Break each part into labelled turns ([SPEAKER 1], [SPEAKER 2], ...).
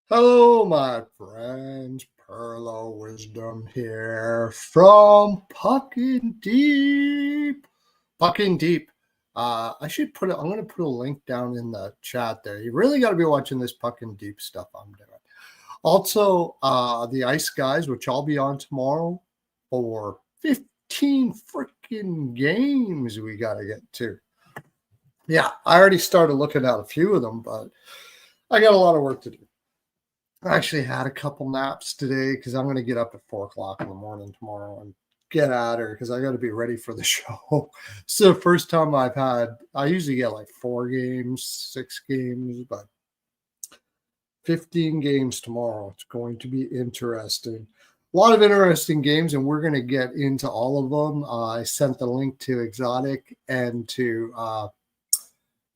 [SPEAKER 1] Hello, my friends. Pearlo Wisdom here from Pucking Deep. Pucking Deep. I should put it. I'm going to put a link down in the chat there. You really got to be watching this Pucking Deep stuff I'm doing. Also, the Ice Guys, which I'll be on tomorrow for 15 freaking games we got to get to. Yeah, I already started looking at a few of them, but I got a lot of work to do. I actually had a couple naps today because I'm going to get up at 4 o'clock in the morning tomorrow and get at her because I got to be ready for the show. So the first time I usually get like 4 games, 6 games, but 15 games tomorrow. It's going to be interesting. A lot of interesting games, and we're going to get into all of them. I sent the link to Exotic and to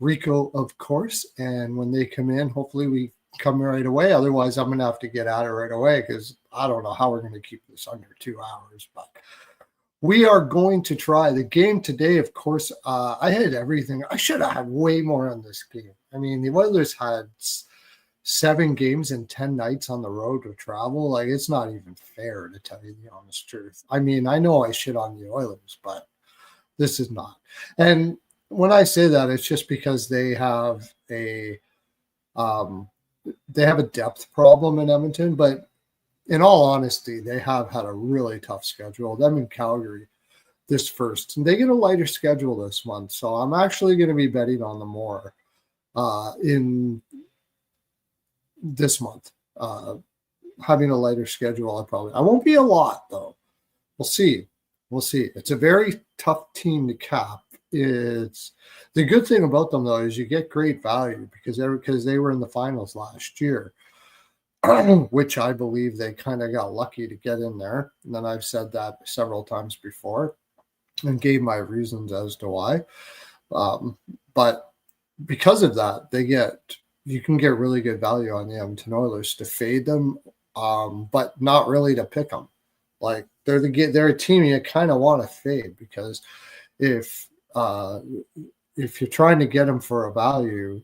[SPEAKER 1] Rico, of course. And when they come in, hopefully we come right away. Otherwise, I'm going to have to get at it right away because I don't know how we're going to keep this under 2 hours. But we are going to try the game today. Of course, I had everything. I should have had way more on this game. I mean, the Oilers had 7 games and 10 nights on the road to travel. Like, it's not even fair, to tell you the honest truth. I mean, I know I shit on the Oilers, but this is not. And when I say that, it's just because they have a depth problem in Edmonton, but in all honesty, they have had a really tough schedule. Them in Calgary this first, and they get a lighter schedule this month. So I'm actually going to be betting on them more in this month. Having a lighter schedule, I won't be a lot though. We'll see. It's a very tough team to cap. It's the good thing about them though is you get great value because they were in the finals last year, which I believe they kind of got lucky to get in there. And then I've said that several times before and gave my reasons as to why. But because of that, you can get really good value on the Edmonton Oilers to fade them, but not really to pick them. Like they're a team you kind of want to fade because if you're trying to get them for a value,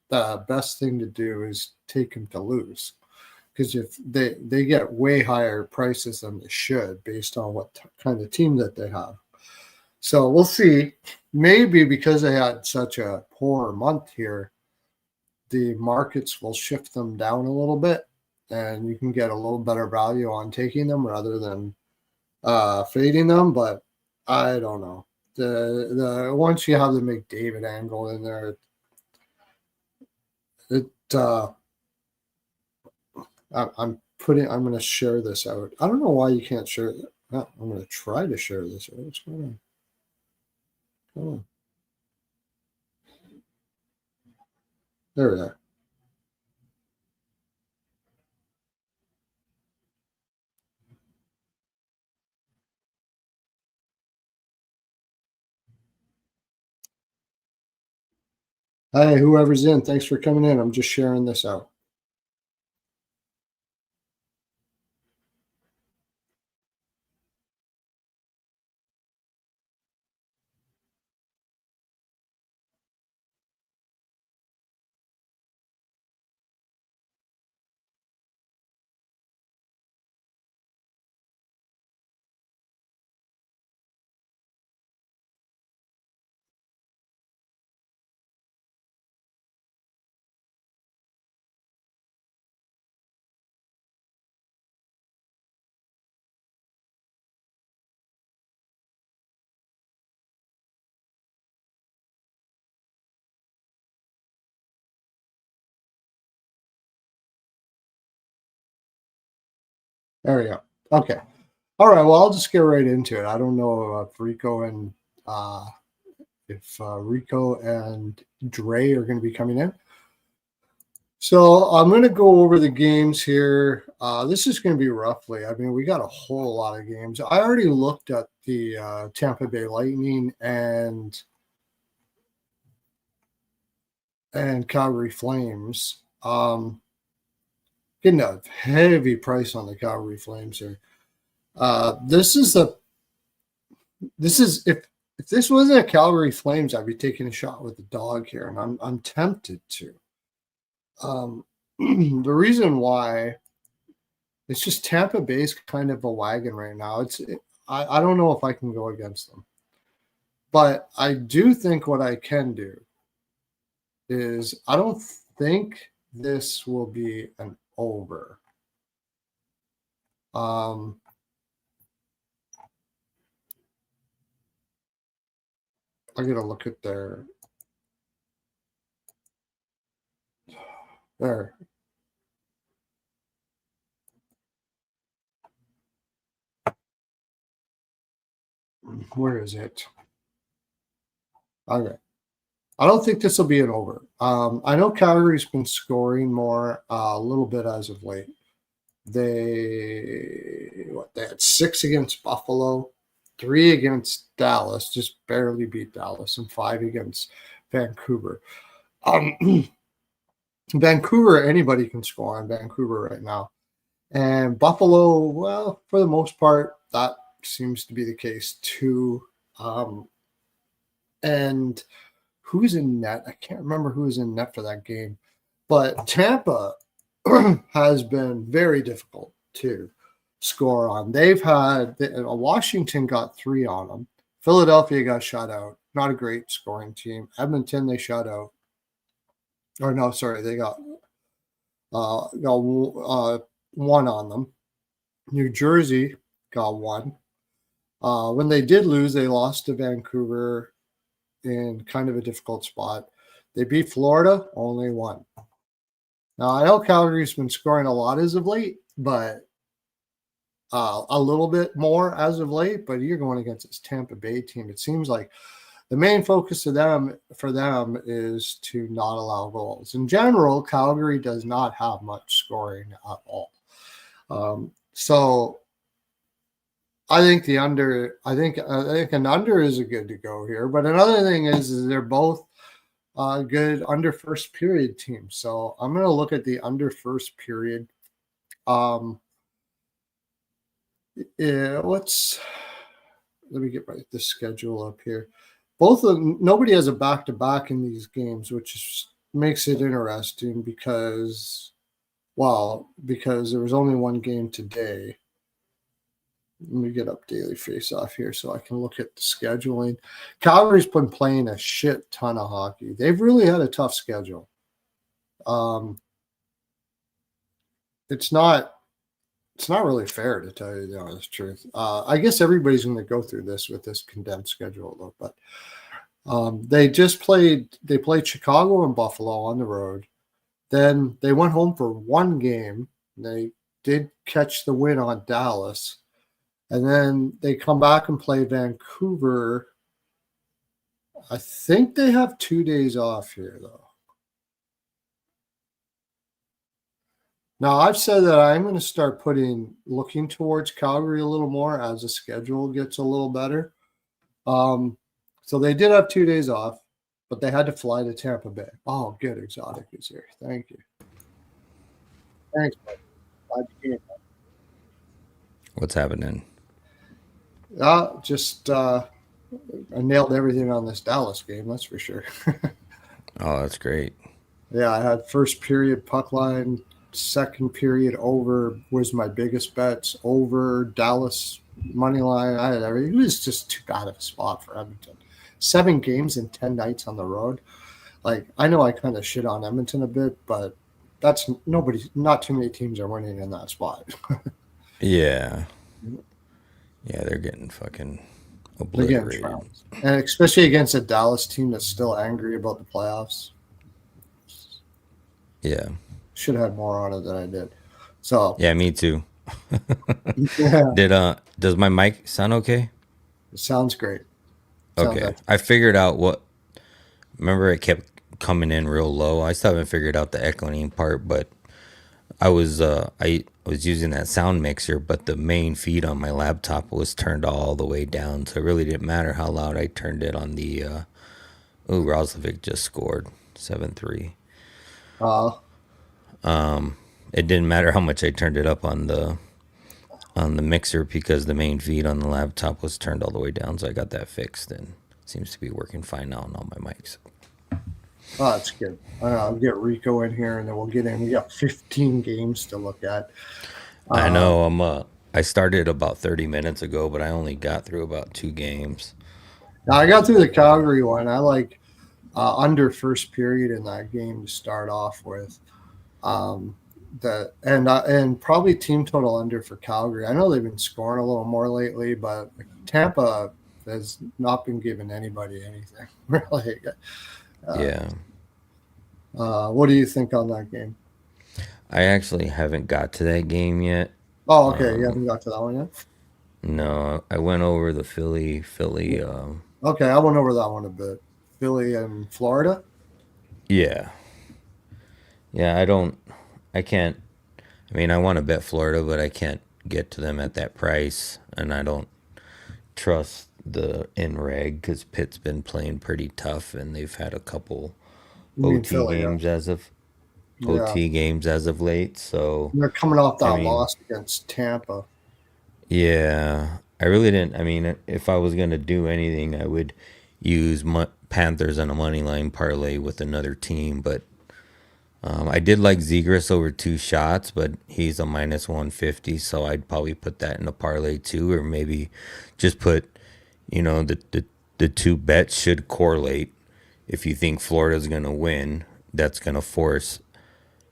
[SPEAKER 1] the best thing to do is take them to lose. Because if they get way higher prices than they should based on what kind of team that they have. So we'll see. Maybe because they had such a poor month here, the markets will shift them down a little bit and you can get a little better value on taking them rather than fading them. But I don't know. The once you have the McDavid angle in there, I'm going to share this out. I don't know why you can't share it. I'm going to try to share this out. What's going on? Come on. There we are. Hey, whoever's in, thanks for coming in. I'm just sharing this out. There we go. Okay. All right. Well, I'll just get right into it. I don't know if Rico and Dre are going to be coming in. So I'm going to go over the games here. This is going to be roughly. I mean, we got a whole lot of games. I already looked at the Tampa Bay Lightning and Calgary Flames. Getting a heavy price on the Calgary Flames here. This is if this wasn't a Calgary Flames, I'd be taking a shot with the dog here, and I'm tempted to. the reason why it's just Tampa Bay's kind of a wagon right now. I don't know if I can go against them, but I do think what I can do is I don't think this will be an over. I gotta look at there. Where is it? Okay. I don't think this will be an over. I know Calgary's been scoring more a little bit as of late. They had 6 against Buffalo, 3 against Dallas, just barely beat Dallas, and 5 against Vancouver. Vancouver, anybody can score on Vancouver right now. And Buffalo, well, for the most part, that seems to be the case too. And who's in net? I can't remember who was in net for that game. But Tampa has been very difficult to score on. They've had Washington got 3 on them. Philadelphia got shut out. Not a great scoring team. Edmonton, they shut out. Or no, sorry, they got 1 on them. New Jersey got 1. When they did lose, they lost to Vancouver in kind of a difficult spot. They beat Florida, only 1. Now, I know Calgary's been scoring a lot as of late, but a little bit more as of late, but you're going against this Tampa Bay team. It seems like the main focus for them is to not allow goals. In general, Calgary does not have much scoring at all. So I think the under. I think an under is a good to go here. But another thing is they're both good under first period teams. So I'm going to look at the under first period. Let me get the schedule up here. Nobody has a back-to-back in these games, which makes it interesting because there was only 1 game today. Let me get up daily face-off here so I can look at the scheduling. Calgary's been playing a shit ton of hockey. They've really had a tough schedule. It's not really fair, to tell you the honest truth. I guess everybody's going to go through this with this condensed schedule, though. But they played Chicago and Buffalo on the road. Then they went home for 1 game. They did catch the win on Dallas. And then they come back and play Vancouver. I think they have 2 days off here, though. Now, I've said that I'm going to start looking towards Calgary a little more as the schedule gets a little better. So they did have 2 days off, but they had to fly to Tampa Bay. Oh, good. Exotic is here. Thank you. Thanks, buddy. Glad you came.
[SPEAKER 2] What's happening?
[SPEAKER 1] I nailed everything on this Dallas game, that's for sure.
[SPEAKER 2] Oh, that's great.
[SPEAKER 1] Yeah, I had first period puck line, second period over was my biggest bets. Over Dallas money line. I had everything. It was just too bad of a spot for Edmonton. 7 games in 10 nights on the road. Like, I know I kind of shit on Edmonton a bit, but not too many teams are winning in that spot.
[SPEAKER 2] Yeah. Yeah, they're getting fucking obliterated.
[SPEAKER 1] And especially against a Dallas team that's still angry about the playoffs.
[SPEAKER 2] Yeah.
[SPEAKER 1] Should have had more on it than I did. So
[SPEAKER 2] yeah, me too. Yeah. Does my mic sound okay?
[SPEAKER 1] It sounds great.
[SPEAKER 2] Okay. I figured out remember it kept coming in real low. I still haven't figured out the echoing part, but I was using that sound mixer, but the main feed on my laptop was turned all the way down, so it really didn't matter how loud I turned it on the Roslovic just scored 7-3. It didn't matter how much I turned it up on the mixer because the main feed on the laptop was turned all the way down, so I got that fixed and it seems to be working fine now on all my mics.
[SPEAKER 1] Oh, that's good. I'll get Rico in here, and then we'll get in. We got 15 games to look at.
[SPEAKER 2] I
[SPEAKER 1] Uh,
[SPEAKER 2] know I started about 30 minutes ago, but I only got through about 2 games.
[SPEAKER 1] Now I got through the Calgary one. I like under first period in that game to start off with. Um, and probably team total under for Calgary. I know they've been scoring a little more lately, but Tampa has not been giving anybody anything really. Uh,
[SPEAKER 2] Yeah.
[SPEAKER 1] what do you think on that game?
[SPEAKER 2] I actually haven't got to that game yet.
[SPEAKER 1] Oh, okay. You haven't got to that one yet.
[SPEAKER 2] No, I went over the Philly.
[SPEAKER 1] Okay, I went over that one a bit. Philly and Florida.
[SPEAKER 2] Yeah, yeah. I can't. I mean, I want to bet Florida, but I can't get to them at that price, and I don't trust the in reg because Pitt's been playing pretty tough, and they've had a couple
[SPEAKER 1] You mean
[SPEAKER 2] OT
[SPEAKER 1] Philly? Yeah.
[SPEAKER 2] games as of
[SPEAKER 1] Yeah.
[SPEAKER 2] OT games as of late. So,
[SPEAKER 1] They're coming off
[SPEAKER 2] I
[SPEAKER 1] that
[SPEAKER 2] mean,
[SPEAKER 1] loss against Tampa.
[SPEAKER 2] yeah, I really didn't. I mean, if I was gonna do anything, I would use Panthers on a money line parlay with another team. But I did like Zegras over 2 shots, but he's a -150, so I'd probably put that in a parlay too, or maybe just put, the two bets should correlate. If you think Florida's gonna win, that's gonna force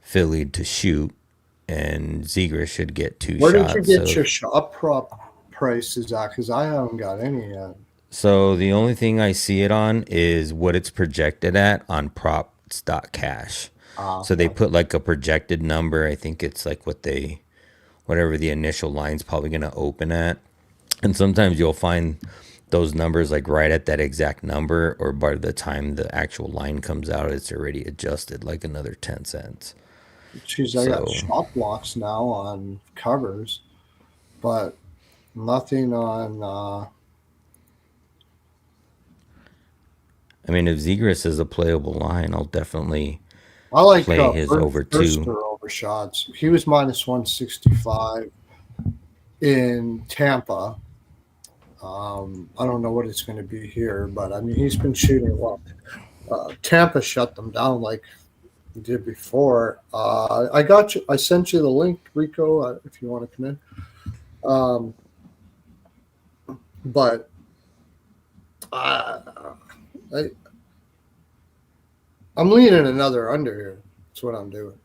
[SPEAKER 2] Philly to shoot, and Zegras should get two
[SPEAKER 1] Where did you
[SPEAKER 2] shots.
[SPEAKER 1] get
[SPEAKER 2] So
[SPEAKER 1] your shot prop prices at? Because I haven't got any yet.
[SPEAKER 2] So the only thing I see it on is what it's projected at on props.cash. So they
[SPEAKER 1] Okay.
[SPEAKER 2] put like a projected number. I think it's like whatever the initial line's probably going to open at. And sometimes you'll find those numbers like right at that exact number, or by the time the actual line comes out, it's already adjusted like another 10 cents.
[SPEAKER 1] Geez, I got
[SPEAKER 2] So,
[SPEAKER 1] shot blocks now on covers, but nothing on.
[SPEAKER 2] I mean, if Zegras is a playable line, I'll definitely
[SPEAKER 1] I like
[SPEAKER 2] play his over two.
[SPEAKER 1] Burster over shots. He was -165 in Tampa. I don't know what it's going to be here, but I mean, he's been shooting well. Tampa shut them down like he did before. I got you. I sent you the link, Rico, if you want to come in. Um, but uh, I, I'm leaning another under here. That's what I'm doing.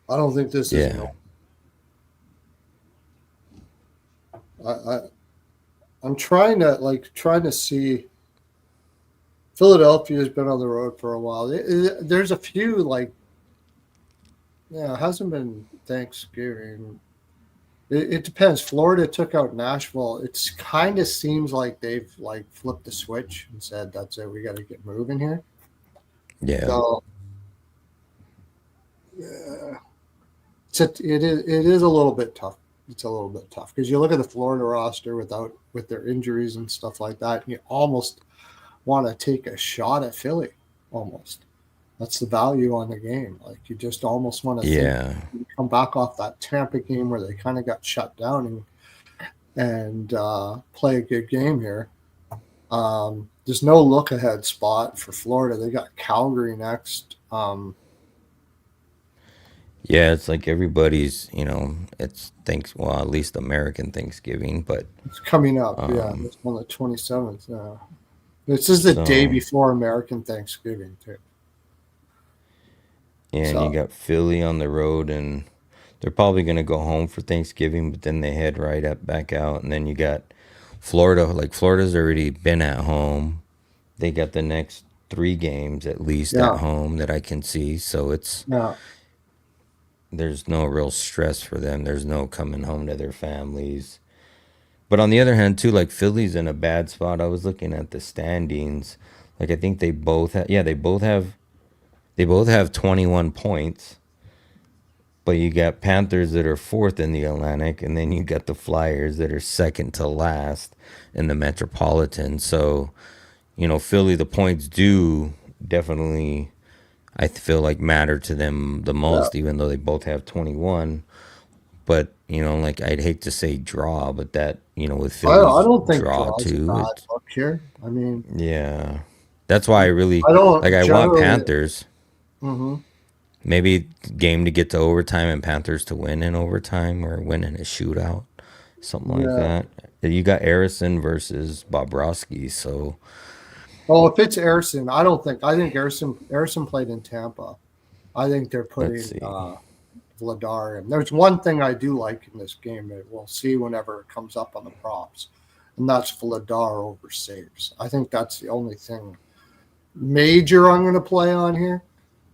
[SPEAKER 1] I don't think this is an.
[SPEAKER 2] Yeah.
[SPEAKER 1] I, I I'm trying to see. Philadelphia has been on the road for a while. There's a few like yeah, it hasn't been Thanksgiving. It depends. Florida took out Nashville. It's kind of seems like they've like flipped the switch and said that's it. We got to get moving here.
[SPEAKER 2] Yeah.
[SPEAKER 1] So yeah, it is a little bit tough. It's a little bit tough because you look at the Florida roster with their injuries and stuff like that. And you almost want to take a shot at Philly. Almost that's the value on the game. Like you just almost want to think
[SPEAKER 2] Yeah.
[SPEAKER 1] you come back off that Tampa game where they kind of got shut down and play a good game here. There's no look ahead spot for Florida. They got Calgary next.
[SPEAKER 2] Yeah, it's like it's thanks well, at least American Thanksgiving, but
[SPEAKER 1] It's coming up. Yeah,
[SPEAKER 2] um
[SPEAKER 1] it's on the 27th. This is the day
[SPEAKER 2] so
[SPEAKER 1] before American Thanksgiving too.
[SPEAKER 2] yeah, and you
[SPEAKER 1] So
[SPEAKER 2] got Philly on the road, and they're probably gonna go home for Thanksgiving, but then they head right up back out, and then you got Florida. Like Florida's already been at home. They got the next 3 games at least at
[SPEAKER 1] yeah,
[SPEAKER 2] home that I can see. So
[SPEAKER 1] yeah.
[SPEAKER 2] there's no real stress for them. There's no coming home to their families. But on the other hand, too, like Philly's in a bad spot. I was looking at the standings. Like I think they both have, yeah, they both have 21 points. But you got Panthers that are fourth in the Atlantic, and then you got the Flyers that are second to last in the Metropolitan. So, Philly, the points do definitely, I feel like, matter to them the
[SPEAKER 1] Yeah.
[SPEAKER 2] most, even though they both have 21. But, like I'd hate to say draw, but that, with
[SPEAKER 1] I
[SPEAKER 2] Philly's
[SPEAKER 1] don't think
[SPEAKER 2] draw
[SPEAKER 1] draw's a
[SPEAKER 2] too,
[SPEAKER 1] bad look here. I mean,
[SPEAKER 2] yeah. That's why I really
[SPEAKER 1] I don't
[SPEAKER 2] like. I want
[SPEAKER 1] generally.
[SPEAKER 2] Panthers.
[SPEAKER 1] Mm-hmm.
[SPEAKER 2] Maybe game to get to overtime and Panthers to win in overtime or win in a shootout, something like
[SPEAKER 1] Yeah.
[SPEAKER 2] that. You got Harrison versus Bobrovsky, so
[SPEAKER 1] Oh, if it's Harrison, I think Harrison played in Tampa. I think they're
[SPEAKER 2] let's
[SPEAKER 1] putting
[SPEAKER 2] see.
[SPEAKER 1] Vladar in. There's one thing I do like in this game that we'll see whenever it comes up on the props, and that's Vladar over saves. I think that's the only thing major I'm going to play on here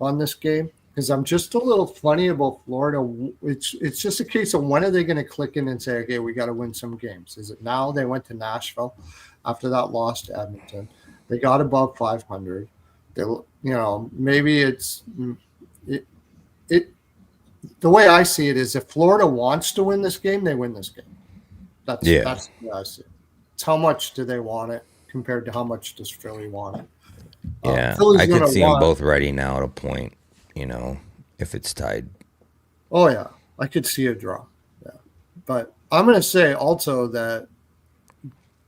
[SPEAKER 1] on this game because I'm just a little funny about Florida. It's just a case of when are they going to click in and say, okay, we got to win some games? Is it now? They went to Nashville after that loss to Edmonton. They got above 500. Maybe it, it. The way I see it is, if Florida wants to win this game, they win this game. That's
[SPEAKER 2] Yeah,
[SPEAKER 1] the way I see it. It's how much do they want it compared to how much does Philly want it.
[SPEAKER 2] yeah.
[SPEAKER 1] Philly's
[SPEAKER 2] I
[SPEAKER 1] going
[SPEAKER 2] could
[SPEAKER 1] to
[SPEAKER 2] see them
[SPEAKER 1] want.
[SPEAKER 2] both writing out a point. You know, if it's tied.
[SPEAKER 1] Oh yeah, I could see a draw. Yeah, but I'm going to say also that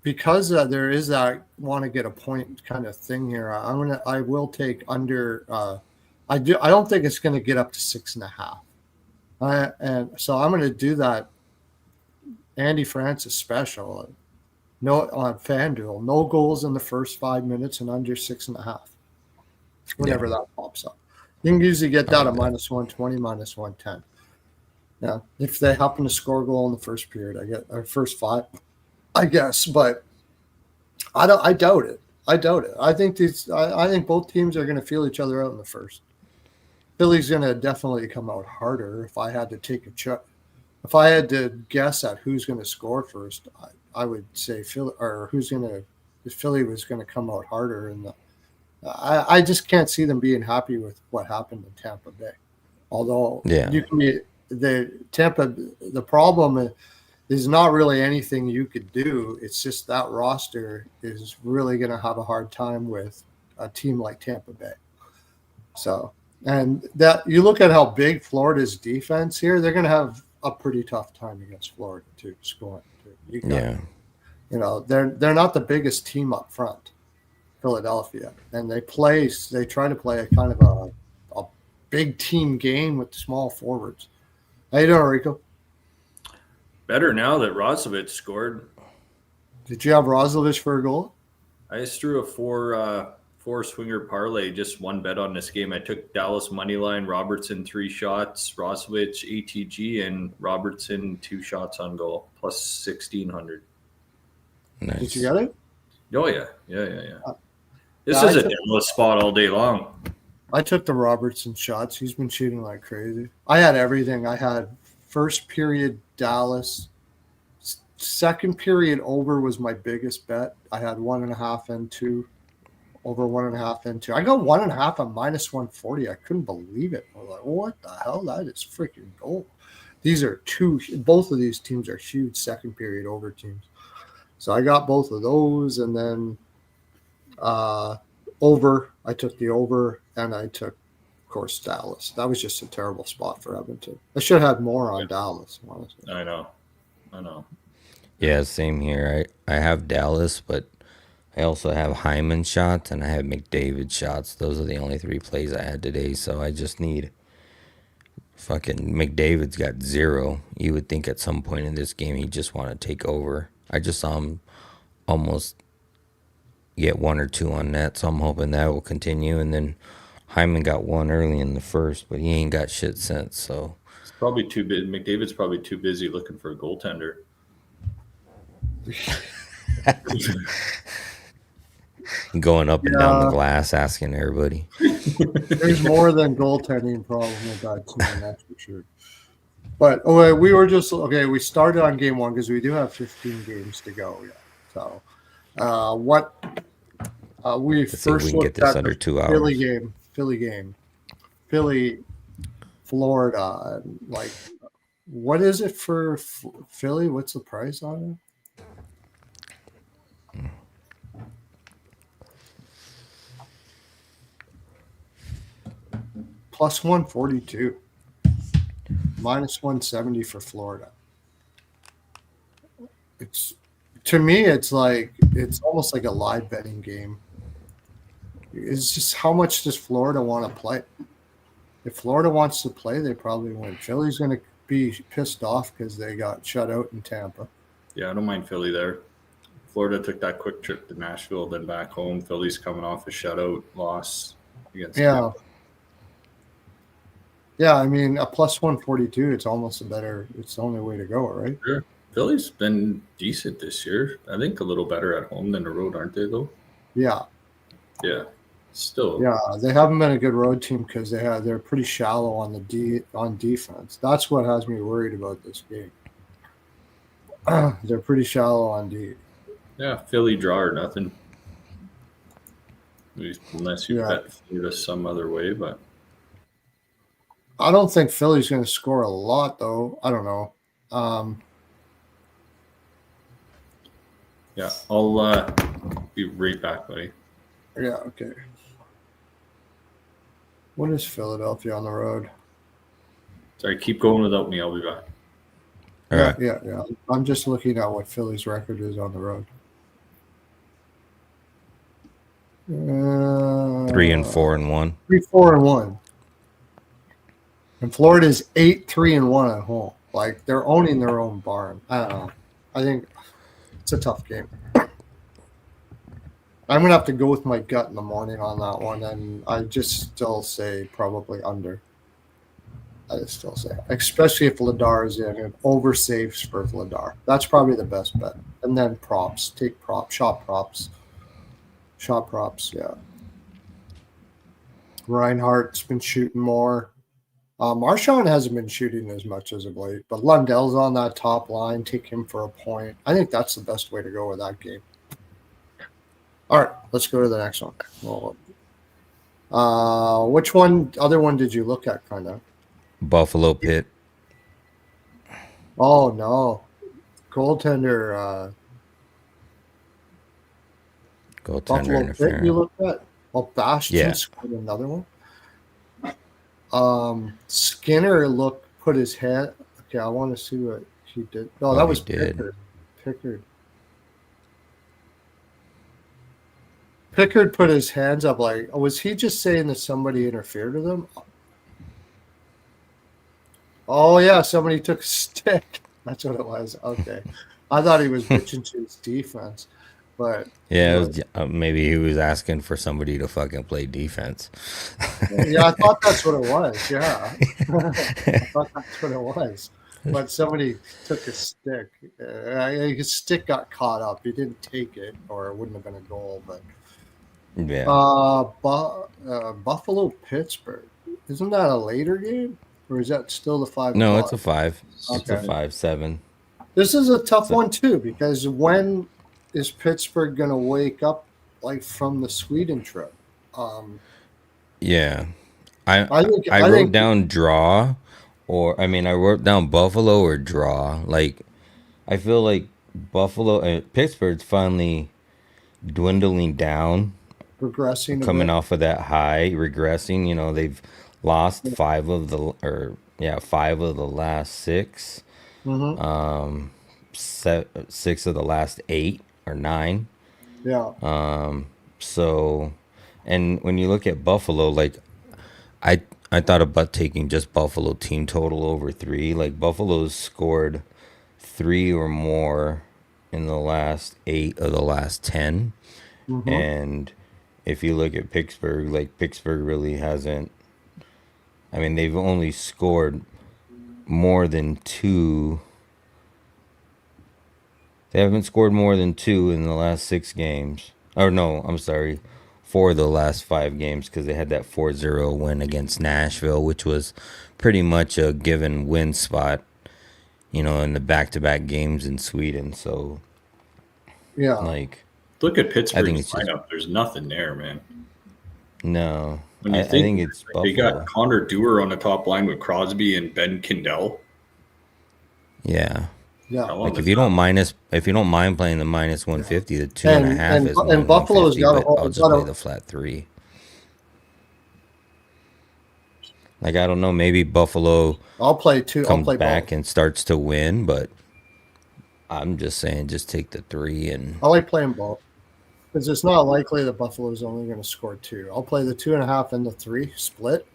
[SPEAKER 1] because there is that want to get a point kind of thing here, I will take under. I don't think it's going to get up to 6.5. And so I'm going to do that. Andy Francis special. No on FanDuel. No goals in the first 5 minutes and under 6.5.
[SPEAKER 2] Yeah,
[SPEAKER 1] Whenever that pops up, you can usually get
[SPEAKER 2] I
[SPEAKER 1] that
[SPEAKER 2] like
[SPEAKER 1] at
[SPEAKER 2] that.
[SPEAKER 1] -120, -110. Yeah, if they happen to score a goal in the first period, I get or first five, I guess. But I don't. I doubt it. I doubt it. I think I think both teams are going to feel each other out in the first. Philly's going to definitely come out harder. If I had to take a check, if I had to guess at who's going to score first, I would say Philly, or who's going to. If Philly was going to come out harder, and I just can't see them being happy with what happened in Tampa Bay. Although
[SPEAKER 2] Yeah,
[SPEAKER 1] you can be the problem is not really anything you could do. It's just that roster is really going to have a hard time with a team like Tampa Bay. So, and that you look at how big Florida's defense here, they're going to have a pretty tough time against Florida too, scoring. Too.
[SPEAKER 2] yeah,
[SPEAKER 1] They're not the biggest team up front, Philadelphia, and they try to play a kind of a big team game with small forwards. How you doing, Rico?
[SPEAKER 3] Better now that Rosovich scored.
[SPEAKER 1] Did you have Roslovich for a goal?
[SPEAKER 3] I just threw a four swinger parlay, just one bet on this game. I took Dallas money line, Robertson 3 shots, Rosovich ATG, and Robertson 2 shots on goal plus 1,600.
[SPEAKER 2] nice.
[SPEAKER 1] Did you get it?
[SPEAKER 3] Oh yeah. This
[SPEAKER 1] Yeah,
[SPEAKER 3] is a Dallas spot all day long.
[SPEAKER 1] I took the Robertson shots. He's been shooting like crazy. I had everything. I had first period Dallas. Second period over was my biggest bet. I had 1.5 and 2. Over 1.5 and 2. I got 1.5 on -140. I couldn't believe it. I was like, what the hell? That is freaking gold. Both of these teams are huge second period over teams. So I got both of those, and then over. I took the over, and I took, of course, Dallas. That was just a terrible spot for Edmonton. I should have had more on Dallas, honestly.
[SPEAKER 3] I know.
[SPEAKER 2] Yeah, same here. I have Dallas, but I also have Hyman shots and I have McDavid shots. Those are the only 3 plays I had today. So I just need fucking McDavid's got 0. You would think at some point in this game he'd just want to take over. I just saw him almost get 1 or 2 on net, so I'm hoping that will continue. And then Hyman got 1 early in the first, but he ain't got shit since. So
[SPEAKER 3] It's probably too busy. McDavid's probably too busy looking for a goaltender.
[SPEAKER 2] going up and down the glass, asking everybody.
[SPEAKER 1] There's more than goaltending problem with that team, that's for sure. But we started on game 1 because we do have 15 games to go. Yeah. So we
[SPEAKER 2] Let's see if we
[SPEAKER 1] first
[SPEAKER 2] can get
[SPEAKER 1] looked
[SPEAKER 2] this
[SPEAKER 1] at
[SPEAKER 2] under
[SPEAKER 1] the
[SPEAKER 2] 2 hours.
[SPEAKER 1] Philly, Florida, and like, what is it for Philly? What's the price on it? Plus 142, -170 for Florida. To me, it's almost like a live betting game. It's just how much does Florida want to play? If Florida wants to play, they probably win. Philly's going to be pissed off because they got shut out in Tampa.
[SPEAKER 3] Yeah, I don't mind Philly there. Florida took that quick trip to Nashville, then back home. Philly's coming off a shutout loss against Tampa.
[SPEAKER 1] Yeah, I mean, a plus 142, it's the only way to go, right?
[SPEAKER 3] Sure. Philly's been decent this year. I think a little better at home than the road, aren't they, though?
[SPEAKER 1] Yeah.
[SPEAKER 3] Yeah. Still.
[SPEAKER 1] Yeah, they haven't been a good road team because they're pretty shallow on defense. That's what has me worried about this game. They're pretty shallow on D.
[SPEAKER 3] Yeah, Philly draw or nothing. Unless you bet Florida some other way, but
[SPEAKER 1] I don't think Philly's going to score a lot, though. I don't know.
[SPEAKER 3] Yeah, I'll be right back, buddy.
[SPEAKER 1] Yeah, okay. What is Philadelphia on the road?
[SPEAKER 3] Sorry, keep going without me. I'll be back.
[SPEAKER 2] All right.
[SPEAKER 1] Yeah. I'm just looking at what Philly's record is on the road.
[SPEAKER 2] 3-4-1.
[SPEAKER 1] 3-4-1. And Florida's 8-3-1 at home. Like, they're owning their own barn. I don't know. I think it's a tough game. I'm going to have to go with my gut in the morning on that one, and I just still say probably under. I just still say, especially if Vladar is in and over saves for Vladar. That's probably the best bet. And then props. Take shot props. Shot props, yeah. Reinhardt's been shooting more. Marchand hasn't been shooting as much as of late, but Lundell's on that top line. Take him for a point. I think that's the best way to go with that game. All right, let's go to the next one. Which other one did you look at, kind of?
[SPEAKER 2] Buffalo Pitt.
[SPEAKER 1] Oh, no. Goaltender Buffalo Pitt you looked at? Oh, Bastion scored another one. Skinner put his head. Okay, I want to see what he did. No, that was Pickard. Pickard put his hands up. Like, was he just saying that somebody interfered with him? Oh yeah, somebody took a stick. That's what it was. Okay, I thought he was bitching to his defense, but
[SPEAKER 2] yeah, it was, maybe he was asking for somebody to fucking play defense.
[SPEAKER 1] Yeah, I thought that's what it was. Yeah, I thought that's what it was. But somebody took a stick. His stick got caught up. He didn't take it, or it wouldn't have been a goal. But
[SPEAKER 2] yeah,
[SPEAKER 1] Buffalo Pittsburgh. Isn't that a later game? Or is that still the 5?
[SPEAKER 2] No, it's a 5.
[SPEAKER 1] Okay.
[SPEAKER 2] It's a 5-7.
[SPEAKER 1] This is a tough one too, because when is Pittsburgh going to wake up, like, from the Sweden trip?
[SPEAKER 2] Yeah, I wrote down draw, or I wrote down Buffalo or draw. Like, I feel like Buffalo and Pittsburgh's finally dwindling down,
[SPEAKER 1] regressing,
[SPEAKER 2] off of that high, regressing. You know, they've lost 5 of the last 6.
[SPEAKER 1] Mm-hmm.
[SPEAKER 2] 6 of the last 8 or 9.
[SPEAKER 1] Yeah.
[SPEAKER 2] So, and when you look at Buffalo, like, I thought about taking just Buffalo team total over 3. Like, Buffalo's scored 3 or more in the last 8 of the last 10.
[SPEAKER 1] Mm-hmm.
[SPEAKER 2] And if you look at Pittsburgh, like, Pittsburgh really hasn't. I mean, they've only scored more than 2. They haven't scored more than 2 in the last 6 games. Or no, I'm sorry, 4 of the last 5 games, because they had that 4-0 win against Nashville, which was pretty much a given win spot, you know, in the back-to-back games in Sweden. So,
[SPEAKER 1] yeah,
[SPEAKER 3] like, look at Pittsburgh's lineup. There's nothing there, man.
[SPEAKER 2] No, I think it's
[SPEAKER 3] Buffalo. They got Connor Dewar on the top line with Crosby and Ben Kindell.
[SPEAKER 2] Yeah.
[SPEAKER 1] Yeah.
[SPEAKER 2] Like, if you don't mind playing the minus 150, the 2.5 is
[SPEAKER 1] and Buffalo's got
[SPEAKER 2] I'll just play the flat 3. Like, I don't know, maybe Buffalo comes back and starts to win, but I'm just saying, just take the 3 and
[SPEAKER 1] I like playing both. because it's not likely that Buffalo is only going to score 2. I'll play the 2.5 and the 3 split.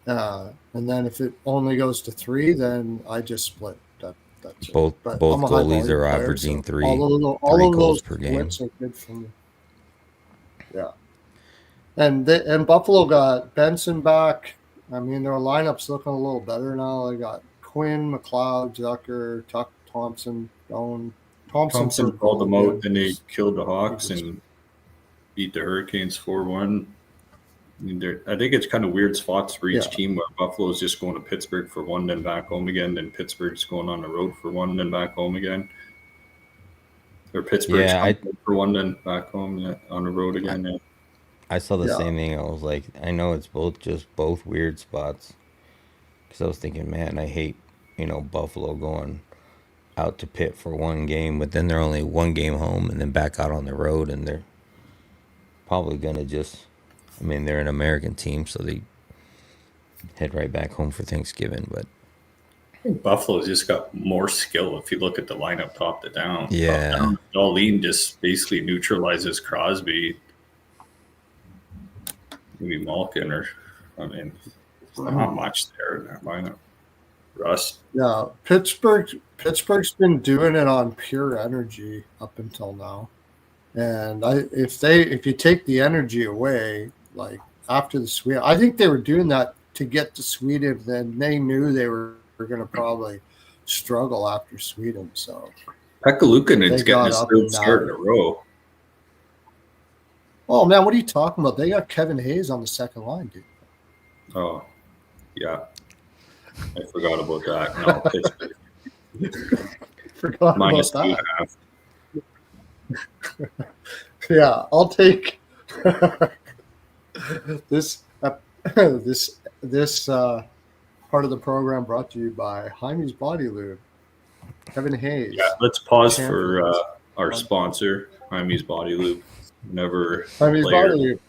[SPEAKER 1] And then if it only goes to 3, then I just split. That's
[SPEAKER 2] Both
[SPEAKER 1] it.
[SPEAKER 2] both
[SPEAKER 1] I'm a high
[SPEAKER 2] goalies
[SPEAKER 1] volume
[SPEAKER 2] are
[SPEAKER 1] player,
[SPEAKER 2] averaging
[SPEAKER 1] so
[SPEAKER 2] three
[SPEAKER 1] all
[SPEAKER 2] three
[SPEAKER 1] of
[SPEAKER 2] goals
[SPEAKER 1] those
[SPEAKER 2] per game.
[SPEAKER 1] splits are good for me. Yeah. And Buffalo got Benson back. I mean, their lineup's looking a little better now. They got Quinn, McLeod, Zucker, Tuck, Thompson, Doan.
[SPEAKER 3] Thompson
[SPEAKER 1] for
[SPEAKER 3] called them
[SPEAKER 1] goal
[SPEAKER 3] out,
[SPEAKER 1] again.
[SPEAKER 3] then they killed the Hawks
[SPEAKER 1] was-
[SPEAKER 3] and beat the Hurricanes 4-1. I think it's kind of weird spots for each team where Buffalo's just going to Pittsburgh for 1, then back home again. Then Pittsburgh's going on the road for 1, then back home again. Or Pittsburgh's for 1, then back home on the road again.
[SPEAKER 2] I saw the same thing. I was like, I know it's both weird spots. Because I was thinking, man, I hate, Buffalo going out to Pitt for 1 game, but then they're only 1 game home and then back out on the road, and they're probably going to they're an American team, so they head right back home for Thanksgiving. But
[SPEAKER 3] I think Buffalo's just got more skill if you look at the lineup top to down.
[SPEAKER 2] Yeah.
[SPEAKER 3] Top down, Darlene just basically neutralizes Crosby. Maybe Malkin there's not much there in that lineup. Russ.
[SPEAKER 1] Yeah, Pittsburgh's been doing it on pure energy up until now. And if you take the energy away, like after the Sweden, I think they were doing that to get to Sweden. Then they knew they were going to probably struggle after Sweden. So
[SPEAKER 3] Pekka Luukkonen's getting his 3rd start in a row.
[SPEAKER 1] Oh man, what are you talking about? They got Kevin Hayes on the second line, dude.
[SPEAKER 3] Oh, yeah. I forgot about that. No,
[SPEAKER 1] forgot
[SPEAKER 3] minus
[SPEAKER 1] about that.
[SPEAKER 3] 2.5.
[SPEAKER 1] Yeah, I'll take this part of the program brought to you by Jaime's Body Lube. Kevin Hayes.
[SPEAKER 3] Yeah, let's pause for our sponsor, Jaime's Body Lube. Whenever
[SPEAKER 1] Jaime's Body Lube.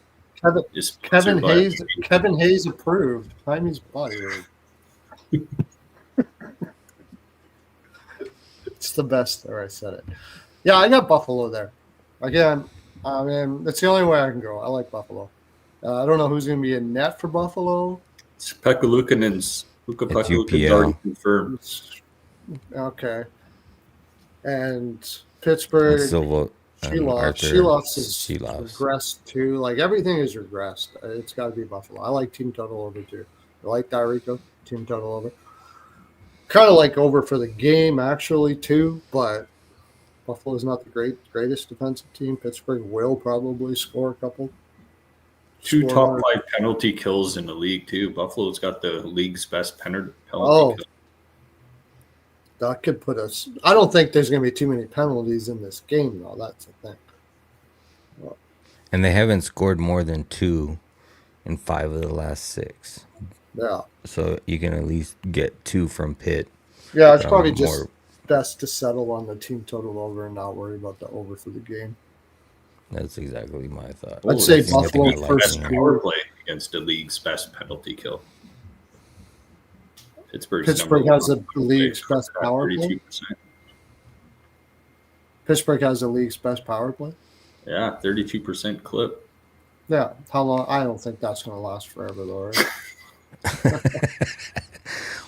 [SPEAKER 1] Kevin Hayes approved. Jaime's Body Lube. It's the best there. I said it. Yeah, I got Buffalo there. Again, I mean, that's the only way I can go. I like Buffalo. I don't know who's going to be in net for Buffalo.
[SPEAKER 3] It's Pekka Luukkonen's. Pekka Luukkonen's already confirmed.
[SPEAKER 1] Okay. And Pittsburgh. Sheloff's has regressed too. Like everything is regressed. It's got to be Buffalo. I like team total over too. I like that, Rico. Team total over. Kind of like over for the game actually too, but Buffalo is not the greatest defensive team. Pittsburgh will probably score a couple.
[SPEAKER 3] 2 top 5 penalty kills in the league too. Buffalo's got the league's best penalty kill.
[SPEAKER 1] That could put us. I don't think there's going to be too many penalties in this game, though. That's the thing. Well,
[SPEAKER 2] and they haven't scored more than 2 in 5 of the last 6.
[SPEAKER 1] Yeah.
[SPEAKER 2] So you can at least get 2 from Pitt.
[SPEAKER 1] Yeah, it's probably just best to settle on the team total over and not worry about the over for the game.
[SPEAKER 2] That's exactly my thought.
[SPEAKER 1] I'd say Buffalo first
[SPEAKER 3] power play against the league's best penalty kill.
[SPEAKER 1] Pittsburgh has the league's best power play. Pittsburgh has the league's best power play.
[SPEAKER 3] Yeah, 32% clip.
[SPEAKER 1] Yeah, how long? I don't think that's going to last forever, though. Right?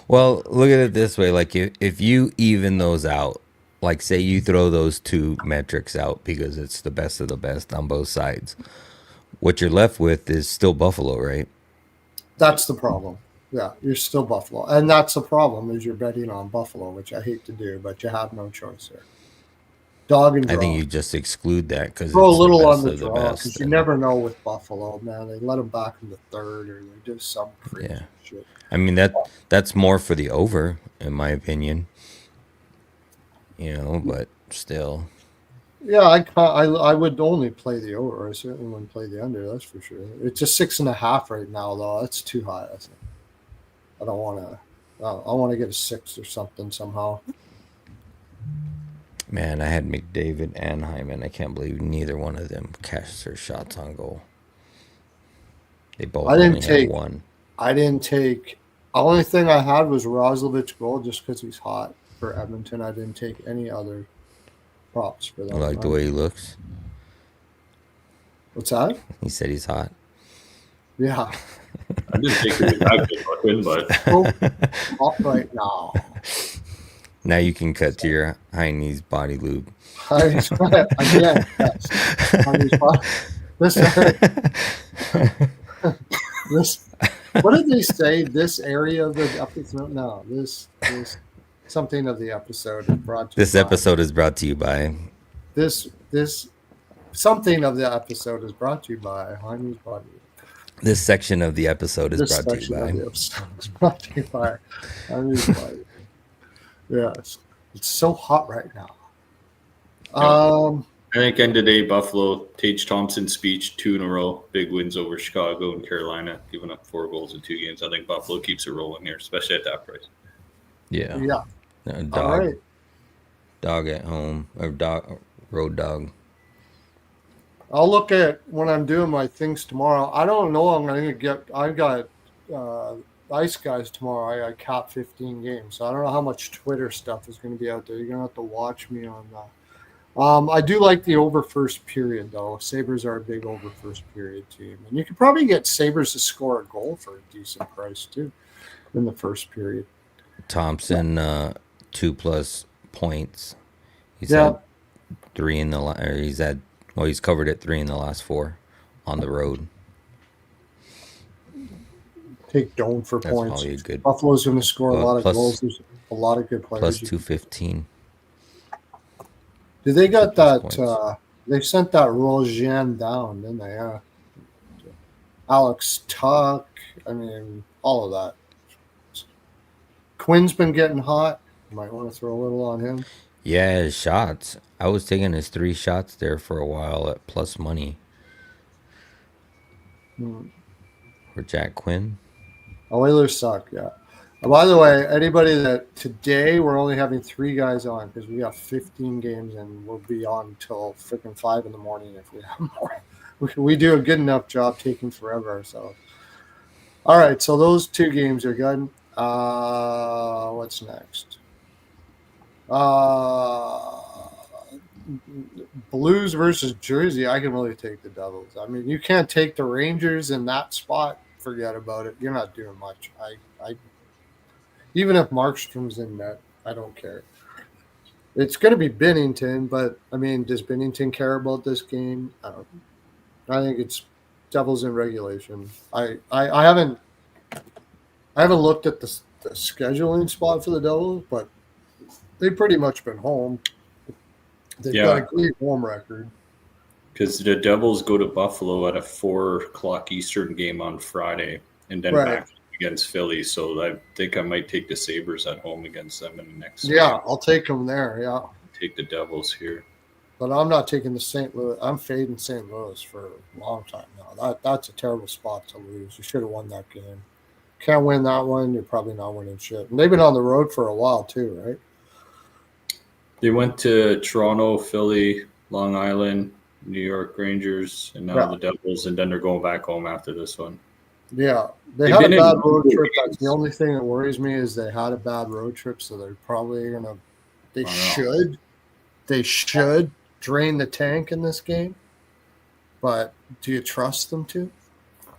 [SPEAKER 2] Well, look at it this way: like if you even those out, like say you throw those 2 metrics out because it's the best of the best on both sides, what you're left with is still Buffalo, right?
[SPEAKER 1] That's the problem. Yeah, you're still Buffalo. And that's the problem is you're betting on Buffalo, which I hate to do, but you have no choice there. Dog and draw.
[SPEAKER 2] I think you just exclude that because
[SPEAKER 1] throw a little on the draw because you never know with Buffalo, man. They let them back in the 3rd or they do some crazy shit.
[SPEAKER 2] I mean, that's more for the over, in my opinion. But still.
[SPEAKER 1] Yeah, I would only play the over. I certainly wouldn't play the under, that's for sure. It's just 6.5 right now, though. That's too high, I think. I don't want to. I want to get a 6 or something somehow.
[SPEAKER 2] Man, I had McDavid and Hyman. I can't believe neither one of them cashed their shots on goal. They both only had 1.
[SPEAKER 1] I didn't take. The only thing I had was Roslovich goal just because he's hot for Edmonton. I didn't take any other props for that.
[SPEAKER 2] I like the way he looks.
[SPEAKER 1] What's that?
[SPEAKER 2] He said he's hot.
[SPEAKER 1] Yeah.
[SPEAKER 3] I didn't think it was that good looking, but
[SPEAKER 1] Hot right now.
[SPEAKER 2] Now you can cut to your high knees body lube.
[SPEAKER 1] Again, yes. This. What did they say? This area of the episode? No, this something of the episode is brought to.
[SPEAKER 2] This episode is brought to you by.
[SPEAKER 1] This something of the episode is brought to you by Heine's Body.
[SPEAKER 2] This section of the episode is brought to you by.
[SPEAKER 1] Heine's Body. Yes, it's so hot right now.
[SPEAKER 3] I think end of the day, Buffalo, Tage Thompson's speech, 2 in a row, big wins over Chicago and Carolina, giving up 4 goals in 2 games. I think Buffalo keeps it rolling here, especially at that price.
[SPEAKER 2] Yeah.
[SPEAKER 1] All
[SPEAKER 2] Dog.
[SPEAKER 1] right.
[SPEAKER 2] Dog at home or road dog.
[SPEAKER 1] I'll look at when I'm doing my things tomorrow. I don't know. I'm going to get. I got Ice Guys tomorrow. I got cap 15 games. So I don't know how much Twitter stuff is going to be out there. You're going to have to watch me on that. I do like the over first period, though. Sabres are a big over first period team. And you could probably get Sabres to score a goal for a decent price, too, in the first period.
[SPEAKER 2] Thompson, 2+ points. He's had 3 in the he's covered at 3 in the last 4 on the road.
[SPEAKER 1] Take Doan for
[SPEAKER 2] That's
[SPEAKER 1] points.
[SPEAKER 2] probably a good.
[SPEAKER 1] Buffalo's going to score a lot of goals. There's a lot of good players.
[SPEAKER 2] Plus 215.
[SPEAKER 1] Did they got that? They sent that Rojan down, didn't they? Yeah. Alex Tuck. I mean, all of that. Quinn's been getting hot. You might want to throw a little on him.
[SPEAKER 2] Yeah, his shots. I was taking his 3 shots there for a while at plus money. For Jack Quinn.
[SPEAKER 1] Oilers suck, yeah. By the way, anybody that today we're only having 3 guys on because we got 15 games and we'll be on until freaking 5 in the morning if we have more. We do a good enough job taking forever ourselves. All right, so those 2 games are good. What's next? Blues versus Jersey. I can really take the Devils. I mean, you can't take the Rangers in that spot. Forget about it. You're not doing much. I even if Markstrom's in net, I don't care. It's going to be Binnington, but I mean, does Binnington care about this game? I don't. I think it's Devils in regulation. I haven't looked at the scheduling spot for the Devils, but they've pretty much been home. They've got a great home record.
[SPEAKER 3] Because the Devils go to Buffalo at a 4:00 Eastern game on Friday, and then back against Philly. So I think I might take the Sabres at home against them in the next.
[SPEAKER 1] Yeah,
[SPEAKER 3] game.
[SPEAKER 1] I'll take them there. Yeah,
[SPEAKER 3] take the Devils here.
[SPEAKER 1] But I'm not taking the St. Louis. I'm fading St. Louis for a long time now. That's a terrible spot to lose. You should have won that game. Can't win that one. You're probably not winning shit. And they've been on the road for a while too, right?
[SPEAKER 3] They went to Toronto, Philly, Long Island, New York Rangers, and now the Devils, and then they're going back home after this one.
[SPEAKER 1] Yeah, they had a bad road trip. That's the only thing that worries me is they had a bad road trip, so they're probably gonna. They should drain the tank in this game, but do you trust them to?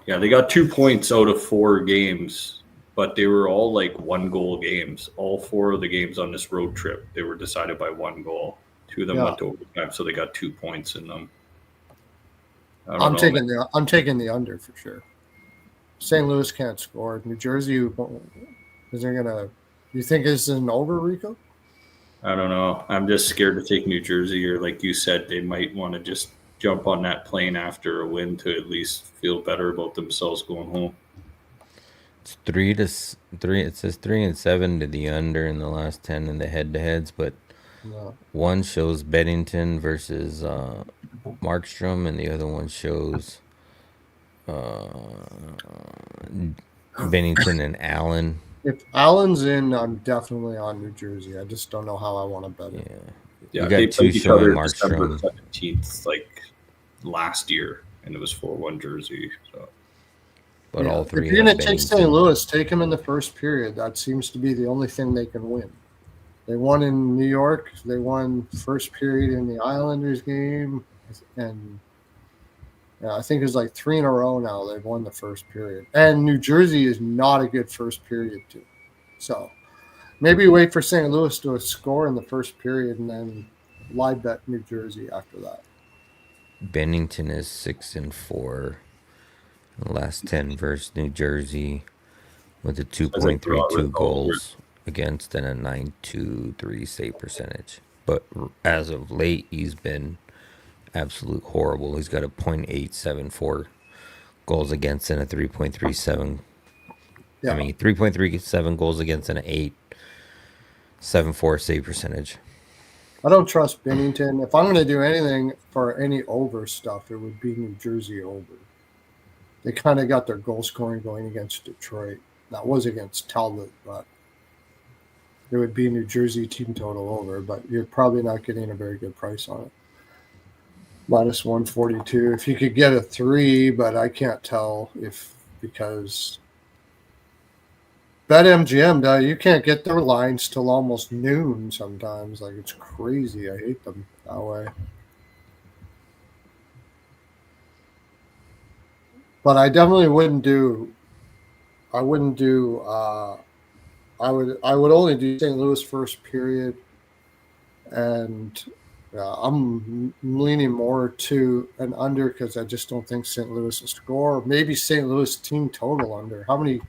[SPEAKER 3] Yeah, they got 2 points out of 4 games, but they were all like 1-goal games. All 4 of the games on this road trip, they were decided by 1 goal. 2 of them went to overtime, so they got 2 points in them. I'm taking
[SPEAKER 1] the under for sure. St. Louis can't score. New Jersey isn't gonna. You think this is an over, Rico?
[SPEAKER 3] I don't know. I'm just scared to take New Jersey, or like you said, they might want to just jump on that plane after a win to at least feel better about themselves going home.
[SPEAKER 2] It's 3-3. It says 3-7 to the under in the last 10 in the head-to-heads, but one shows Beddington versus Markstrom, and the other one shows Bennington and Allen.
[SPEAKER 1] If Allen's in, I'm definitely on New Jersey. I just don't know how I want to bet it.
[SPEAKER 3] Yeah, you got 2 showing Markstrom 17th, like last year, and it was 4-1 Jersey. So,
[SPEAKER 2] but all 3.
[SPEAKER 1] If you're going to take St. Louis, take them in the first period. That seems to be the only thing they can win. They won in New York. They won first period in the Islanders game, and Yeah, I think it's like 3 in a row now. They've won the first period. And New Jersey is not a good first period, too. So maybe wait for St. Louis to score in the first period and then live bet New Jersey after that.
[SPEAKER 2] Bennington is 6-4. The last 10 versus New Jersey with a 2.32 goals against and a 9.23 save percentage. But as of late, he's been absolute horrible. He's got a .874 goals against and a 3.37.
[SPEAKER 1] Yeah.
[SPEAKER 2] I mean, 3.37 goals against and an 8.74 save percentage.
[SPEAKER 1] I don't trust Bennington. If I'm going to do anything for any over stuff, it would be New Jersey over. They kind of got their goal scoring going against Detroit. That was against Talbot, but it would be New Jersey team total over, but you're probably not getting a very good price on it. Minus 142. If you could get a 3, but I can't tell because BetMGM, you can't get their lines till almost noon sometimes. Like, it's crazy. I hate them that way. But I definitely wouldn't do. I would only do St. Louis first period, and I'm leaning more to an under because I just don't think St. Louis will score. Maybe St. Louis team total under. How many?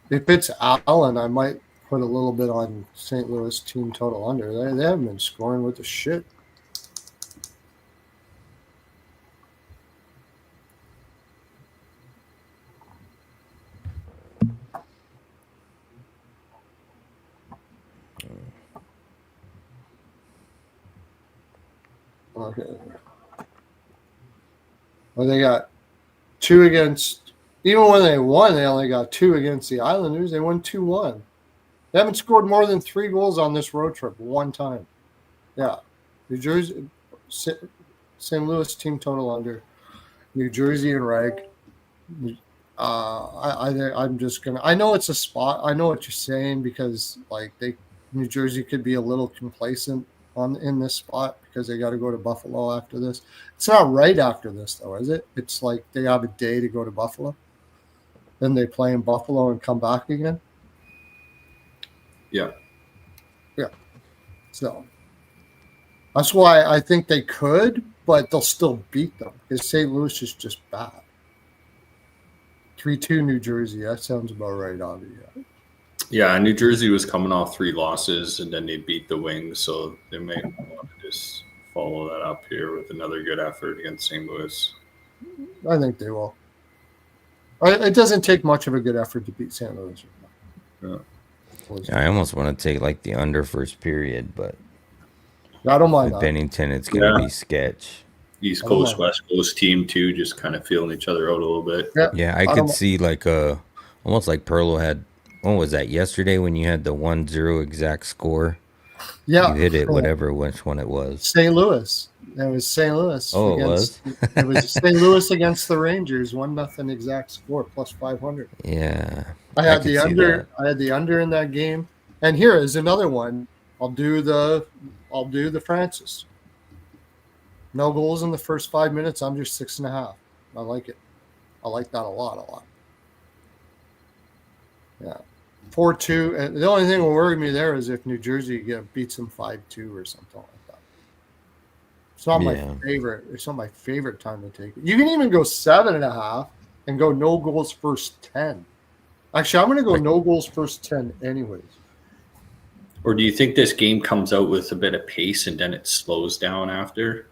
[SPEAKER 1] If it's Allen, I might put a little bit on St. Louis team total under. They haven't been scoring with the shit. Okay. Well, they got 2 against. Even when they won, they only got 2 against the Islanders. They won 2-1. They haven't scored more than 3 goals on this road trip one time. Yeah. New Jersey, St. Louis team total under. New Jersey and reg. I'm just gonna. I know it's a spot. I know what you're saying because New Jersey could be a little complacent in this spot because they got to go to Buffalo after this. It's not right after this though, is it? It's like they have a day to go to Buffalo, then they play in Buffalo and come back again.
[SPEAKER 3] Yeah.
[SPEAKER 1] So that's why I think they could, but they'll still beat them because St. Louis is just bad. 3-2 New Jersey. That sounds about right, Avi.
[SPEAKER 3] Yeah, New Jersey was coming off 3 losses, and then they beat the Wings, so they may want to just follow that up here with another good effort against St. Louis.
[SPEAKER 1] I think they will. It doesn't take much of a good effort to beat St. Louis.
[SPEAKER 3] Yeah.
[SPEAKER 2] I almost want to take like the under first period, but
[SPEAKER 1] I don't mind
[SPEAKER 2] with
[SPEAKER 1] that.
[SPEAKER 2] Bennington, it's going to be sketch.
[SPEAKER 3] East Coast, West Coast team too, just kind of feeling each other out a little bit.
[SPEAKER 2] Yeah, I could see like almost like Pearlo had. When was that? Yesterday when you had the 1-0 exact score.
[SPEAKER 1] Yeah,
[SPEAKER 2] you hit it. Whatever which one it was.
[SPEAKER 1] St. Louis. It was St. Louis.
[SPEAKER 2] Oh, it was.
[SPEAKER 1] It was St. Louis against the Rangers. 1-0 exact score plus 500.
[SPEAKER 2] Yeah,
[SPEAKER 1] I had the under. I had the under in that game. And here is another one. I'll do the Francis. No goals in the first 5 minutes. Under 6.5. I like it. I like that a lot. Yeah. 4-2. And the only thing that will worry me there is if New Jersey beats them 5-2 or something like that. It's not my favorite. It's not my favorite time to take it. You can even go 7.5 and go no goals first 10. Actually, I'm going to go no goals first 10 anyways.
[SPEAKER 3] Or do you think this game comes out with a bit of pace and then it slows down after?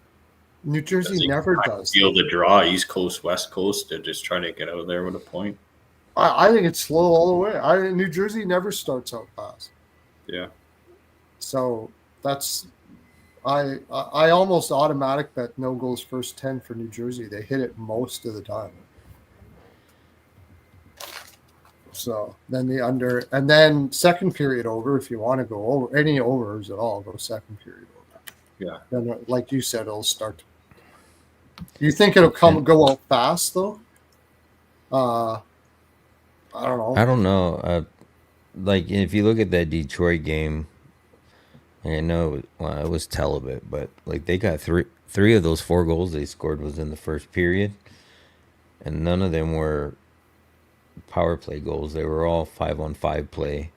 [SPEAKER 1] New Jersey never does.
[SPEAKER 3] Feel the draw, East Coast, West Coast. They're just trying to get out of there with a point.
[SPEAKER 1] I think it's slow all the way. New Jersey never starts out fast.
[SPEAKER 3] Yeah.
[SPEAKER 1] So that's I almost automatic bet no goals first 10 for New Jersey. They hit it most of the time. So then the under, and then second period over. If you want to go over any overs at all, go second period over.
[SPEAKER 3] Yeah.
[SPEAKER 1] Then, like you said, it'll start. You think it'll go out fast though? I don't know.
[SPEAKER 2] I don't know. Like if you look at that Detroit game, I know, well, it was Telebit, but like they got three of those 4 goals they scored was in the first period, and none of them were power play goals. They were all 5-on-5 play,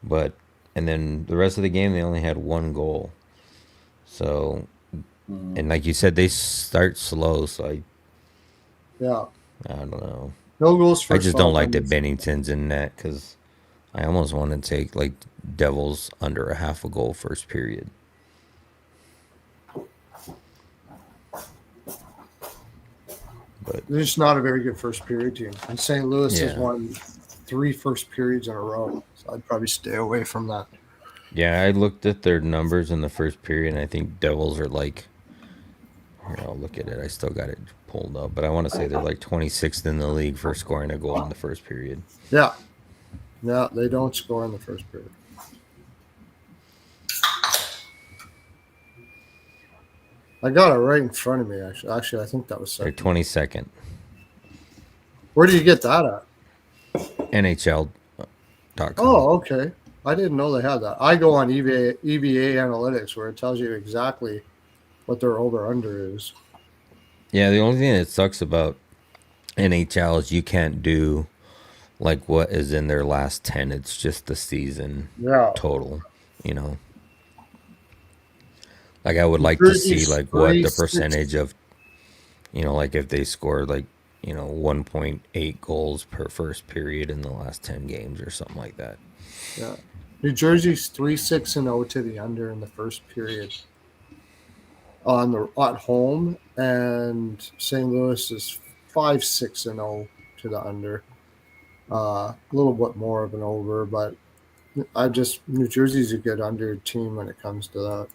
[SPEAKER 2] but and then the rest of the game they only had 1 goal. So, and like you said, they start slow. So I don't know.
[SPEAKER 1] No goals
[SPEAKER 2] I
[SPEAKER 1] first.
[SPEAKER 2] just don't like that Bennington's in net because I almost want to take like Devils under a half a goal first period. But
[SPEAKER 1] they're just not a very good first period team. And St. Louis has
[SPEAKER 2] Yeah.
[SPEAKER 1] won 3 first periods in a row. So I'd probably stay away from that.
[SPEAKER 2] yeah, I looked at their numbers in the first period, and I think Devils are like. Here, I'll look at it. I still got it pulled up, but I want to say they're like 26th in the league for scoring a goal in the first period.
[SPEAKER 1] Yeah. No, they don't score in the first period. I got it right in front of me, actually. Actually, I think that was
[SPEAKER 2] They're
[SPEAKER 1] second.
[SPEAKER 2] 22nd.
[SPEAKER 1] Where do you get that at?
[SPEAKER 2] NHL.com.
[SPEAKER 1] Oh, okay. I didn't know they had that. I go on EVA Analytics where it tells you exactly what their over-under is.
[SPEAKER 2] Yeah, the only thing that sucks about NHL is you can't do like what is in their last 10. It's just the season
[SPEAKER 1] Yeah.
[SPEAKER 2] total, you know. Like I would like to see like what the percentage of, you know, like if they score like, you know, 1.8 goals per first period in the last 10 games or something like that.
[SPEAKER 1] Yeah. New Jersey's 3-6-0 to the under in the first period at home, and St. Louis is 5-6-0 to the under. A little bit more of an over, but New Jersey's a good under team when it comes to that.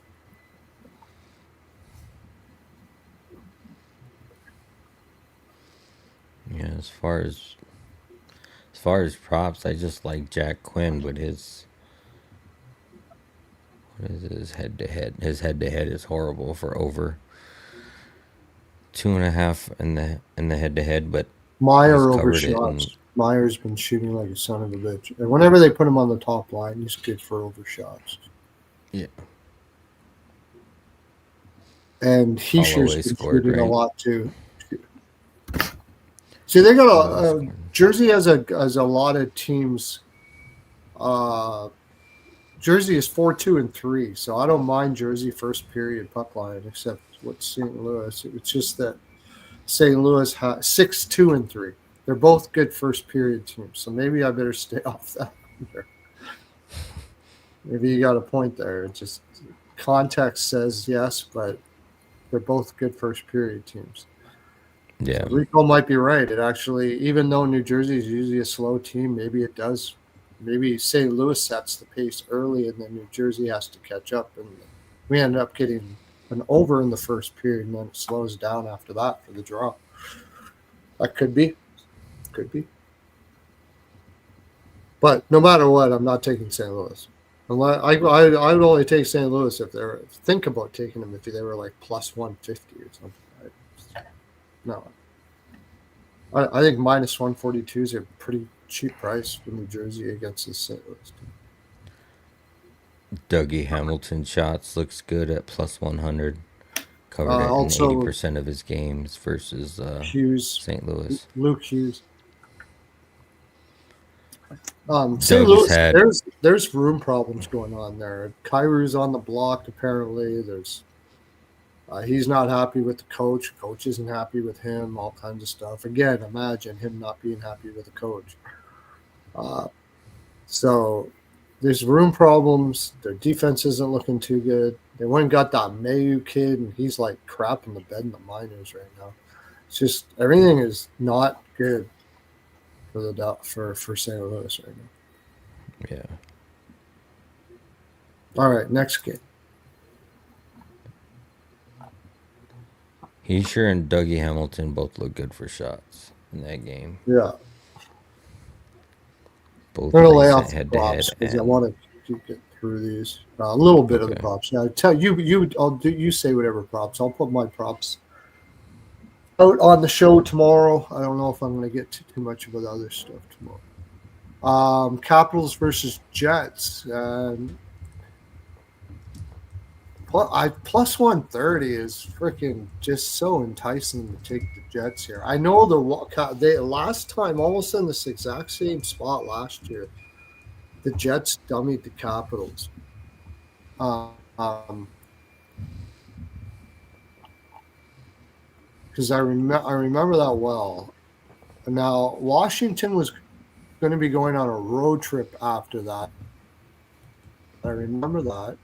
[SPEAKER 2] Yeah, as far as props, I just like Jack Quinn, but his what is his head to head? His head to head is horrible for over 2.5 in the head to head, but
[SPEAKER 1] Meyer
[SPEAKER 2] he's covered it
[SPEAKER 1] overshots. Meyer's been shooting like a son of a bitch, and whenever they put him on the top line, he's good for overshots.
[SPEAKER 2] Yeah.
[SPEAKER 1] And Heischer's been
[SPEAKER 2] scored,
[SPEAKER 1] shooting a
[SPEAKER 2] right?
[SPEAKER 1] lot too. See, they got Jersey has a lot of teams. Jersey is 4-2-3, so I don't mind Jersey first period puck line, except with St. Louis. It's just that St. Louis has 6-2-3. They're both good first period teams, so maybe I better stay off that. Maybe you got a point there. It just context says yes, but they're both good first period teams.
[SPEAKER 2] Yeah.
[SPEAKER 1] So Rico might be right. It actually, even though New Jersey is usually a slow team, maybe it does. Maybe St. Louis sets the pace early, and then New Jersey has to catch up, and we end up getting an over in the first period, and then it slows down after that for the draw. That could be. Could be. But no matter what, I'm not taking St. Louis. I would only take St. Louis if they're think about taking them if they were like plus 150 or something. No. I think minus 142 is a pretty cheap price for New Jersey against the St. Louis team.
[SPEAKER 2] Dougie Hamilton shots looks good at plus 100. Covered it in
[SPEAKER 1] Also,
[SPEAKER 2] 80% of his games versus
[SPEAKER 1] Hughes,
[SPEAKER 2] St. Louis.
[SPEAKER 1] Luke Hughes. St.
[SPEAKER 2] Doug
[SPEAKER 1] Louis,
[SPEAKER 2] had-
[SPEAKER 1] there's room problems going on there. Kairu's on the block apparently. There's he's not happy with the coach. Coach isn't happy with him. All kinds of stuff. Again, imagine him not being happy with the coach. So there's room problems. Their defense isn't looking too good. They went and got that Mayu kid, and he's like crap in the bed in the minors right now. It's just everything is not good for St. Louis right now.
[SPEAKER 2] Yeah.
[SPEAKER 1] All right, next game.
[SPEAKER 2] Heischer and Dougie Hamilton both look good for shots in that game.
[SPEAKER 1] Yeah.
[SPEAKER 2] Both
[SPEAKER 1] I'm going to lay off
[SPEAKER 2] decent
[SPEAKER 1] the
[SPEAKER 2] head-to-head.
[SPEAKER 1] props because I want to get through these. A little bit of the
[SPEAKER 2] Okay.
[SPEAKER 1] props. Yeah, I tell you, you say whatever props. I'll put my props out on the show tomorrow. I don't know if I'm going to get too much about other stuff tomorrow. Capitals versus Jets. plus 130 is freaking just so enticing to take the Jets here. I know they last time, almost in this exact same spot last year, the Jets dummied the Capitals. Because I remember that well. Now Washington was going to be going on a road trip after that. I remember that.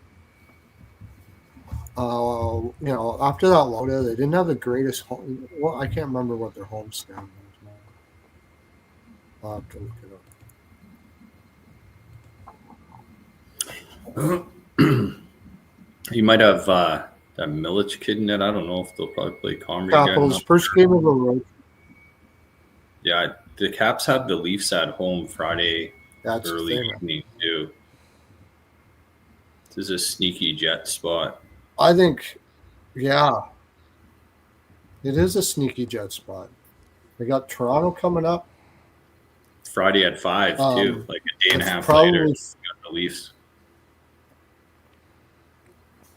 [SPEAKER 1] After that loadout, they didn't have the greatest home. Well, I can't remember what their home stand was now. I'll have to look it up.
[SPEAKER 3] You might have that Milich kid in it. I don't know if they'll probably play Comrie
[SPEAKER 1] Capitals
[SPEAKER 3] again.
[SPEAKER 1] first game of the road.
[SPEAKER 3] Yeah, the Caps have the Leafs at home Friday early evening too. This is a sneaky Jet spot.
[SPEAKER 1] I think, yeah, it is a sneaky Jet spot. They got Toronto coming up
[SPEAKER 3] Friday at 5 too, like a day and a half later. Got the Leafs.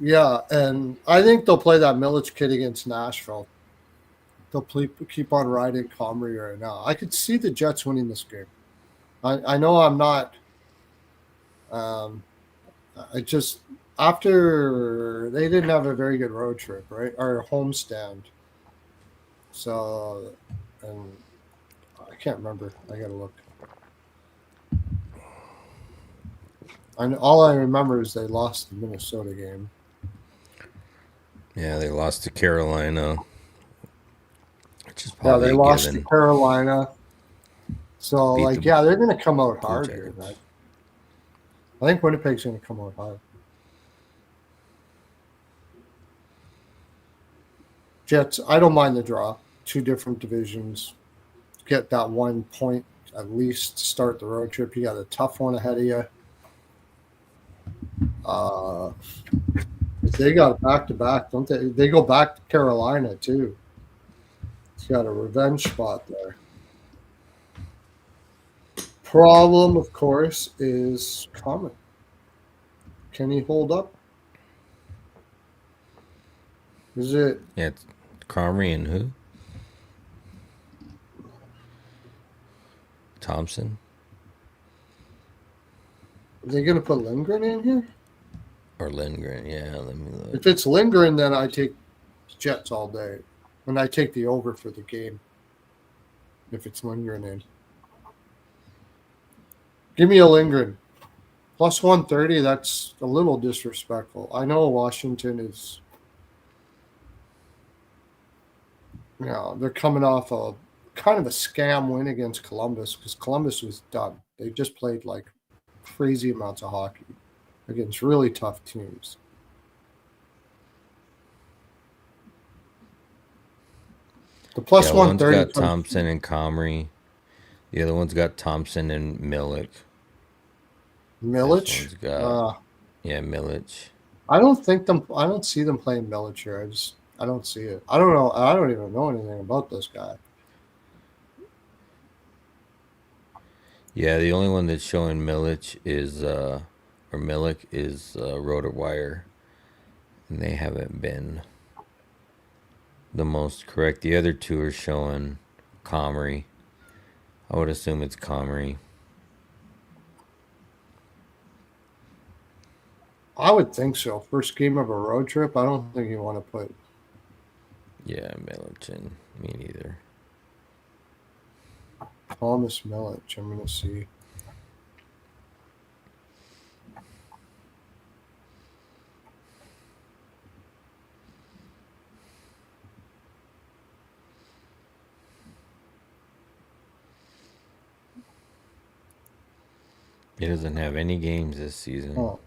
[SPEAKER 1] Yeah, and I think they'll play that Milich kid against Nashville. They'll keep on riding Comrie right now. I could see the Jets winning this game. I know I'm not. After they didn't have a very good road trip, right, or homestand. So, and I can't remember. I gotta look. All I remember is they lost the Minnesota game.
[SPEAKER 2] Yeah, they lost to Carolina.
[SPEAKER 1] They lost to Carolina. So, they're going to come out hard here. Right? I think Winnipeg's going to come out hard. Jets, I don't mind the draw. Two different divisions. Get that 1 point at least to start the road trip. You got a tough one ahead of you. They got back-to-back, don't they? They go back to Carolina, too. It's got a revenge spot there. Problem, of course, is Comrie. Can he hold up? Is it?
[SPEAKER 2] Yeah, it's Comrie and who? Thompson?
[SPEAKER 1] Are they going to put Lindgren in here?
[SPEAKER 2] Or Lindgren, yeah. Let me look.
[SPEAKER 1] If it's Lindgren, then I take Jets all day. And I take the over for the game. If it's Lindgren in. Give me a Lindgren. Plus 130, that's a little disrespectful. I know Washington is, they're coming off a kind of a scam win against Columbus because Columbus was done. They just played like crazy amounts of hockey against really tough teams. The plus 130.
[SPEAKER 2] One's got Thompson and Comrie. The other one's got Thompson and Milich.
[SPEAKER 1] Milich?
[SPEAKER 2] Milich.
[SPEAKER 1] I don't see them playing Milich here. I don't see it. I don't know. I don't even know anything about this guy.
[SPEAKER 2] Yeah, the only one that's showing Milich is RotorWire, and they haven't been the most correct. The other two are showing Comrie. I would assume it's Comrie.
[SPEAKER 1] I would think so. First game of a road trip, I don't think you want to put.
[SPEAKER 2] Yeah, Milich in. Me neither.
[SPEAKER 1] Thomas Milich. I'm going to see.
[SPEAKER 2] He doesn't have any games this season.
[SPEAKER 1] Oh.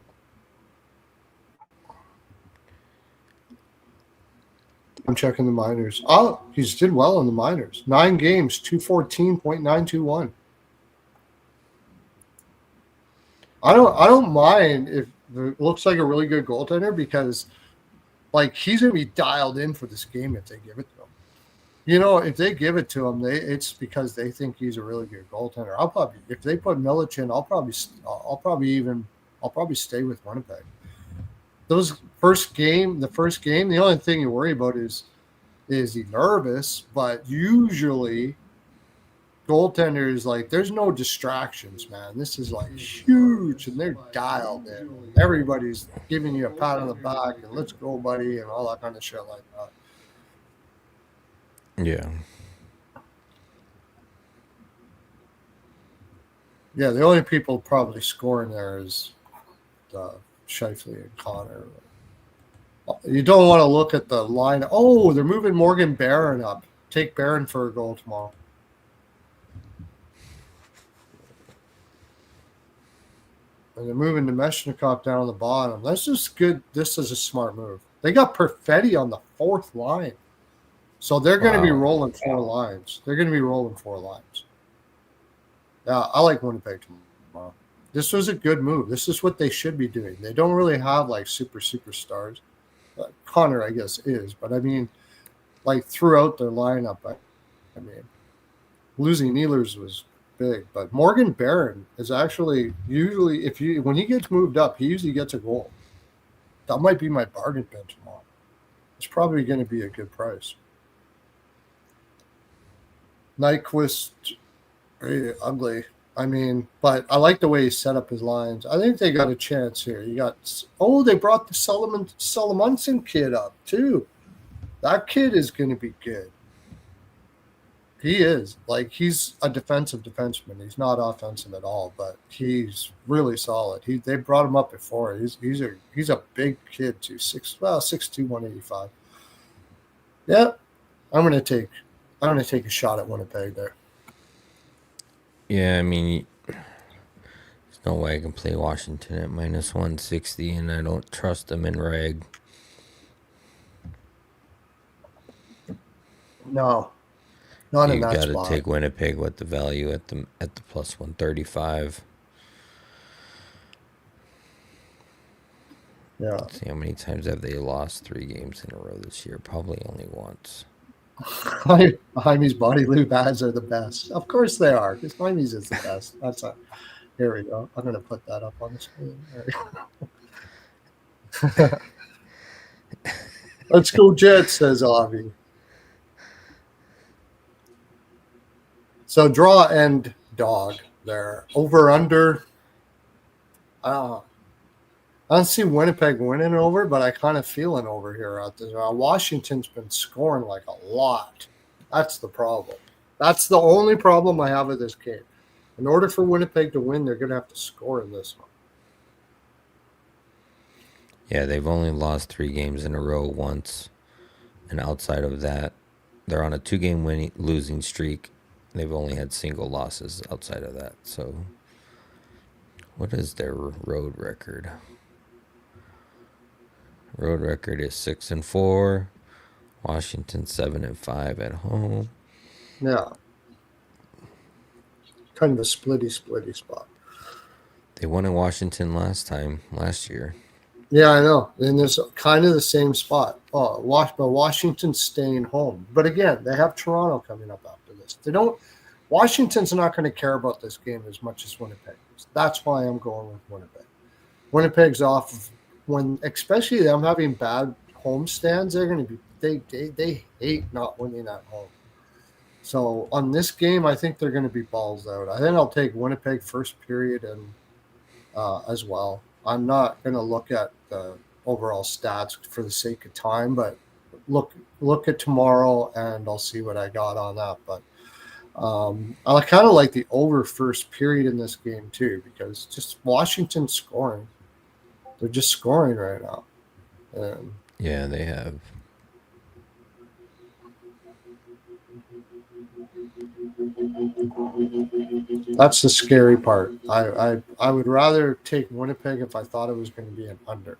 [SPEAKER 1] I'm checking the minors. Oh, he's did well in the minors. 9 games, 214.921. I don't mind if it looks like a really good goaltender because he's gonna be dialed in for this game if they give it to him. If they give it to him, it's because they think he's a really good goaltender. If they put Milich in, I'll probably stay with Winnipeg. those the first game, the only thing you worry about is he nervous, but usually goaltenders, like, there's no distractions, man. This is like huge, and they're dialed in. Everybody's giving you a pat on the back and let's go, buddy, and all that kind of shit like that.
[SPEAKER 2] Yeah.
[SPEAKER 1] Yeah, the only people probably scoring there is Scheifele and Connor. You don't want to look at the line. Oh, they're moving Morgan Barron up. Take Barron for a goal tomorrow. And they're moving Nemeshnikov down on the bottom. That's just good. This is a smart move. They got Perfetti on the fourth line. So they're going to be rolling four lines. They're going to be rolling four lines. Yeah, I like Winnipeg tomorrow. This was a good move. This is what they should be doing. They don't really have like superstars. Connor, I guess, is. But I mean, like throughout their lineup, I mean, losing Nealers was big. But Morgan Barron is actually usually, when he gets moved up, he usually gets a goal. That might be my bargain bin tomorrow. It's probably going to be a good price. Nyquist, really ugly. I mean, but I like the way he set up his lines. I think they got a chance here. They brought the Solomonson kid up too. That kid is going to be good. He is. Like, he's a defensive defenseman. He's not offensive at all, but he's really solid. They brought him up before. He's a big kid too. 6'2", 185. Yeah, I'm gonna take a shot at Winnipeg there.
[SPEAKER 2] Yeah, I mean, there's no way I can play Washington at minus 160, and I don't trust them in reg.
[SPEAKER 1] No, not in that spot.
[SPEAKER 2] You got to take Winnipeg with the value at the plus 135.
[SPEAKER 1] Yeah.
[SPEAKER 2] Let's see, how many times have they lost 3 games in a row this year? Probably only once.
[SPEAKER 1] Jaime's body lube ads are the best. Of course they are, because Jaime's is the best. Here we go. I'm going to put that up on the screen. Let's go Jets, says Avi. So draw and dog there. Over under. I don't see Winnipeg winning over, but I kind of feel an over here out there. Washington's been scoring like a lot. That's the problem. That's the only problem I have with this game. In order for Winnipeg to win, they're going to have to score in this one.
[SPEAKER 2] Yeah, they've only lost 3 games in a row once. And outside of that, they're on a 2-game losing streak. They've only had single losses outside of that. So, what is their road record? Road record is 6-4. Washington 7-5 at home.
[SPEAKER 1] Yeah. Kind of a splitty spot.
[SPEAKER 2] They won in Washington last year.
[SPEAKER 1] Yeah, I know. And there's kind of the same spot. But Washington's staying home. But again, they have Toronto coming up after this. Washington's not going to care about this game as much as Winnipeg is. That's why I'm going with Winnipeg. Winnipeg's off of especially them having bad home stands. They're going to be they hate not winning at home. So on this game, I think they're going to be balls out. I think I'll take Winnipeg first period and as well. I'm not going to look at the overall stats for the sake of time, but look at tomorrow and I'll see what I got on that. But I kind of like the over first period in this game too, because just Washington scoring. They're just scoring right now.
[SPEAKER 2] Yeah, they have.
[SPEAKER 1] That's the scary part. I would rather take Winnipeg if I thought it was going to be an under.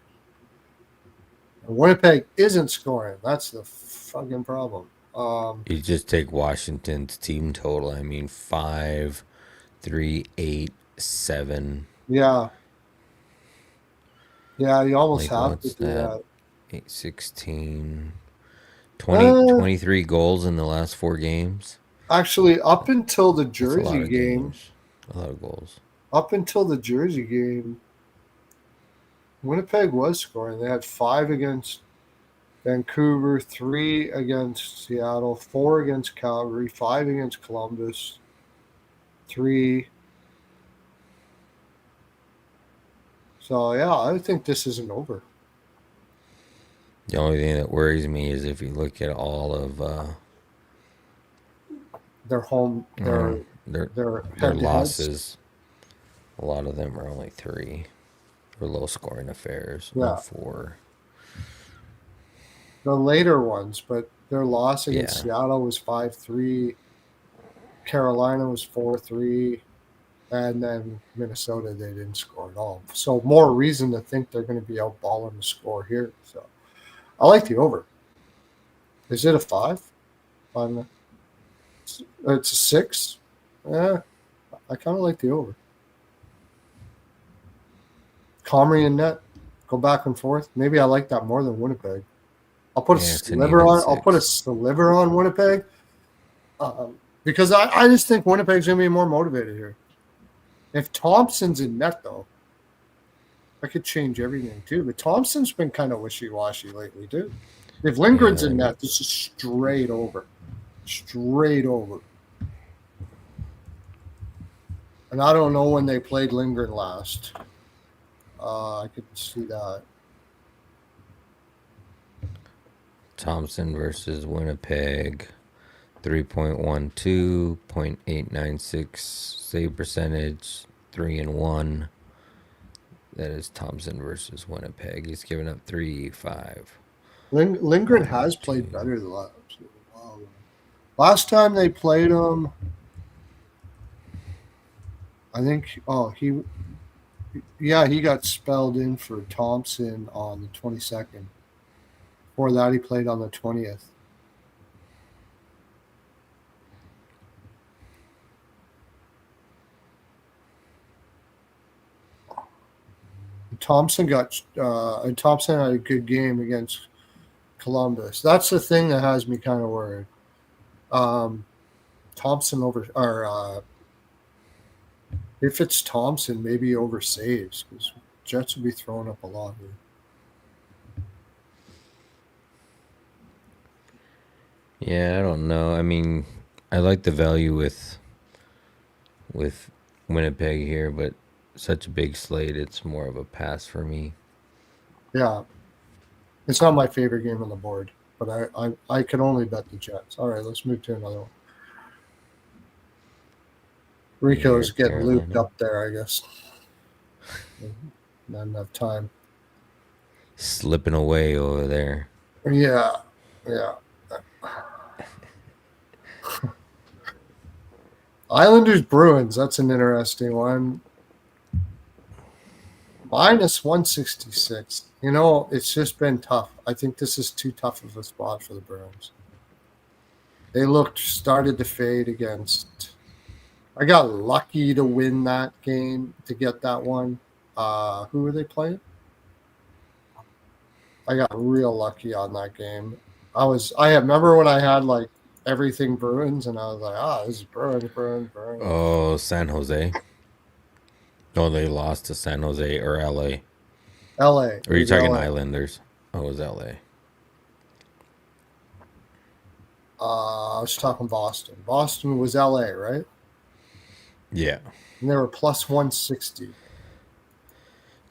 [SPEAKER 1] And Winnipeg isn't scoring. That's the fucking problem.
[SPEAKER 2] You just take Washington's team total. I mean, 5, 3, 8, 7.
[SPEAKER 1] Yeah. Yeah, you almost have to do that.
[SPEAKER 2] 8, 16, 23 goals in the last 4 games.
[SPEAKER 1] Actually, up until the Jersey game.
[SPEAKER 2] A lot of goals.
[SPEAKER 1] Up until the Jersey game, Winnipeg was scoring. They had 5 against Vancouver, 3 against Seattle, 4 against Calgary, 5 against Columbus, 3. So, yeah, I think this isn't over.
[SPEAKER 2] The only thing that worries me is if you look at all of
[SPEAKER 1] Their home, their head-to-heads.
[SPEAKER 2] losses, a lot of them are only 3 or low scoring affairs.
[SPEAKER 1] Yeah.
[SPEAKER 2] 4.
[SPEAKER 1] The later ones, but their loss against
[SPEAKER 2] Yeah.
[SPEAKER 1] Seattle was 5-3. Carolina was 4-3. And then Minnesota, they didn't score at all. So more reason to think they're going to be outballing the score here. So I like the over. Is it a 5? It's a 6. Yeah, I kind of like the over. Comrie and net go back and forth. Maybe I like that more than Winnipeg. I'll put a sliver on. I'll put a sliver on Winnipeg because I just think Winnipeg's going to be more motivated here. If Thompson's in net, though, that could change everything, too. But Thompson's been kind of wishy-washy lately, too. If Lindgren's in net, this is straight over. Straight over. And I don't know when they played Lindgren last. I could see that.
[SPEAKER 2] Thompson versus Winnipeg. 3.12, 0.896 save percentage, 3-1. That is Thompson versus Winnipeg. He's given up 3-5.
[SPEAKER 1] Lindgren has played better the last. Last time they played him, I think. He got spelled in for Thompson on the 22nd. Before that, he played on the 20th. Thompson had a good game against Columbus. That's the thing that has me kind of worried. Thompson if it's Thompson, maybe over saves because Jets will be throwing up a lot here.
[SPEAKER 2] Yeah, I don't know. I mean, I like the value with Winnipeg here, but such a big slate, it's more of a pass for me.
[SPEAKER 1] Yeah. It's not my favorite game on the board, but I can only bet the Jets. All right, let's move to another one. Rico's getting looped up there, I guess. Not enough time.
[SPEAKER 2] Slipping away over there.
[SPEAKER 1] Yeah. Islanders Bruins, that's an interesting one. -166. It's just been tough. I think this is too tough of a spot for the Bruins. They started to fade against. I got lucky to win that game to get that one. Who were they playing? I got real lucky on that game. I remember when I had like everything Bruins, and I was like, this is Bruins.
[SPEAKER 2] Oh, San Jose. No, they lost to San Jose or LA.
[SPEAKER 1] LA.
[SPEAKER 2] Or are you talking LA. Islanders? Oh, it was LA.
[SPEAKER 1] I was talking Boston. Boston was LA, right?
[SPEAKER 2] Yeah.
[SPEAKER 1] And they were +160.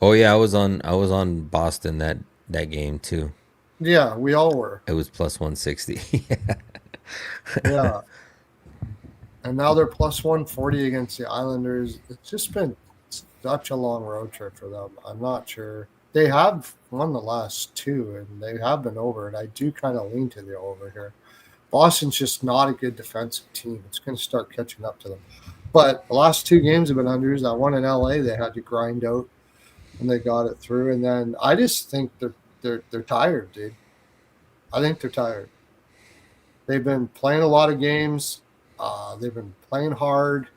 [SPEAKER 2] Oh yeah, I was on Boston that game too.
[SPEAKER 1] Yeah, we all were.
[SPEAKER 2] It was +160.
[SPEAKER 1] Yeah. And now they're +140 against the Islanders. It's just been such a long road trip for them. I'm not sure. They have won the last 2, and they have been over, and I do kind of lean to the over here. Boston's just not a good defensive team. It's going to start catching up to them. But the last 2 games have been unders. That one in LA, they had to grind out, and they got it through. And then I just think they're tired, dude. I think they're tired. They've been playing a lot of games. They've been playing hard.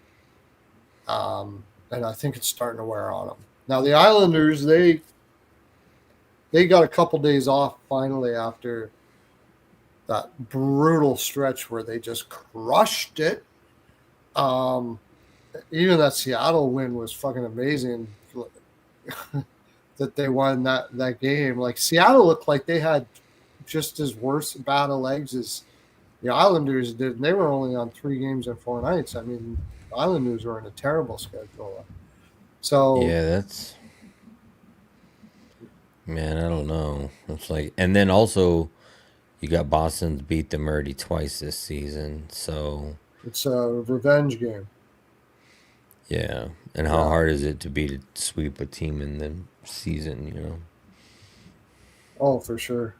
[SPEAKER 1] And I think it's starting to wear on them. Now, the Islanders, they got a couple days off finally after that brutal stretch where they just crushed it. Even that Seattle win was fucking amazing. that they won that game. Like Seattle looked like they had just as worse bad of legs as the Islanders did. And they were only on 3 games and 4 nights. I mean, the Islanders were in a terrible schedule. So
[SPEAKER 2] Yeah, that's man. I don't know. It's like, and then also you got Boston's beat them already twice this season. So
[SPEAKER 1] it's a revenge game.
[SPEAKER 2] yeah, and how hard is it to sweep a team in the season? You know.
[SPEAKER 1] Oh, for sure.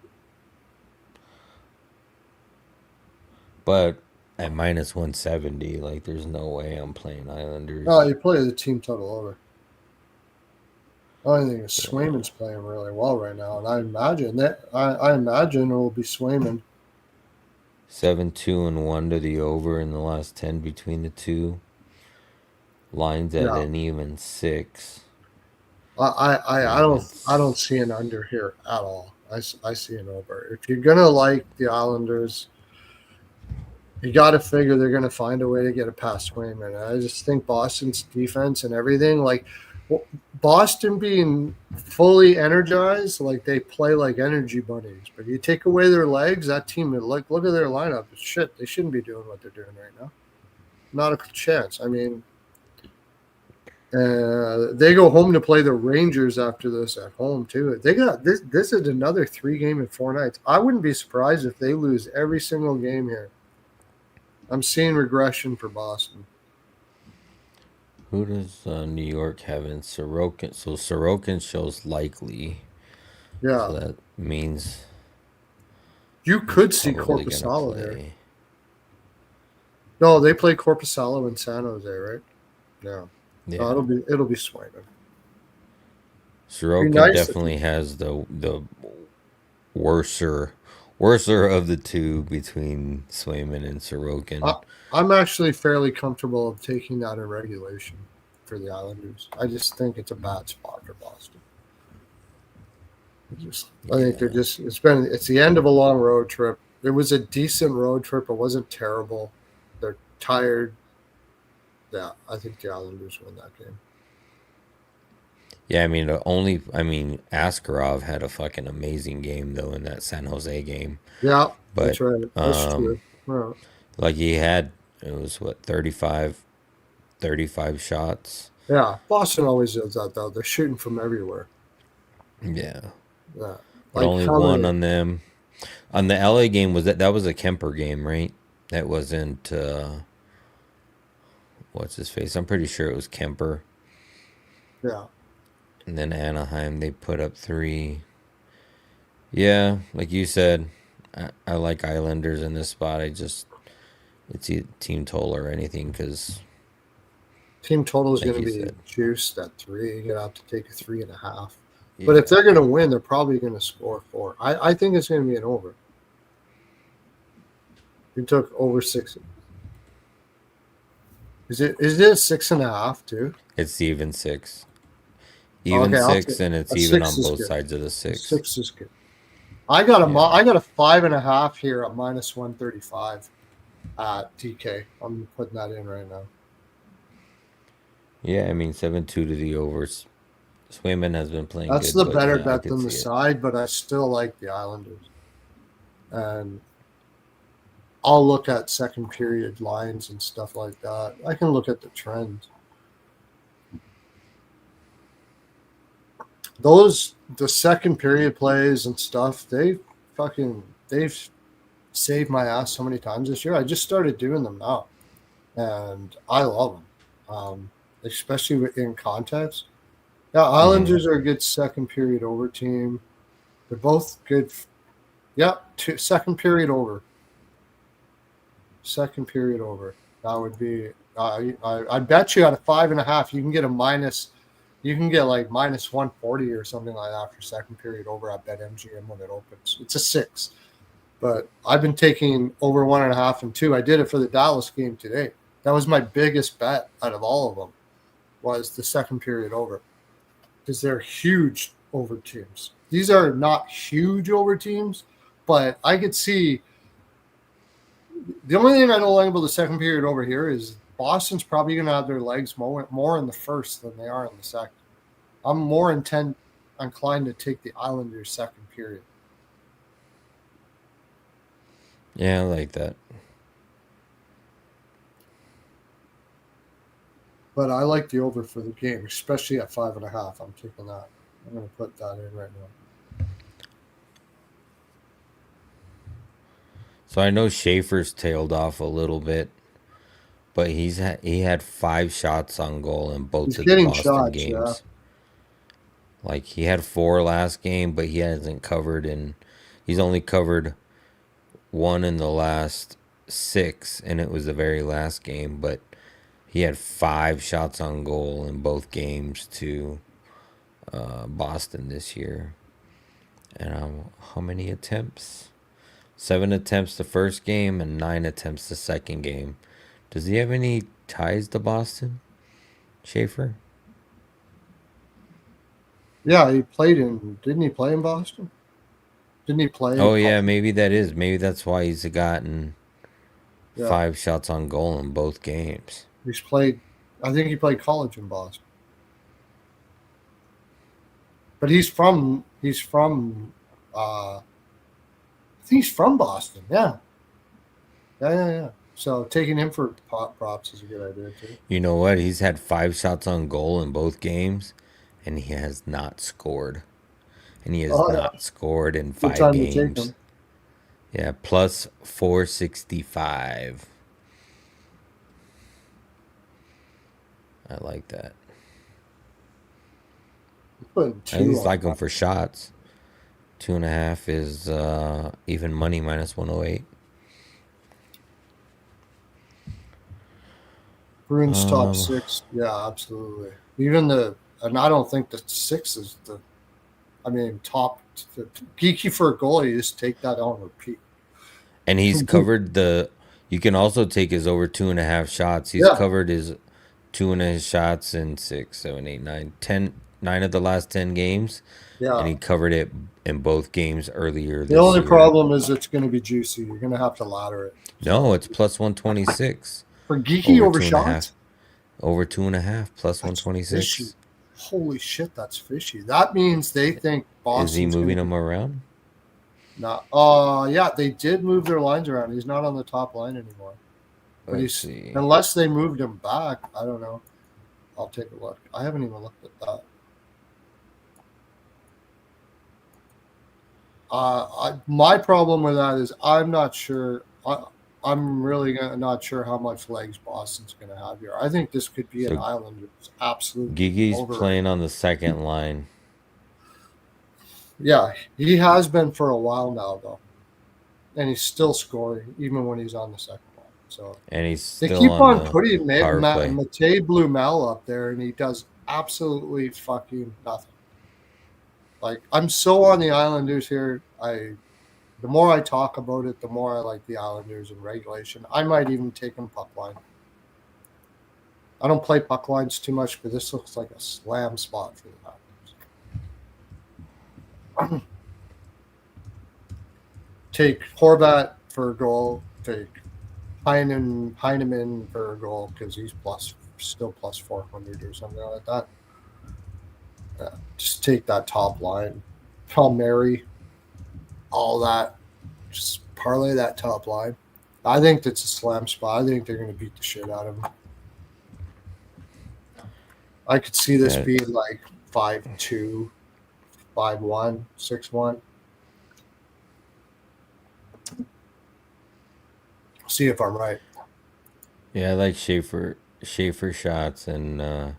[SPEAKER 2] But at minus 170, like there's no way I'm playing Islanders.
[SPEAKER 1] Oh, you play the team total over. The only thing is Swayman's playing really well right now, and I imagine it will be Swayman.
[SPEAKER 2] 7-2-1 to the over in the last 10 between the two. Lines at an even 6.
[SPEAKER 1] I don't see an under here at all. I see an over. If you're gonna like the Islanders, you got to figure they're gonna find a way to get it past Swayman. I just think Boston's defense and everything, like Boston being fully energized, like they play like energy bunnies. But you take away their legs, that team, look at their lineup. Shit, they shouldn't be doing what they're doing right now. Not a chance. I mean, they go home to play the Rangers after this at home too. They got this. This is another 3 game and 4 nights. I wouldn't be surprised if they lose every single game here. I'm seeing regression for Boston.
[SPEAKER 2] Who does New York have in Sorokin? So Sorokin shows likely.
[SPEAKER 1] Yeah.
[SPEAKER 2] So that means
[SPEAKER 1] you could see Korpisalo there. No, they play Korpisalo in San Jose, right? Yeah.
[SPEAKER 2] Yeah.
[SPEAKER 1] It'll be Swayman.
[SPEAKER 2] Sorokin definitely has the worser of the two between Swayman and Sorokin.
[SPEAKER 1] I'm actually fairly comfortable of taking that in regulation for the Islanders. I just think it's a bad spot for Boston. I think they're just it's the end of a long road trip. It was a decent road trip. It wasn't terrible. They're tired. Yeah, I think the Islanders win that game.
[SPEAKER 2] Yeah, I mean, Askarov had a fucking amazing game, though, in that San Jose game.
[SPEAKER 1] Yeah,
[SPEAKER 2] but,
[SPEAKER 1] that's right. That's true. Yeah.
[SPEAKER 2] Like, it was, 35 shots?
[SPEAKER 1] Yeah, Boston always does that, though. They're shooting from everywhere.
[SPEAKER 2] Yeah.
[SPEAKER 1] Yeah.
[SPEAKER 2] But only one on them. On the LA game, that was a Kemper game, right? That wasn't, what's his face? I'm pretty sure it was Kemper.
[SPEAKER 1] Yeah.
[SPEAKER 2] And then Anaheim, they put up 3. Yeah, like you said, I like Islanders in this spot. It's a team total or anything because
[SPEAKER 1] team total is going to be juiced at 3. You're going to have to take a 3.5.
[SPEAKER 2] Yeah.
[SPEAKER 1] But if they're going to win, they're probably going to score 4. I think it's going to be an over. You took over 6. Is it 6.5 too?
[SPEAKER 2] It's even 6. Even 6, and it's even on both sides of the 6.
[SPEAKER 1] 6 is good. I got a 5.5 here at minus 135 at TK. I'm putting that in right now.
[SPEAKER 2] Yeah, I mean 7-2 to the overs. Swayman has been playing.
[SPEAKER 1] That's good, the better bet than the side, but I still like the Islanders. And I'll look at second period lines and stuff like that. I can look at the trends. The second period plays and stuff, they've saved my ass so many times this year. I just started doing them now, and I love them, especially in context. Yeah, Islanders are a good second period over team. They're both good. Yeah, second period over. Second period over. That would be. I bet you at a 5.5, you can get a minus. You can get like minus 140 or something like that for second period over at BetMGM when it opens. It's a 6. But I've been taking over 1.5 and 2. I did it for the Dallas game today. That was my biggest bet out of all of them, was the second period over. Because they're huge over teams. These are not huge over teams, but I could see the only thing I don't like about the second period over here is Boston's probably going to have their legs more in the first than they are in the second. I'm more intent inclined to take the Islanders second period.
[SPEAKER 2] Yeah, I like that.
[SPEAKER 1] But I like the over for the game, especially at 5.5. I'm taking that. I'm going to put that in right now.
[SPEAKER 2] So I know Schaefer's tailed off a little bit, but he had 5 shots on goal in both
[SPEAKER 1] He's
[SPEAKER 2] of the
[SPEAKER 1] getting
[SPEAKER 2] Boston
[SPEAKER 1] shots,
[SPEAKER 2] games. Like he had 4 last game, but he hasn't covered he's only covered 1 in the last 6, and it was the very last game, but he had 5 shots on goal in both games to Boston this year. And how many attempts? 7 attempts the first game and 9 attempts the second game. Does he have any ties to Boston, Schaefer?
[SPEAKER 1] Yeah, he played didn't he play in Boston? Didn't he play?
[SPEAKER 2] Oh, yeah, maybe that's why he's gotten 5 shots on goal in both games.
[SPEAKER 1] I think he played college in Boston. But he's from I think he's from Boston. Yeah. So taking him for props is a good idea too.
[SPEAKER 2] You know what? He's had 5 shots on goal in both games, and he has not scored. And he has not scored in 5 games. Yeah, plus 465. I like that. I just like him for shots. 2.5 is even money minus 108.
[SPEAKER 1] Bruins top 6. Yeah, absolutely. And I don't think the 6 is top. Geeky for a goalie, you just take that on repeat.
[SPEAKER 2] And he's covered you can also take his over 2.5 shots. He's covered his 2.5 shots in 6, 7, 8, 9, 10, 9 of the last 10 games. Yeah. And he covered it in both games earlier this year.
[SPEAKER 1] The only problem is it's going to be juicy. You're going to have to ladder it.
[SPEAKER 2] No, it's plus 126.
[SPEAKER 1] For Geeky over shots?
[SPEAKER 2] Over 2.5 plus 126.
[SPEAKER 1] Fishy. Holy shit, that's fishy. That means they think Boston.
[SPEAKER 2] Is he moving them around?
[SPEAKER 1] No. Yeah, they did move their lines around. He's not on the top line anymore. But unless they moved him back, I don't know. I'll take a look. I haven't even looked at that. My problem with that is I'm not sure. I'm really not sure how much legs Boston's going to have here. I think this could be an Islanders absolute.
[SPEAKER 2] Gigi's playing on the second line.
[SPEAKER 1] Yeah, he has been for a while now, though, and he's still scoring even when he's on the second line. So
[SPEAKER 2] and he's still
[SPEAKER 1] they keep on putting
[SPEAKER 2] Matej
[SPEAKER 1] Blumel up there, and he does absolutely fucking nothing. Like, I'm so on the Islanders here. The more I talk about it, the more I like the Islanders in regulation. I might even take them puck line. I don't play puck lines too much, but this looks like a slam spot for the Islanders. Take Horvat for a goal. Take Heineman for a goal because he's still plus 400 or something like that. Yeah, just take that top line. Palmieri, all that. Just parlay that top line. I think that's a slam spot. I think they're going to beat the shit out of him. I could see this being like 5-2, 5-1, 6-1. See if I'm right.
[SPEAKER 2] Yeah, I like Schaefer shots and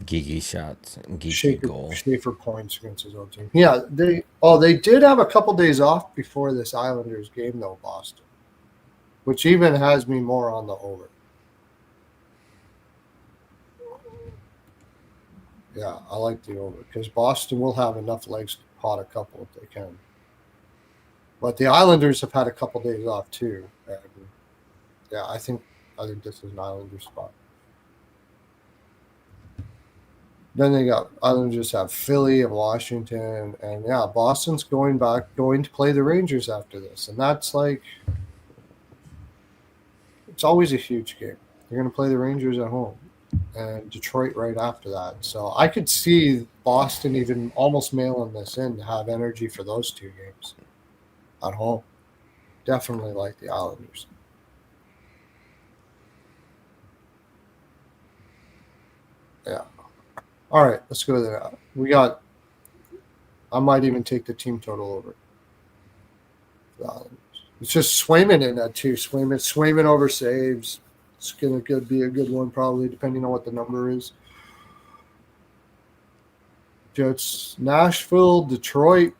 [SPEAKER 2] Gigi shots, Gigi goal.
[SPEAKER 1] Schaefer points against his own team. Yeah, they did have a couple days off before this Islanders game though, Boston, which even has me more on the over. Yeah, I like the over because Boston will have enough legs to pot a couple if they can. But the Islanders have had a couple days off too. And yeah, I think this is an Islanders spot. Then they got Islanders have Philly and Washington, and yeah, Boston's going to play the Rangers after this, and that's like it's always a huge game. They're going to play the Rangers at home. and Detroit right after that. So I could see Boston even almost mailing this in to have energy for those two games at home. Definitely like the Islanders. Yeah. All right, let's go there. I might even take the team total over. It's just Swayman in that too. Swayman over saves. It's gonna be a good one probably, depending on what the number is. Jets, Nashville, Detroit.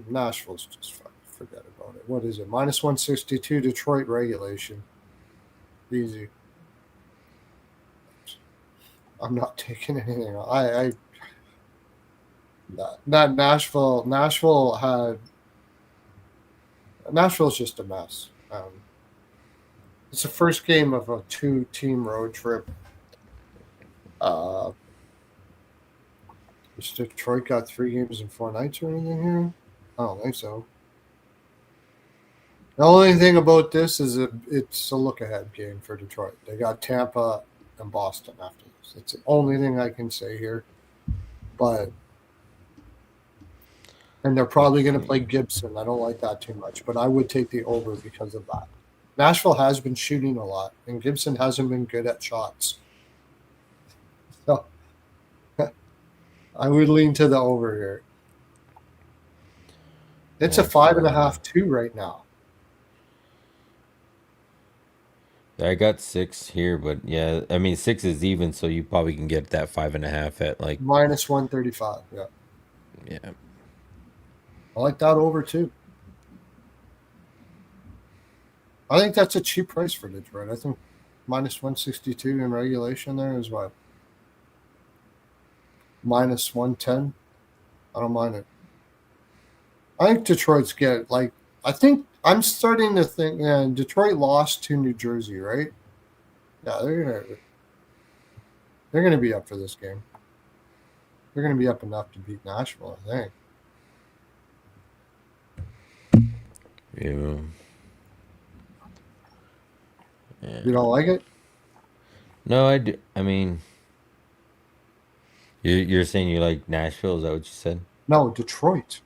[SPEAKER 1] Nashville's just fine. Forget about it. What is it? -162 Detroit regulation. Easy. I'm not taking anything. That Nashville's just a mess. It's the first game of a 2-team road trip. Has Detroit got 3 games in 4 nights or anything here? I don't think so. The only thing about this is it's a look-ahead game for Detroit. They got Tampa and Boston after this. It's the only thing I can say here. And they're probably going to play Gibson. I don't like that too much, but I would take the over because of that. Nashville has been shooting a lot, and Gibson hasn't been good at shots. So I would lean to the over here. It's a 5.5 2 right now.
[SPEAKER 2] I got 6 here, but yeah, I mean 6 is even, so you probably can get that 5.5 at like
[SPEAKER 1] -135. Yeah.
[SPEAKER 2] Yeah.
[SPEAKER 1] I like that over too. I think that's a cheap price for Detroit. I think -162 in regulation there is what? -110. I don't mind it. I think Detroit's get like. I think I'm starting to think. Detroit lost to New Jersey, right? Yeah, they're gonna be up for this game. They're gonna be up enough to beat Nashville, I think.
[SPEAKER 2] Yeah.
[SPEAKER 1] You don't like it?
[SPEAKER 2] No, I do. I mean, you're saying you like Nashville? Is that what you said?
[SPEAKER 1] No, Detroit.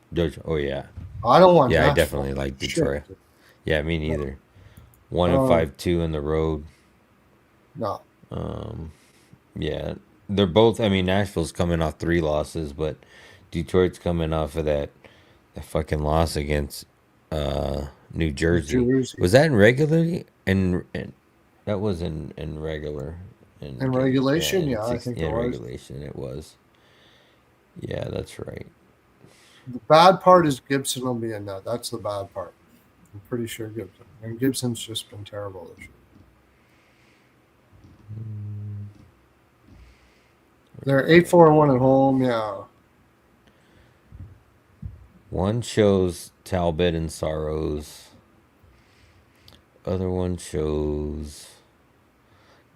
[SPEAKER 2] Oh yeah,
[SPEAKER 1] I don't want.
[SPEAKER 2] yeah.
[SPEAKER 1] Nashville.
[SPEAKER 2] I definitely like Detroit.
[SPEAKER 1] Shit.
[SPEAKER 2] Yeah, me neither. 1-5-2 in the road.
[SPEAKER 1] No.
[SPEAKER 2] Yeah, they're both. I mean, Nashville's coming off 3 losses, but Detroit's coming off of that fucking loss against New Jersey. Was that in regular? And that was in regular.
[SPEAKER 1] In regulation, yeah, I think it was.
[SPEAKER 2] Regulation, it was. Yeah, that's right.
[SPEAKER 1] The bad part is Gibson will be in that. That's the bad part. I'm pretty sure Gibson. And Gibson's just been terrible this year. They're 8-4-1 at home, yeah.
[SPEAKER 2] One shows Talbot and Saros. Other one shows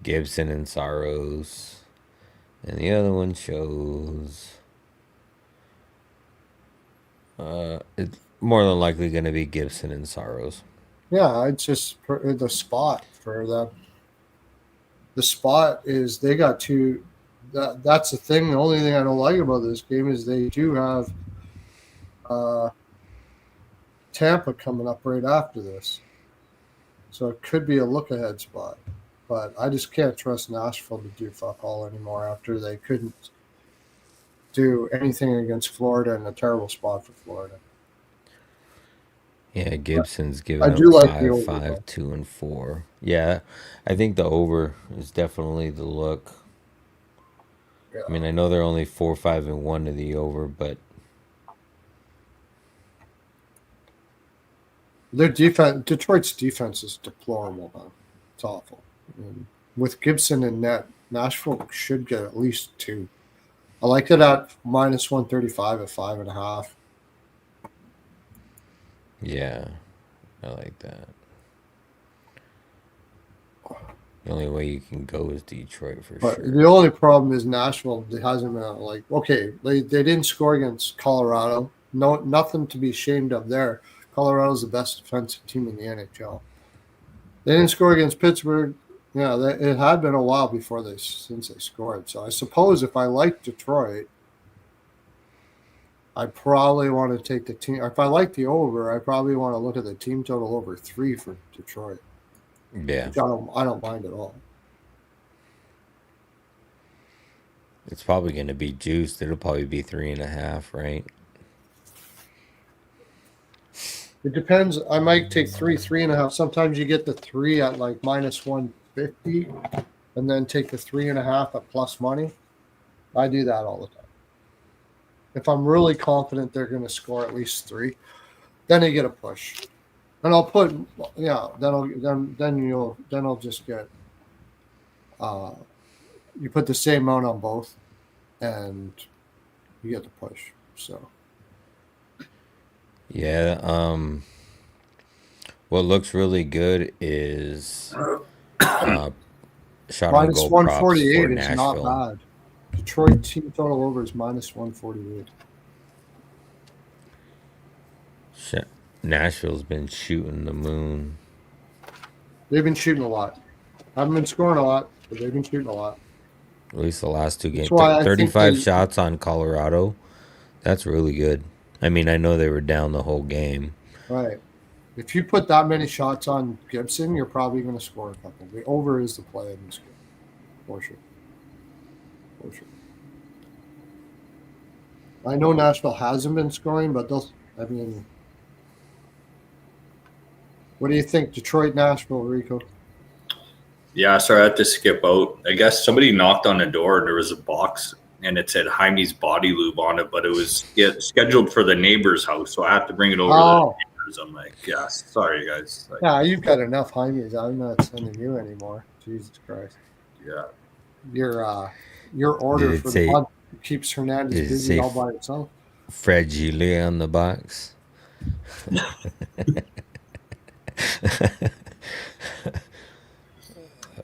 [SPEAKER 2] Gibson and Saros. And the other one shows it's more than likely going to be Gibson and Saros.
[SPEAKER 1] Yeah, it's just the spot for them. The spot is they got 2. That's the thing. The only thing I don't like about this game is they do have Tampa coming up right after this. So it could be a look-ahead spot. But I just can't trust Nashville to do fuck all anymore after they couldn't do anything against Florida in a terrible spot for Florida.
[SPEAKER 2] Yeah, Gibson's giving
[SPEAKER 1] I
[SPEAKER 2] up
[SPEAKER 1] do like
[SPEAKER 2] 5,
[SPEAKER 1] the over,
[SPEAKER 2] 5, 2, and 4. Yeah, I think the over is definitely the look.
[SPEAKER 1] Yeah.
[SPEAKER 2] I mean, I know they're only 4, 5, and 1 to the over, but
[SPEAKER 1] their defense, Detroit's defense is deplorable, man. It's awful. And with Gibson and net, Nashville should get at least 2. I like it at -135 at 5.5.
[SPEAKER 2] yeah, I like that. The only way you can go is Detroit for
[SPEAKER 1] But
[SPEAKER 2] sure.
[SPEAKER 1] the only problem is Nashville hasn't been like, okay, they didn't score against Colorado. No, nothing to be ashamed of there. Colorado's the best defensive team in the NHL. They didn't score against Pittsburgh. Yeah, it had been a while since they scored. So I suppose if I like Detroit, I probably want to take the team. If I like the over, I probably want to look at the team total over 3 for Detroit,
[SPEAKER 2] Yeah,
[SPEAKER 1] which I don't mind at all.
[SPEAKER 2] it's probably going to be juiced. It'll probably be 3.5, right?
[SPEAKER 1] It depends. I might take 3.5. Sometimes you get the 3 at like minus 150, and then take the 3.5 at plus money. I do that all the time. If I'm really confident they're going to score at least 3, then you get a push, and I'll put then I'll just get you put the same amount on both, and you get the push. So
[SPEAKER 2] Yeah. What looks really good is shot on
[SPEAKER 1] minus
[SPEAKER 2] goal props for
[SPEAKER 1] 148 is not
[SPEAKER 2] Nashville.
[SPEAKER 1] bad. Detroit team total over is minus 148.
[SPEAKER 2] Nashville's been shooting the moon.
[SPEAKER 1] They've been shooting a lot. Haven't been scoring a lot, but they've been shooting a lot.
[SPEAKER 2] At least the last 2 games.
[SPEAKER 1] That's why I think
[SPEAKER 2] 35 shots on Colorado. That's really good. I mean, I know they were down the whole game.
[SPEAKER 1] Right. If you put that many shots on Gibson, you're probably going to score a couple. The over is the play in this game. For sure. For sure. I know Nashville hasn't been scoring, but what do you think? Detroit, Nashville, Rico?
[SPEAKER 3] Yeah, sorry, I had to skip out. I guess somebody knocked on the door and there was a box and it said Jaime's Body Lube on it, but it was scheduled for the neighbor's house, so I have to bring it over to the neighbors. I'm like, yeah, sorry, guys. Like,
[SPEAKER 1] yeah, you've got enough Jaime's. I'm not sending you anymore. Jesus Christ.
[SPEAKER 3] Yeah.
[SPEAKER 1] Your order for the month keeps Hernandez busy all by itself.
[SPEAKER 2] Fragile on the box.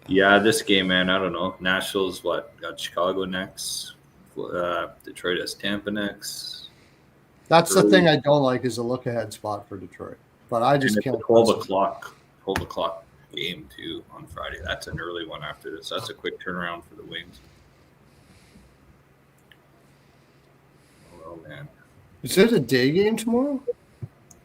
[SPEAKER 3] Yeah, this game, man, I don't know. Nashville's got Chicago next. Detroit has Tampa next.
[SPEAKER 1] That's the thing I don't like is a look ahead spot for Detroit. But I just can't.
[SPEAKER 3] 12 o'clock game too on Friday. That's an early one after this. That's a quick turnaround for the Wings. Oh man.
[SPEAKER 1] Is it a day game tomorrow?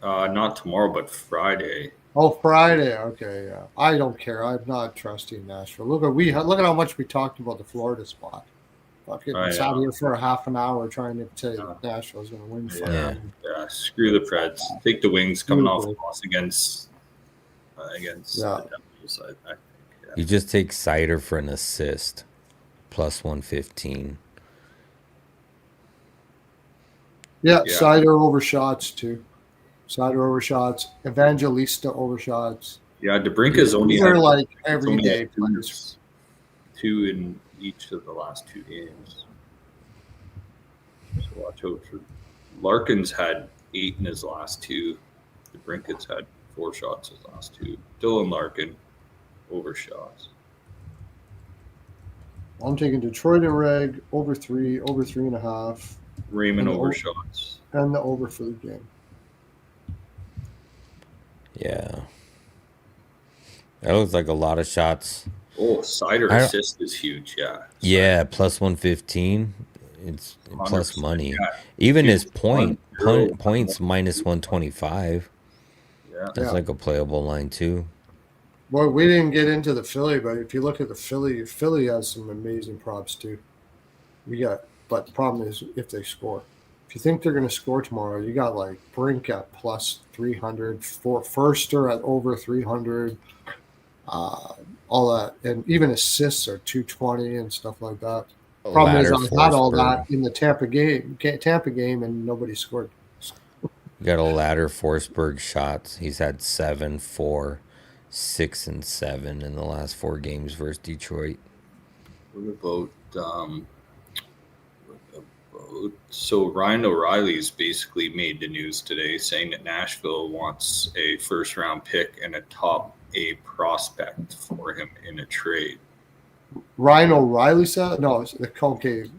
[SPEAKER 3] Not tomorrow, but Friday.
[SPEAKER 1] Oh, Friday. Okay, yeah. I don't care. I'm not trusting Nashville. Look at how much we talked about the Florida spot. Fucking sat here for a half an hour trying to say Nashville's going to win.
[SPEAKER 3] Yeah. Screw the Preds. Take the Wings coming off a loss against the Devils. I think. Yeah.
[SPEAKER 2] You just take Cider for an assist, plus 115.
[SPEAKER 1] Yeah, Cider over shots too. Cider over shots. Evangelista over shots.
[SPEAKER 3] Yeah, DeBrinca's only
[SPEAKER 1] had like everyday
[SPEAKER 3] players. 2 in each of the last 2 games. So watch out for Larkin's had 8 in his last 2. DeBrinca's had 4 shots his last 2. Dylan Larkin over shots.
[SPEAKER 1] I'm taking Detroit and Reg over 3, over 3.5.
[SPEAKER 3] Raymond over shots.
[SPEAKER 1] And the over for the game.
[SPEAKER 2] Yeah. That looks like a lot of shots.
[SPEAKER 3] Oh, Cider assist is huge, yeah.
[SPEAKER 2] Yeah, plus 115. It's plus money. Yeah. Even his points minus 125. Yeah. That's like a playable line too.
[SPEAKER 1] Well, we didn't get into the Philly, but if you look at the Philly has some amazing props too. But the problem is if they score. If you think they're going to score tomorrow, you got like Brink at plus 300, Forster at over 300, all that, and even assists are 220 and stuff like that. Problem is I had all that in the Tampa game, and nobody scored.
[SPEAKER 2] You got a ladder Forsberg shots. He's had 7, 4, 6, and 7 in the last 4 games versus Detroit.
[SPEAKER 3] What about so Ryan O'Reilly's basically made the news today saying that Nashville wants a first-round pick and a top A prospect for him in a trade.
[SPEAKER 1] Ryan O'Reilly said? No, okay.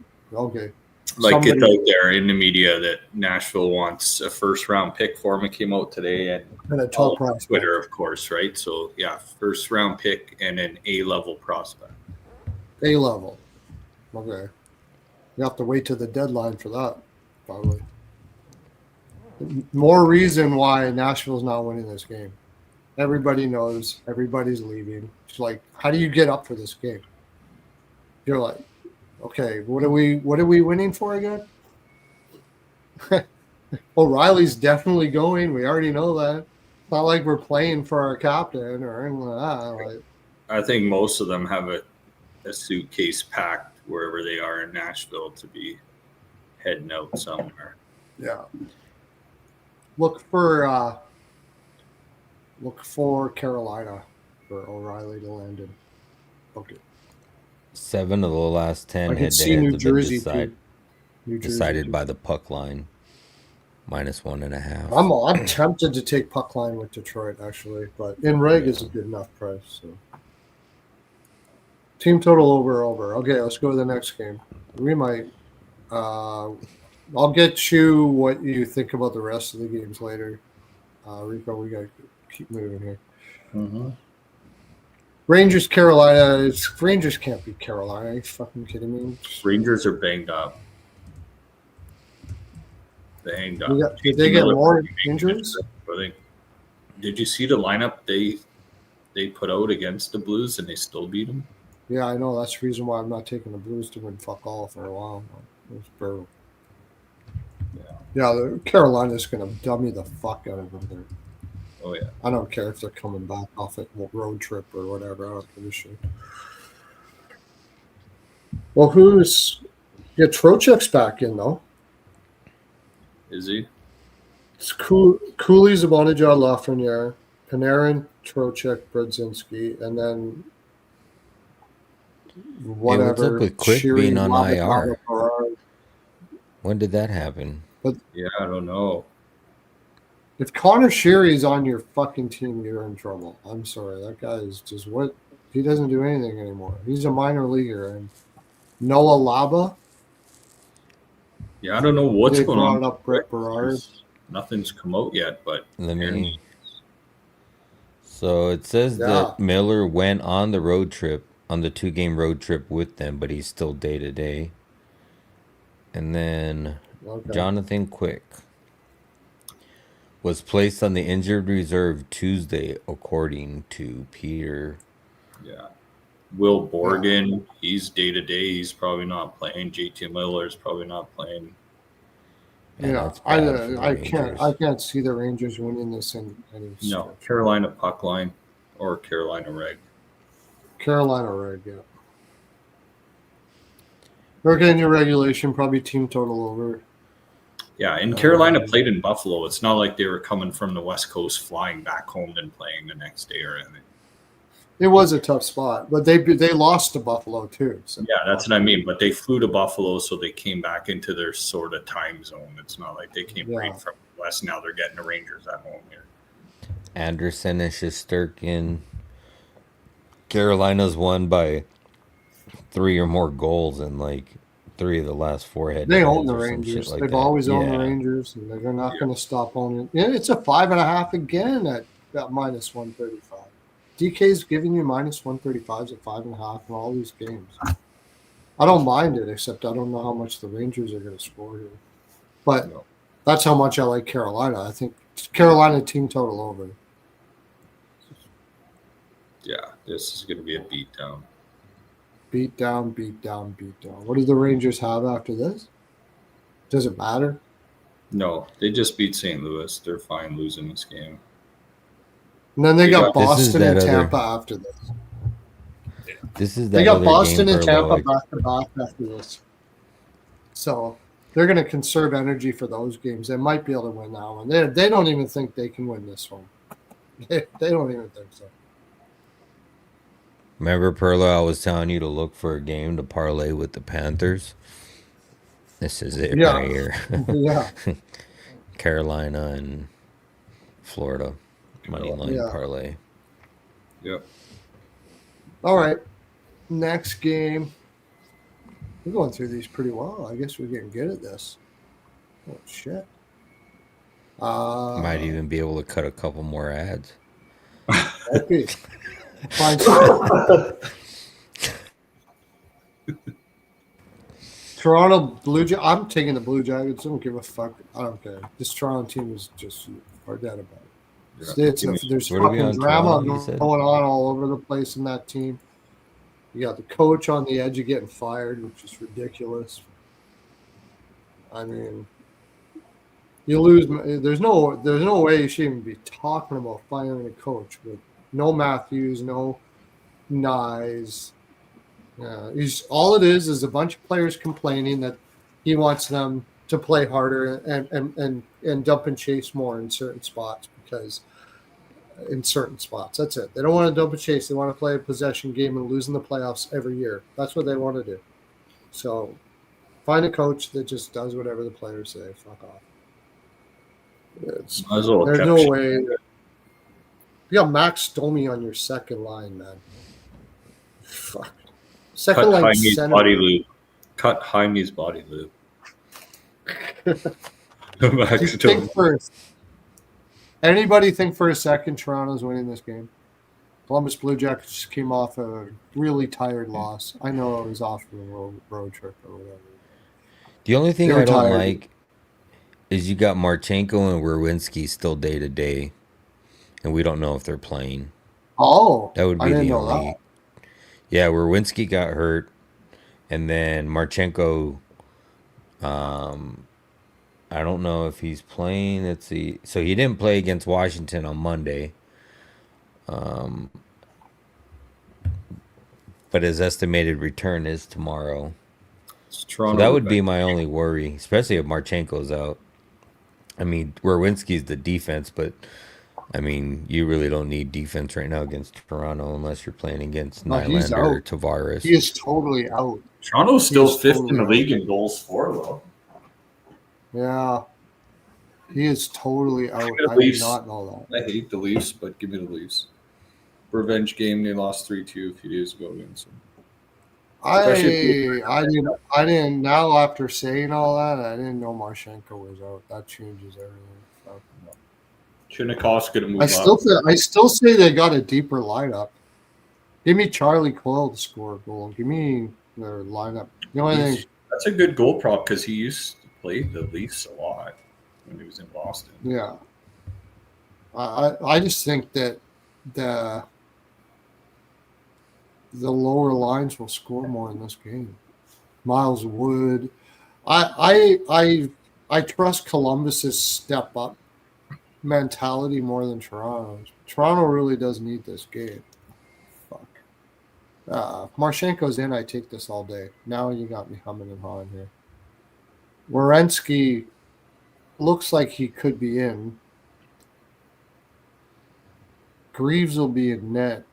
[SPEAKER 3] Like it's out there in the media that Nashville wants a first-round pick for him. It came out today
[SPEAKER 1] and a
[SPEAKER 3] all
[SPEAKER 1] top
[SPEAKER 3] over
[SPEAKER 1] prospect.
[SPEAKER 3] Twitter, of course, right? So yeah, first-round pick and an A-level prospect.
[SPEAKER 1] A level. Okay. You have to wait to the deadline for that, probably. More reason why Nashville's not winning this game. Everybody knows. Everybody's leaving. It's like, how do you get up for this game? You're like, okay, what are we winning for again? O'Reilly's definitely going. We already know that. It's not like we're playing for our captain or anything like that. Like,
[SPEAKER 3] I think most of them have a suitcase packed wherever they are in Nashville to be heading out somewhere.
[SPEAKER 1] yeah. Look for Carolina for O'Reilly to land in. Okay.
[SPEAKER 2] 7 of the last 10
[SPEAKER 1] I can see
[SPEAKER 2] head-to-heads
[SPEAKER 1] New
[SPEAKER 2] have been
[SPEAKER 1] Jersey too. New Jersey
[SPEAKER 2] decided
[SPEAKER 1] too.
[SPEAKER 2] by the puck line. -1.5.
[SPEAKER 1] I'm tempted to take puck line with Detroit actually, but in reg is a good enough price. So team total over. Okay, let's go to the next game. We might. I'll get you what you think about the rest of the games later. Rico, we gotta keep moving here.
[SPEAKER 3] Mm-hmm.
[SPEAKER 1] Rangers, Carolina. Rangers can't beat Carolina. Are you fucking kidding me?
[SPEAKER 3] Rangers are banged up. Banged up.
[SPEAKER 1] Did they get more injuries?
[SPEAKER 3] Did you see the lineup they put out against the Blues and they still beat them?
[SPEAKER 1] Yeah, I know. That's the reason why I'm not taking the Blues to win fuck all for a while. It was brutal. Yeah, Carolina's going to dummy the fuck out of them there.
[SPEAKER 3] Oh, yeah.
[SPEAKER 1] I don't care if they're coming back off a road trip or whatever. I don't give a shit. Well, Trocheck's back in, though.
[SPEAKER 3] Is he?
[SPEAKER 1] It's Cooley, Zibanejad, Lafreniere, Panarin, Trocheck, Brodzinski, and then whatever.
[SPEAKER 2] Hey, what's up with Quick
[SPEAKER 1] Sheary,
[SPEAKER 2] being on IR?
[SPEAKER 1] Berard.
[SPEAKER 2] When did that happen?
[SPEAKER 3] Yeah, I don't know.
[SPEAKER 1] If Connor Sheary's on your fucking team, you're in trouble. I'm sorry. That guy is just what he doesn't do anything anymore. He's a minor leaguer. And Noah Laba.
[SPEAKER 3] Yeah, I don't know what's going on.
[SPEAKER 1] Up Brett Berard.
[SPEAKER 3] Nothing's come out yet, but
[SPEAKER 2] So it says that Miller went on the 2-game road trip with them, but he's still day-to-day. And then Jonathan Quick was placed on the injured reserve Tuesday, according to Peter.
[SPEAKER 3] Yeah. Will Borgen, he's day-to-day. He's probably not playing. JT Miller's probably not playing.
[SPEAKER 1] Yeah, I can't see the Rangers winning this in any stretch.
[SPEAKER 3] No, Carolina puck line or Carolina reg.
[SPEAKER 1] Carolina reg, yeah. We're getting your regulation, probably team total over.
[SPEAKER 3] Yeah, and Carolina played in Buffalo. It's not like they were coming from the West Coast, flying back home and playing the next day or anything.
[SPEAKER 1] It was a tough spot, but they lost to Buffalo too. So.
[SPEAKER 3] Yeah, that's what I mean. But they flew to Buffalo, so they came back into their sort of time zone. It's not like they came right from the West. Now they're getting the Rangers at home here.
[SPEAKER 2] Anderson and Shesterkin. Carolina's won by 3 or more goals in like 3 of the last 4 head.
[SPEAKER 1] They own the Rangers. They've always owned the Rangers, and they're not going to stop owning. Yeah, it's a 5.5 again at -135. DK's giving you -135s at 5.5 in all these games. I don't mind it, except I don't know how much the Rangers are going to score here. But that's how much I like Carolina. I think Carolina team total over.
[SPEAKER 3] Yeah, this is going to be a beatdown.
[SPEAKER 1] Beat down. What do the Rangers have after this? Does it matter?
[SPEAKER 3] No, they just beat St. Louis. They're fine losing this game.
[SPEAKER 1] And then they got Boston and Tampa after this. They got Boston and Tampa back to back after this. So they're going to conserve energy for those games. They might be able to win that one. They don't even think they can win this one. They don't even think so.
[SPEAKER 2] Remember, Pearlo, I was telling you to look for a game to parlay with the Panthers? This is it right here.
[SPEAKER 1] Yeah.
[SPEAKER 2] Carolina and Florida. Money line parlay.
[SPEAKER 3] Yep.
[SPEAKER 1] All right. Next game. We're going through these pretty well. I guess we're getting good at this. Oh, shit.
[SPEAKER 2] Might even be able to cut a couple more ads.
[SPEAKER 1] Okay. Find some. Toronto Blue Jackets. I'm taking the Blue Jackets. I don't give a fuck. I don't care. This Toronto team is just forget about it. There's fucking drama going on all over the place in that team. You got the coach on the edge of getting fired, which is ridiculous. I mean, you lose. There's no way you should even be talking about firing a coach with no Matthews, no Nyes. All it is a bunch of players complaining that he wants them to play harder and dump and chase more in certain spots because in certain spots. That's it. They don't want to dump and chase. They want to play a possession game and lose in the playoffs every year. That's what they want to do. So find a coach that just does whatever the players say. Fuck off. There's no way. You got Max Domi on your second line, man. Fuck. Second line center.
[SPEAKER 3] Body loop. Cut Jaime's body loop. Max Domi.
[SPEAKER 1] Anybody think for a second Toronto's winning this game? Columbus Blue Jackets just came off a really tired loss. I know it was off the road trip or whatever.
[SPEAKER 2] The only thing I don't like is you got Marchenko and Werenski still day to day, and we don't know if they're playing.
[SPEAKER 1] Oh,
[SPEAKER 2] that would be the only. Yeah, Werenski got hurt, and then Marchenko. I don't know if he's playing. Let's see. So he didn't play against Washington on Monday. But his estimated return is tomorrow. So that would be my only worry, especially if Marchenko's out. I mean, Werenski's the defense, but I mean, you really don't need defense right now against Toronto unless you're playing against Nylander or Tavares.
[SPEAKER 1] He is totally out.
[SPEAKER 3] Toronto's still fifth in the league in goals for, though.
[SPEAKER 1] Yeah. He is totally out. I did not know that.
[SPEAKER 3] I hate the Leafs, but give me the Leafs. Revenge game, they lost 3-2 a few days ago against them.
[SPEAKER 1] I didn't. Now after saying all that, I didn't know Marchenko was out. That changes everything.
[SPEAKER 3] Chinakov's gonna move.
[SPEAKER 1] I still say they got a deeper lineup. Give me Charlie Coyle to score a goal. Give me their lineup. The only thing
[SPEAKER 3] that's a good goal prop because he used to play the Leafs a lot when he was in Boston.
[SPEAKER 1] Yeah, I just think that the lower lines will score more in this game. Miles Wood. I trust Columbus's step up mentality more than Toronto's. Toronto really does need this game. Fuck. Marchenko's in, I take this all day. Now you got me humming and hawing here. Werenski looks like he could be in. Greaves will be in net.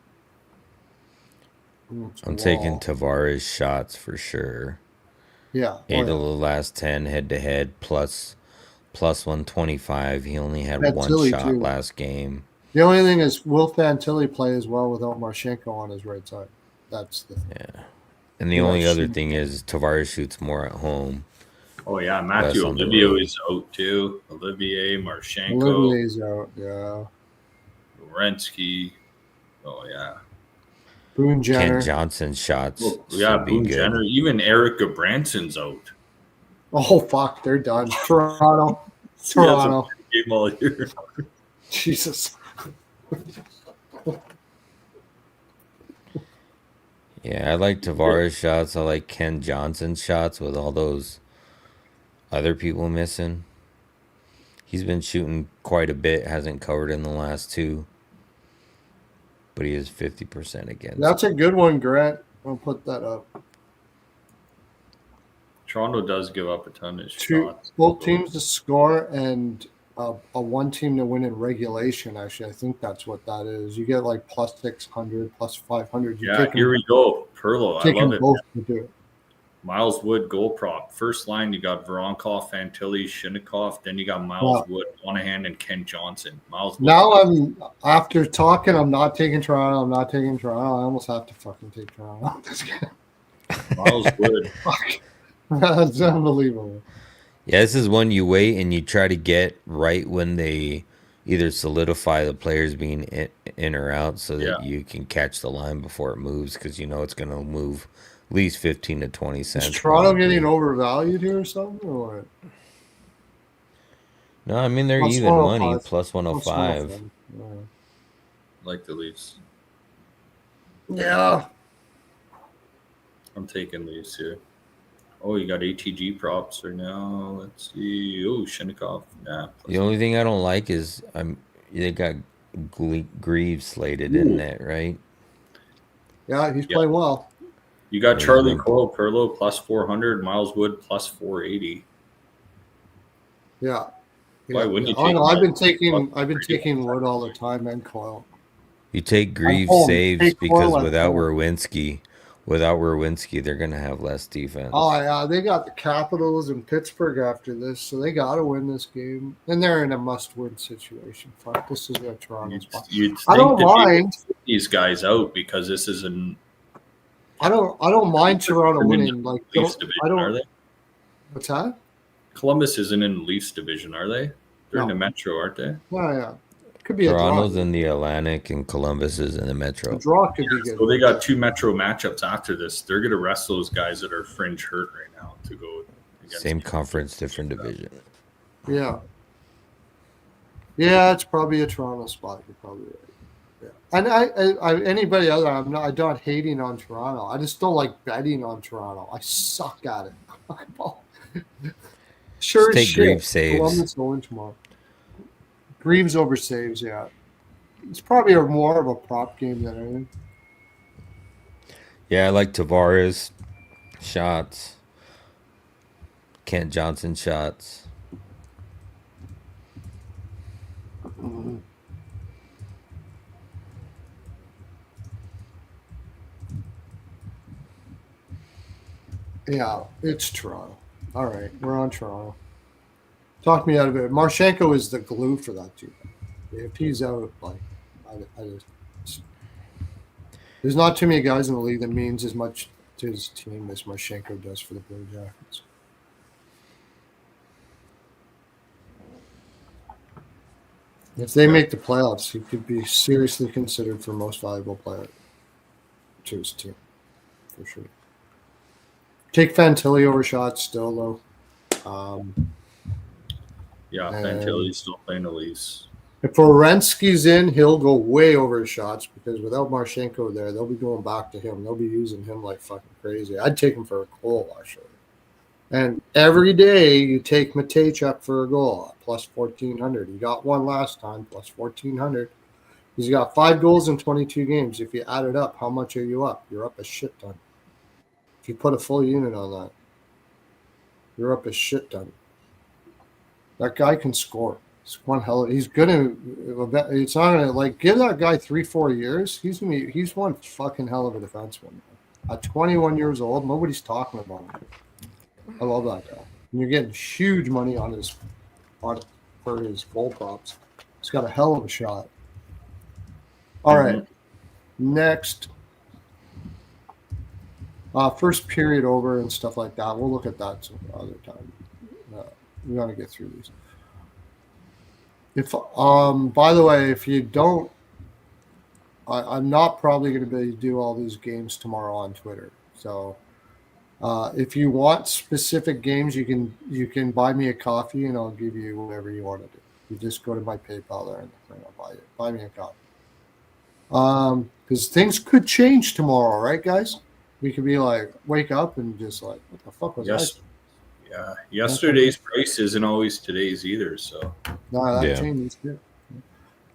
[SPEAKER 2] I'm taking Tavares shots for sure.
[SPEAKER 1] Yeah.
[SPEAKER 2] 8 of the last 10 head-to-head plus 125. He only had one shot last game.
[SPEAKER 1] The only thing is, will Fantilli play as well without Marchenko on his right side? That's the thing.
[SPEAKER 2] Yeah. And the only other thing is Tavares shoots more at home.
[SPEAKER 3] Oh, yeah. Matthew Olivier is out, too. Olivier, Marchenko.
[SPEAKER 1] Olivier's out, yeah.
[SPEAKER 3] Werenski. Oh, yeah.
[SPEAKER 1] Boone Jenner.
[SPEAKER 2] Ken Johnson shots.
[SPEAKER 3] Yeah, Boone Jenner. Even Eric Gobranson's out.
[SPEAKER 1] Oh, fuck. They're done. Toronto.
[SPEAKER 3] Game all year.
[SPEAKER 1] Jesus.
[SPEAKER 2] Yeah, I like Tavares shots. I like Ken Johnson shots with all those other people missing. He's been shooting quite a bit. Hasn't covered in the last two. But he is 50% against.
[SPEAKER 1] That's a good one, Grant. I'll put that up.
[SPEAKER 3] Toronto does give up a ton of shots.
[SPEAKER 1] Both teams to score and a one team to win in regulation. Actually, I think that's what that is. You get like plus 600, plus 500.
[SPEAKER 3] Here we go. Pearlo, I love it.
[SPEAKER 1] Both to do it.
[SPEAKER 3] Miles Wood goal prop. First line, you got Voronkov, Fantilli, Chinakhov. Then you got Miles Wood, Monahan, and Ken Johnson. Miles Wood.
[SPEAKER 1] Now after talking, I'm not taking Toronto. I almost have to fucking take Toronto this game.
[SPEAKER 3] Miles Wood.
[SPEAKER 1] Fuck. That's unbelievable.
[SPEAKER 2] Yeah, this is one you wait and you try to get right when they either solidify the players being in or out so
[SPEAKER 3] Yeah.
[SPEAKER 2] that you can catch the line before it moves because you know it's going to move at least 15 to 20
[SPEAKER 1] Is
[SPEAKER 2] cents.
[SPEAKER 1] Toronto
[SPEAKER 2] probably.
[SPEAKER 1] getting overvalued here or something? Or what?
[SPEAKER 2] No, I mean, they're
[SPEAKER 1] Plus
[SPEAKER 2] even money,
[SPEAKER 1] 105.
[SPEAKER 2] plus
[SPEAKER 1] Plus
[SPEAKER 2] 105.
[SPEAKER 1] 105.
[SPEAKER 3] Like the Leafs.
[SPEAKER 1] Yeah.
[SPEAKER 3] I'm taking Leafs here. Oh, you got ATG props right now. Let's see. Oh, Shinnikov. Nah.
[SPEAKER 2] The only thing I don't like is they got Greaves slated in net, right?
[SPEAKER 1] Yeah, he's playing well.
[SPEAKER 3] You got
[SPEAKER 2] Yeah,
[SPEAKER 3] Charlie
[SPEAKER 2] he's been-
[SPEAKER 3] Cole, Pearlo plus 400, Miles Wood plus 480.
[SPEAKER 1] Yeah.
[SPEAKER 3] Why wouldn't you
[SPEAKER 1] I
[SPEAKER 3] take
[SPEAKER 1] know.
[SPEAKER 3] him
[SPEAKER 1] I've been
[SPEAKER 3] out?
[SPEAKER 1] taking Wood all the time and Coyle.
[SPEAKER 2] You take Greaves
[SPEAKER 1] home.
[SPEAKER 2] saves
[SPEAKER 1] Take
[SPEAKER 2] because
[SPEAKER 1] Coyle at
[SPEAKER 2] without
[SPEAKER 1] home.
[SPEAKER 2] Rowinski, they're gonna have less defense.
[SPEAKER 1] Oh yeah, they got the Capitals in Pittsburgh after this, so they got to win this game, and they're in a must-win situation. Fuck, this is a Toronto spot.
[SPEAKER 3] You'd
[SPEAKER 1] I don't
[SPEAKER 3] think that they would
[SPEAKER 1] mind.
[SPEAKER 3] take these guys out because this is an
[SPEAKER 1] I don't mind Toronto
[SPEAKER 3] in
[SPEAKER 1] winning.
[SPEAKER 3] the
[SPEAKER 1] Like,
[SPEAKER 3] Leafs
[SPEAKER 1] I
[SPEAKER 3] division,
[SPEAKER 1] don't.
[SPEAKER 3] are they?
[SPEAKER 1] What's that?
[SPEAKER 3] Columbus isn't in the Leafs division, are they? They're in
[SPEAKER 1] No.
[SPEAKER 3] the Metro, aren't they?
[SPEAKER 1] Yeah. Could be
[SPEAKER 2] Toronto's
[SPEAKER 1] a draw.
[SPEAKER 2] in the Atlantic and Columbus is in the Metro.
[SPEAKER 1] A draw could be good.
[SPEAKER 3] So they got 2 Metro matchups after this. They're going to rest those guys that are fringe hurt right now to go against
[SPEAKER 2] Same conference, different division.
[SPEAKER 1] Yeah. Yeah, it's probably a Toronto spot. You're probably right. Yeah. And I anybody other, I'm not hating on Toronto. I just don't like betting on Toronto. I suck at it. Sure
[SPEAKER 2] Just
[SPEAKER 1] as
[SPEAKER 2] take
[SPEAKER 1] shit.
[SPEAKER 2] Greaves saves.
[SPEAKER 1] Columbus going tomorrow. Greaves over saves, yeah. It's probably more of a prop game than anything.
[SPEAKER 2] Yeah, I like Tavares shots. Kent Johnson shots.
[SPEAKER 1] Mm-hmm. Yeah, it's Toronto. All right, we're on Toronto. Talk me out of it. Marchenko is the glue for that team. If he's out, like, there's not too many guys in the league that means as much to his team as Marchenko does for the Blue Jackets. If they make the playoffs, he could be seriously considered for most valuable player to his team, for sure. Take Fantilli over shots still, though.
[SPEAKER 3] Yeah, Fantilli's still playing the Leafs.
[SPEAKER 1] If Orensky's in, he'll go way over his shots because without Marchenko there, they'll be going back to him. They'll be using him like fucking crazy. I'd take him for a goal, actually. And every day you take Matejchuk for a goal, plus 1,400. He got one last time, plus 1,400. He's got 5 goals in 22 games. If you add it up, how much are you up? You're up a shit ton. If you put a full unit on that, you're up a shit ton. That guy can score. He's one hell of, he's gonna. It's not gonna like give that guy 3-4 years. He's one fucking hell of a defenseman. At 21 years old, nobody's talking about him. I love that guy. And you're getting huge money for his goal props. He's got a hell of a shot. All right, next. First period over and stuff like that. We'll look at that some other time. We got to get through these. If by the way, if you don't, I'm not probably going to do all these games tomorrow on Twitter. So if you want specific games, you can buy me a coffee and I'll give you whatever you want to do. You just go to my PayPal there and I'll buy me a coffee. Because things could change tomorrow, right, guys? We could be like, wake up and just like, what the fuck was that?
[SPEAKER 3] Yeah, yesterday's price isn't always today's either. So
[SPEAKER 1] no, that changes too.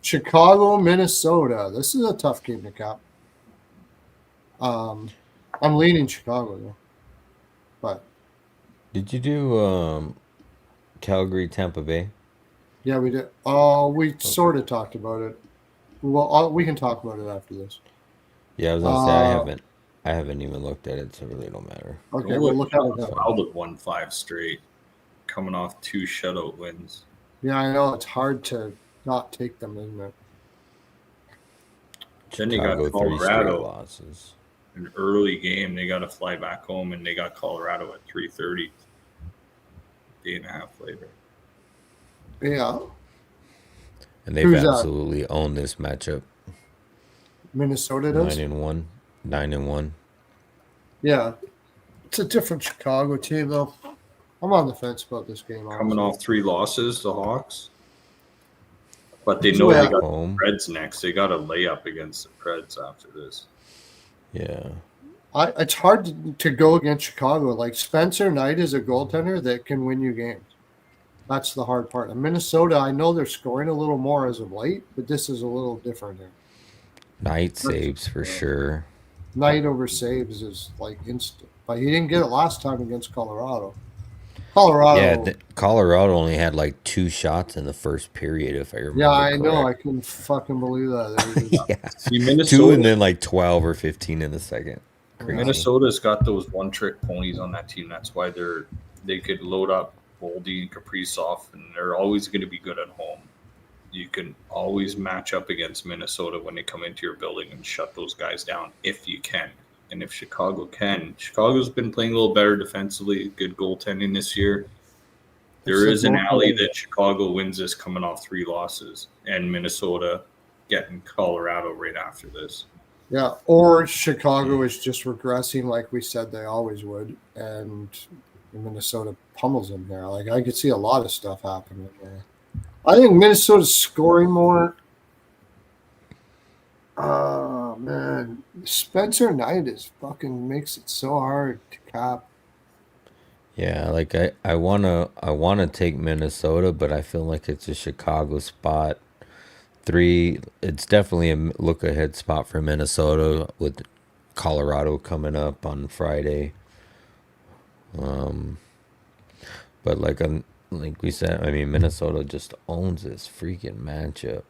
[SPEAKER 1] Chicago, Minnesota. This is a tough game to cap. I'm leaning Chicago though. But
[SPEAKER 2] did you do Calgary, Tampa Bay?
[SPEAKER 1] Yeah, we did. Oh, we sort of talked about it. Well, we can talk about it after this.
[SPEAKER 2] Yeah, I was gonna say I haven't even looked at it, so it really don't matter.
[SPEAKER 1] Okay, we'll look at it.
[SPEAKER 3] Wild at 1-5 straight, coming off 2 shutout wins.
[SPEAKER 1] Yeah, I know it's hard to not take them, isn't it?
[SPEAKER 3] Then you got
[SPEAKER 2] Chicago, 3 straight
[SPEAKER 3] Colorado.
[SPEAKER 2] losses.
[SPEAKER 3] an early game. They got to fly back home, and they got Colorado at 3:30. Day and a half later.
[SPEAKER 1] Yeah.
[SPEAKER 2] And they've
[SPEAKER 1] Who's that?
[SPEAKER 2] absolutely owned this matchup.
[SPEAKER 1] Minnesota does?
[SPEAKER 2] 9-1. 9-1.
[SPEAKER 1] Yeah. It's a different Chicago team, though. I'm on the fence about this game.
[SPEAKER 3] Coming
[SPEAKER 1] honestly.
[SPEAKER 3] off 3 losses, the Hawks. But they know they got
[SPEAKER 2] home.
[SPEAKER 3] the Preds next. They got a layup against the Preds after this.
[SPEAKER 2] Yeah.
[SPEAKER 1] It's hard to go against Chicago. Like, Spencer Knight is a goaltender that can win you games. That's the hard part. In Minnesota, I know they're scoring a little more as of late, but this is a little different here.
[SPEAKER 2] Night saves for sure.
[SPEAKER 1] Knight over saves is like instant. But he didn't get it last time against Colorado. Colorado.
[SPEAKER 2] Yeah, Colorado only had like 2 shots in the first period, if I remember.
[SPEAKER 1] Yeah, I know. I
[SPEAKER 2] correct.
[SPEAKER 1] couldn't fucking believe that.
[SPEAKER 2] Yeah.
[SPEAKER 3] See,
[SPEAKER 2] 2
[SPEAKER 3] Minnesota,
[SPEAKER 2] and then like 12 or 15 in the second. Crazy.
[SPEAKER 3] Minnesota's got those one-trick ponies on that team. That's why they could load up Boldy and Kaprizov, and they're always going to be good at home. You can always match up against Minnesota when they come into your building and shut those guys down if you can. And if Chicago can, Chicago's been playing a little better defensively, good goaltending this year. There is an alley that Chicago wins this coming off 3 losses, and Minnesota getting Colorado right after this.
[SPEAKER 1] Yeah, or Chicago is just regressing like we said they always would, and Minnesota pummels them there. Like, I could see a lot of stuff happening there. I think Minnesota's scoring more. Oh, man. Spencer Knight is fucking makes it so hard to cap.
[SPEAKER 2] Yeah, like I wanna take Minnesota, but I feel like it's a Chicago spot. 3, it's definitely a look ahead spot for Minnesota with Colorado coming up on Friday. But like we said, I mean, Minnesota just owns this freaking matchup.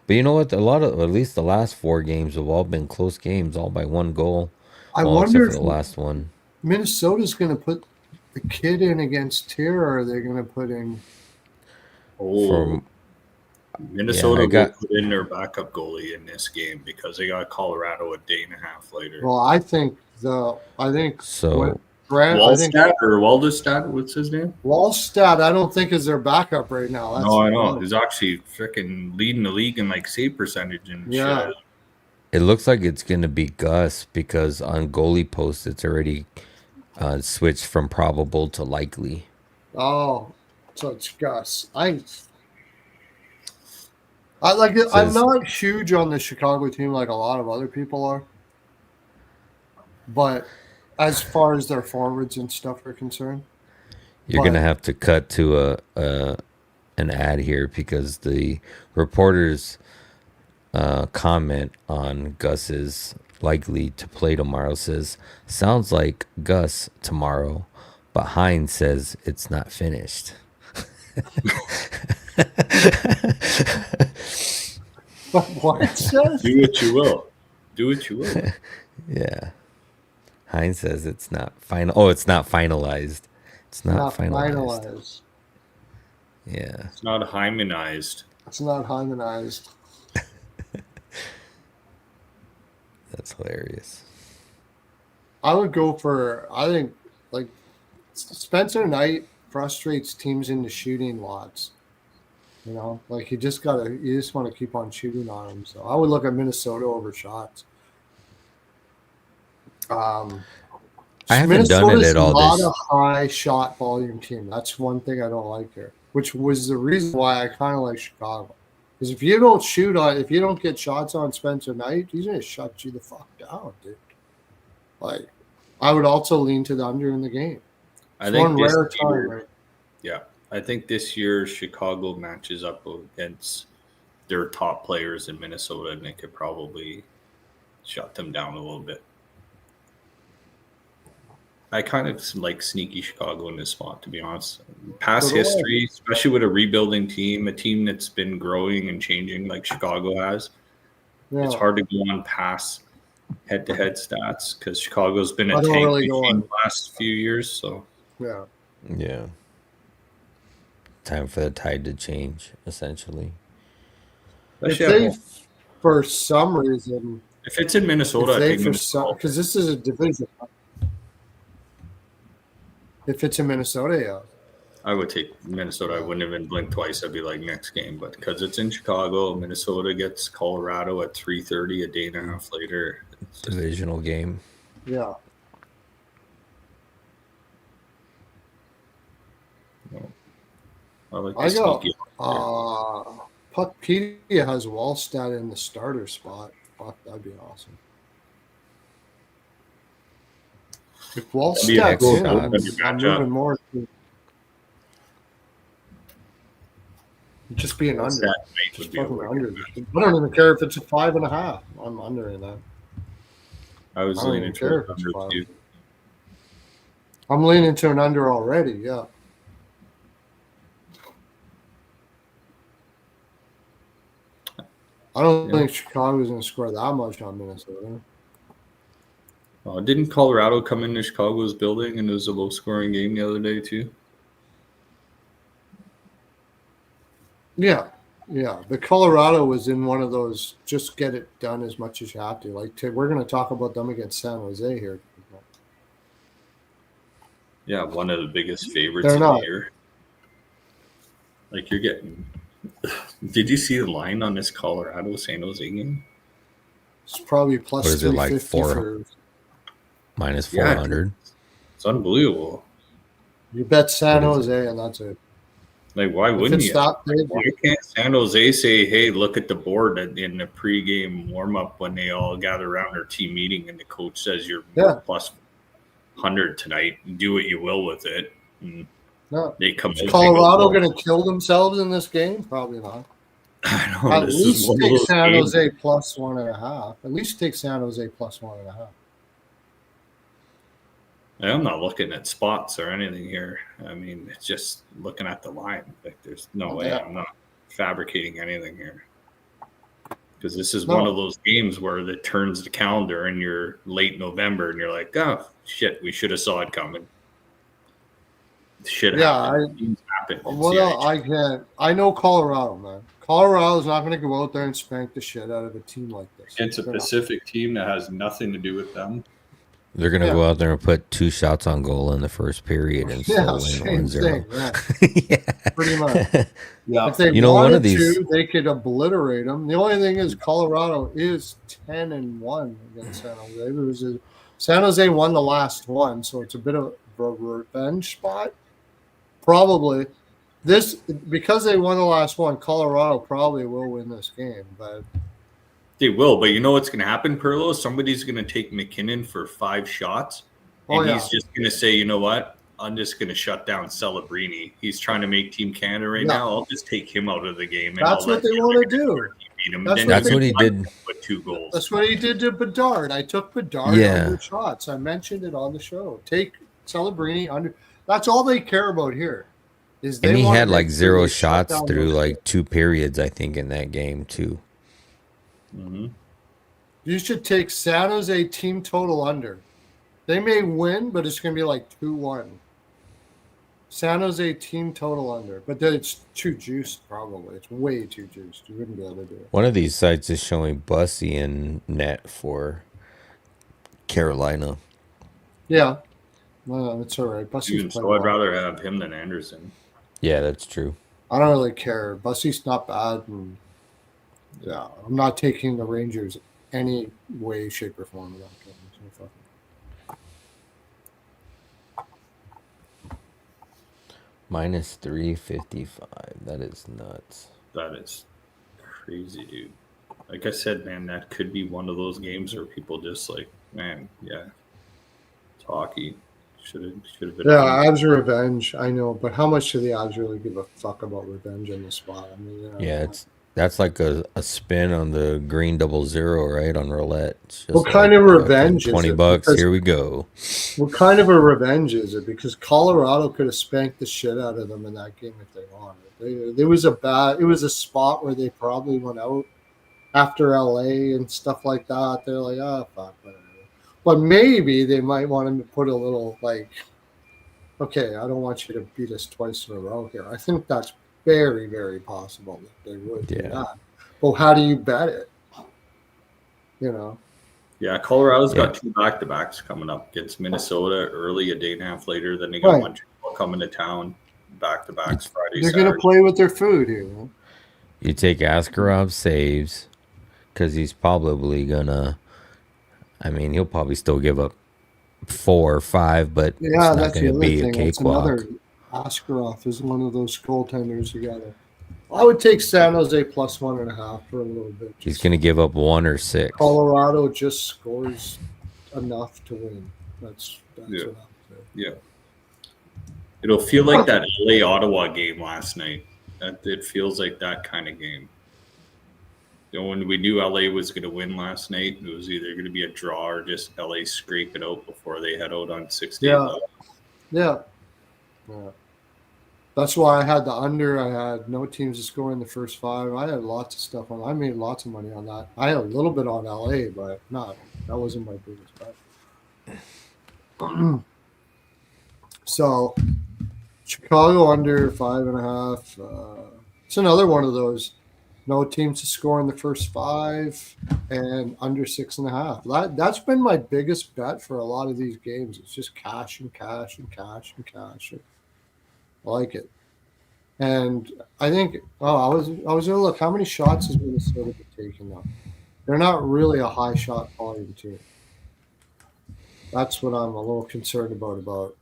[SPEAKER 2] But you know what? At least the last 4 games have all been close games, all by 1 goal.
[SPEAKER 1] I wonder
[SPEAKER 2] except
[SPEAKER 1] if
[SPEAKER 2] for the last one.
[SPEAKER 1] Minnesota's going to put the kid in against Tier, or are they going to put in?
[SPEAKER 3] Minnesota will put in their backup goalie in this game because they got Colorado a day and a half later.
[SPEAKER 1] Well, I think
[SPEAKER 2] so.
[SPEAKER 3] Wallstad or Waldestad, what's his name?
[SPEAKER 1] Wallstad, I don't think is their backup right now. That's
[SPEAKER 3] I know. He's actually freaking leading the league in like save percentage and shit.
[SPEAKER 2] It looks like it's going to be Gus because on goalie posts it's already switched from probable to likely.
[SPEAKER 1] Oh, so it's Gus. I'm not huge on the Chicago team like a lot of other people are, but as far as their forwards and stuff are concerned,
[SPEAKER 2] you're gonna have to cut to an ad here because the reporters comment on Gus's likely to play tomorrow says sounds like Gus tomorrow, but Hines says it's not finished.
[SPEAKER 1] What it says?
[SPEAKER 3] Do what you will. Do what you will.
[SPEAKER 2] Yeah. Hines says it's not final. Oh, it's not finalized. It's not finalized. Yeah.
[SPEAKER 3] It's not hymenized.
[SPEAKER 1] It's not hymenized.
[SPEAKER 2] That's hilarious.
[SPEAKER 1] I would go for, I think, like, Spencer Knight frustrates teams into shooting lots. You know, like you just want to keep on shooting on him. So I would look at Minnesota over shots.
[SPEAKER 2] I haven't done it at all.
[SPEAKER 1] Not a high shot volume team. That's one thing I don't like here, which was the reason why I kind of like Chicago. Because if you don't get shots on Spencer Knight, he's gonna shut you the fuck down, dude. Like, I would also lean to the under in the game.
[SPEAKER 3] I think this year Chicago matches up against their top players in Minnesota, and they could probably shut them down a little bit. I kind of like sneaky Chicago in this spot, to be honest. Past history, especially with a rebuilding team, a team that's been growing and changing like Chicago has, it's hard to go on past head-to-head stats because Chicago's been a tank machine the last few years. So
[SPEAKER 2] yeah. Time for the tide to change, essentially.
[SPEAKER 1] If they, for some reason,
[SPEAKER 3] If it's in Minnesota, I take Minnesota.
[SPEAKER 1] Because this is a division. If it's in Minnesota, yeah.
[SPEAKER 3] I would take Minnesota. I wouldn't even blink twice. I'd be like, next game. But because it's in Chicago, Minnesota gets Colorado at 3:30 a day and a half later. It's just,
[SPEAKER 2] Divisional game.
[SPEAKER 1] Yeah.
[SPEAKER 3] I like
[SPEAKER 1] I
[SPEAKER 3] the
[SPEAKER 1] got
[SPEAKER 3] sneaky.
[SPEAKER 1] Puckpedia has Wallstat in the starter spot. Fuck, that'd be awesome. If Wallstat's in, I'm moving more. Just be an under. Just fucking under. I don't even care if it's a 5.5. I'm under in that.
[SPEAKER 3] I was leaning to an under too.
[SPEAKER 1] I'm leaning to an under already. Yeah. I don't think Chicago's going to score that much on Minnesota.
[SPEAKER 3] Didn't Colorado come into Chicago's building and it was a low-scoring game the other day too?
[SPEAKER 1] Yeah. But Colorado was in one of those just get it done as much as you have to. Like we're going to talk about them against San Jose here.
[SPEAKER 3] Yeah, one of the biggest favorites of the year. Like you're getting. Did you see the line on this Colorado San Jose game?
[SPEAKER 1] It's probably plus.
[SPEAKER 2] What is it like minus 400?
[SPEAKER 3] Yeah, it's unbelievable.
[SPEAKER 1] You bet San Jose, and that's it.
[SPEAKER 3] Like, why wouldn't you? Why can't San Jose say, "Hey, look at the board in the pregame warm-up when they all gather around their team meeting, and the coach says you're plus 100 tonight. Do what you will with it." And they come.
[SPEAKER 1] Is Colorado going to kill themselves in this game? Probably not.
[SPEAKER 3] I know.
[SPEAKER 1] At least take San Jose plus 1.5. At least take San Jose plus 1.5.
[SPEAKER 3] I'm not looking at spots or anything here. I mean, it's just looking at the line. Like, there's no way I'm not fabricating anything here. Because this is one of those games where it turns the calendar and you're late November and you're like, oh, shit, we should have saw it coming. Shit happened.
[SPEAKER 1] I know Colorado, man. Colorado's not going to go out there and spank the shit out of a team like this.
[SPEAKER 3] It's a Pacific team that has nothing to do with them.
[SPEAKER 2] They're going to go out there and put 2 shots on goal in the first period and still win 1-0.
[SPEAKER 1] Yeah, pretty much. If they wanted to, they could obliterate them. The only thing is Colorado is 10-1 against San Jose. San Jose won the last one, so it's a bit of a revenge spot. Probably. Because they won the last one, Colorado probably will win this game, but
[SPEAKER 3] they will, but you know what's going to happen, Pearlo? Somebody's going to take McKinnon for 5 shots, and he's just going to say, you know what? I'm just going to shut down Celebrini. He's trying to make Team Canada now. I'll just take him out of the game. And
[SPEAKER 1] that's what they want to do.
[SPEAKER 2] That's what he did.
[SPEAKER 3] With 2 goals.
[SPEAKER 1] That's what he did to Bedard. I took Bedard under shots. I mentioned it on the show. Take Celebrini under. That's all they care about here. And
[SPEAKER 2] he had like 0 shots through like 2 periods, I think, in that game too.
[SPEAKER 3] Mm-hmm.
[SPEAKER 1] You should take San Jose team total under. They may win, but it's going to be like 2-1. San Jose team total under. But then it's too juiced, probably. It's way too juiced. You wouldn't be able to do it.
[SPEAKER 2] One of these sites is showing Bussy in net for Carolina.
[SPEAKER 1] Yeah. Well, it's all right.
[SPEAKER 3] Bussy's so I'd rather have him than Anderson.
[SPEAKER 2] Yeah, that's true.
[SPEAKER 1] I don't really care. Bussy's not bad. And I'm not taking the Rangers any way, shape, or form of that game.
[SPEAKER 2] Minus 355. That is nuts.
[SPEAKER 3] That is crazy, dude. Like I said, man, that could be one of those games where people just like, man, it's hockey. Should have been.
[SPEAKER 1] Yeah, Avs revenge. I know, but how much do the Avs really give a fuck about revenge in the spot? I mean,
[SPEAKER 2] that's like a spin on the green 00, right, on roulette.
[SPEAKER 1] What kind of revenge is it?
[SPEAKER 2] $20. Here we go.
[SPEAKER 1] What kind of a revenge is it? Because Colorado could have spanked the shit out of them in that game if they wanted. It was a spot where they probably went out after LA and stuff like that. They're like, fuck, whatever. But maybe they might want to put a little like, okay, I don't want you to beat us twice in a row here. I think that's very, very possible that they would do that. Well, how do you bet it?
[SPEAKER 3] Yeah, Colorado's got 2 back-to-backs coming up against Minnesota early, a day and a half later. Then they got
[SPEAKER 1] Right.
[SPEAKER 3] Montreal coming to town, back-to-backs Friday,
[SPEAKER 1] They're
[SPEAKER 3] Saturday.
[SPEAKER 1] going to play with their food here. Man.
[SPEAKER 2] You take Askarov saves because he's probably gonna. I mean, he'll probably still give up 4 or 5, but
[SPEAKER 1] Yeah,
[SPEAKER 2] it's not
[SPEAKER 1] that's the
[SPEAKER 2] going to
[SPEAKER 1] other
[SPEAKER 2] be a
[SPEAKER 1] thing. That's
[SPEAKER 2] cakewalk.
[SPEAKER 1] another Askarov is one of those goaltenders together. I would take San Jose plus 1.5 for a little bit.
[SPEAKER 2] He's going to give up 1 or 6.
[SPEAKER 1] Colorado just scores enough to win. That's what I'm saying.
[SPEAKER 3] Yeah. It'll feel like that LA Ottawa game last night. It feels like that kind of game. You know, when we knew LA was going to win last night, it was either going to be a draw or just LA scrape it out before they head out on 60.
[SPEAKER 1] Yeah. That's why I had the under. I had no teams to score in the first 5. I had lots of stuff on. I made lots of money on that. I had a little bit on LA, but that wasn't my biggest bet. So Chicago under 5.5. It's another one of those. No teams to score in the first 5 and under 6.5. That's been my biggest bet for a lot of these games. It's just cash and cash and cash and cash. I like it. And I think I was gonna look how many shots is Minnesota taking now. They're not really a high shot volume team. That's what I'm a little concerned about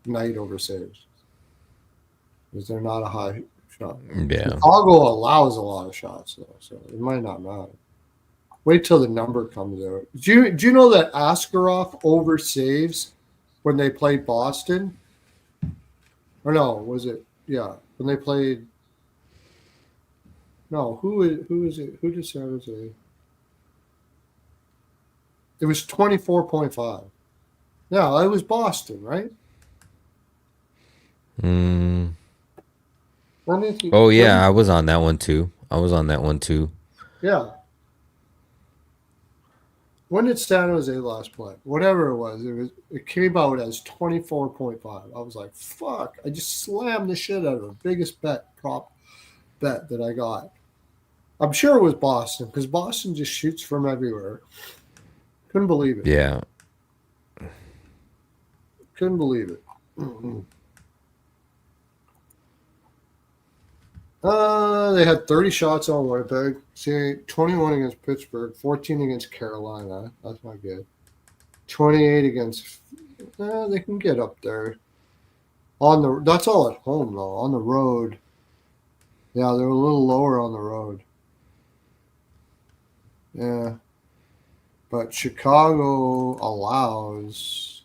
[SPEAKER 1] night over saves. Because they're not a high shot.
[SPEAKER 2] Yeah.
[SPEAKER 1] Chicago allows a lot of shots, though, so it might not matter. Wait till the number comes out. Do you know that Askarov over saves when they played Boston? Or no, was it? Yeah, when they played. No, who is it? Who did San Jose? It was 24.5. Yeah, it was Boston, right?
[SPEAKER 2] Oh, yeah, I was on that one too. Yeah.
[SPEAKER 1] When did San Jose last play? Whatever it was, it came out as 24.5. I was like, fuck. I just slammed the shit out of the biggest prop bet that I got. I'm sure it was Boston because Boston just shoots from everywhere. Couldn't believe it.
[SPEAKER 2] Yeah.
[SPEAKER 1] Couldn't believe it. Mm-hmm. They had 30 shots on Winnipeg. See, 21 against Pittsburgh, 14 against Carolina. That's not good. 28 against. They can get up there. That's all at home though. On the road, yeah, they're a little lower on the road. Yeah, but Chicago allows.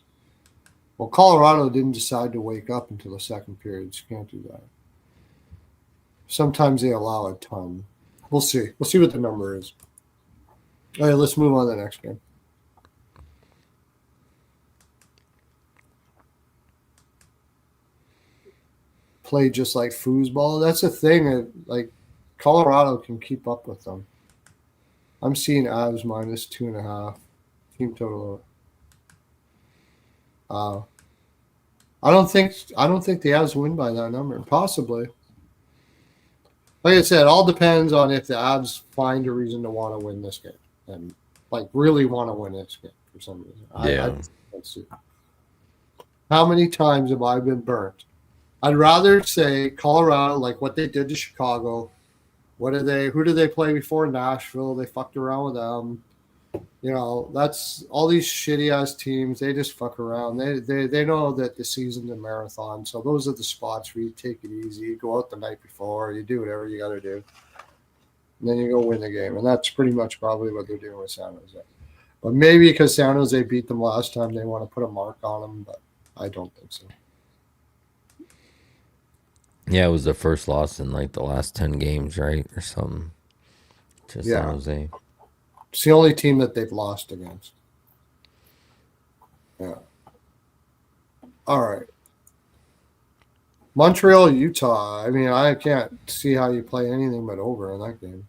[SPEAKER 1] Well, Colorado didn't decide to wake up until the second period. You can't do that. Sometimes they allow a ton. We'll see. We'll see what the number is. All right, let's move on to the next game. Play just like foosball. That's the thing. Like Colorado can keep up with them. I'm seeing Avs minus 2.5 team total. I don't think the Avs win by that number. Possibly. Like I said, it all depends on if the Avs find a reason to want to win this game and like really want to win this game for some reason.
[SPEAKER 2] Yeah.
[SPEAKER 1] Let's see. How many times have I been burnt? I'd rather say Colorado, like what they did to Chicago. Who did they play before? Nashville. They fucked around with them. You know, that's all these shitty ass teams. They just fuck around. They know that the season's a marathon. So those are the spots where you take it easy. You go out the night before. You do whatever you got to do. And then you go win the game. And that's pretty much probably what they're doing with San Jose. But maybe because San Jose beat them last time, they want to put a mark on them. But I don't think so.
[SPEAKER 2] Yeah, it was the first loss in like the last 10 games, right? Or something. To San Jose.
[SPEAKER 1] It's the only team that they've lost against. Yeah. All right. Montreal, Utah. I mean, I can't see how you play anything but over in that game.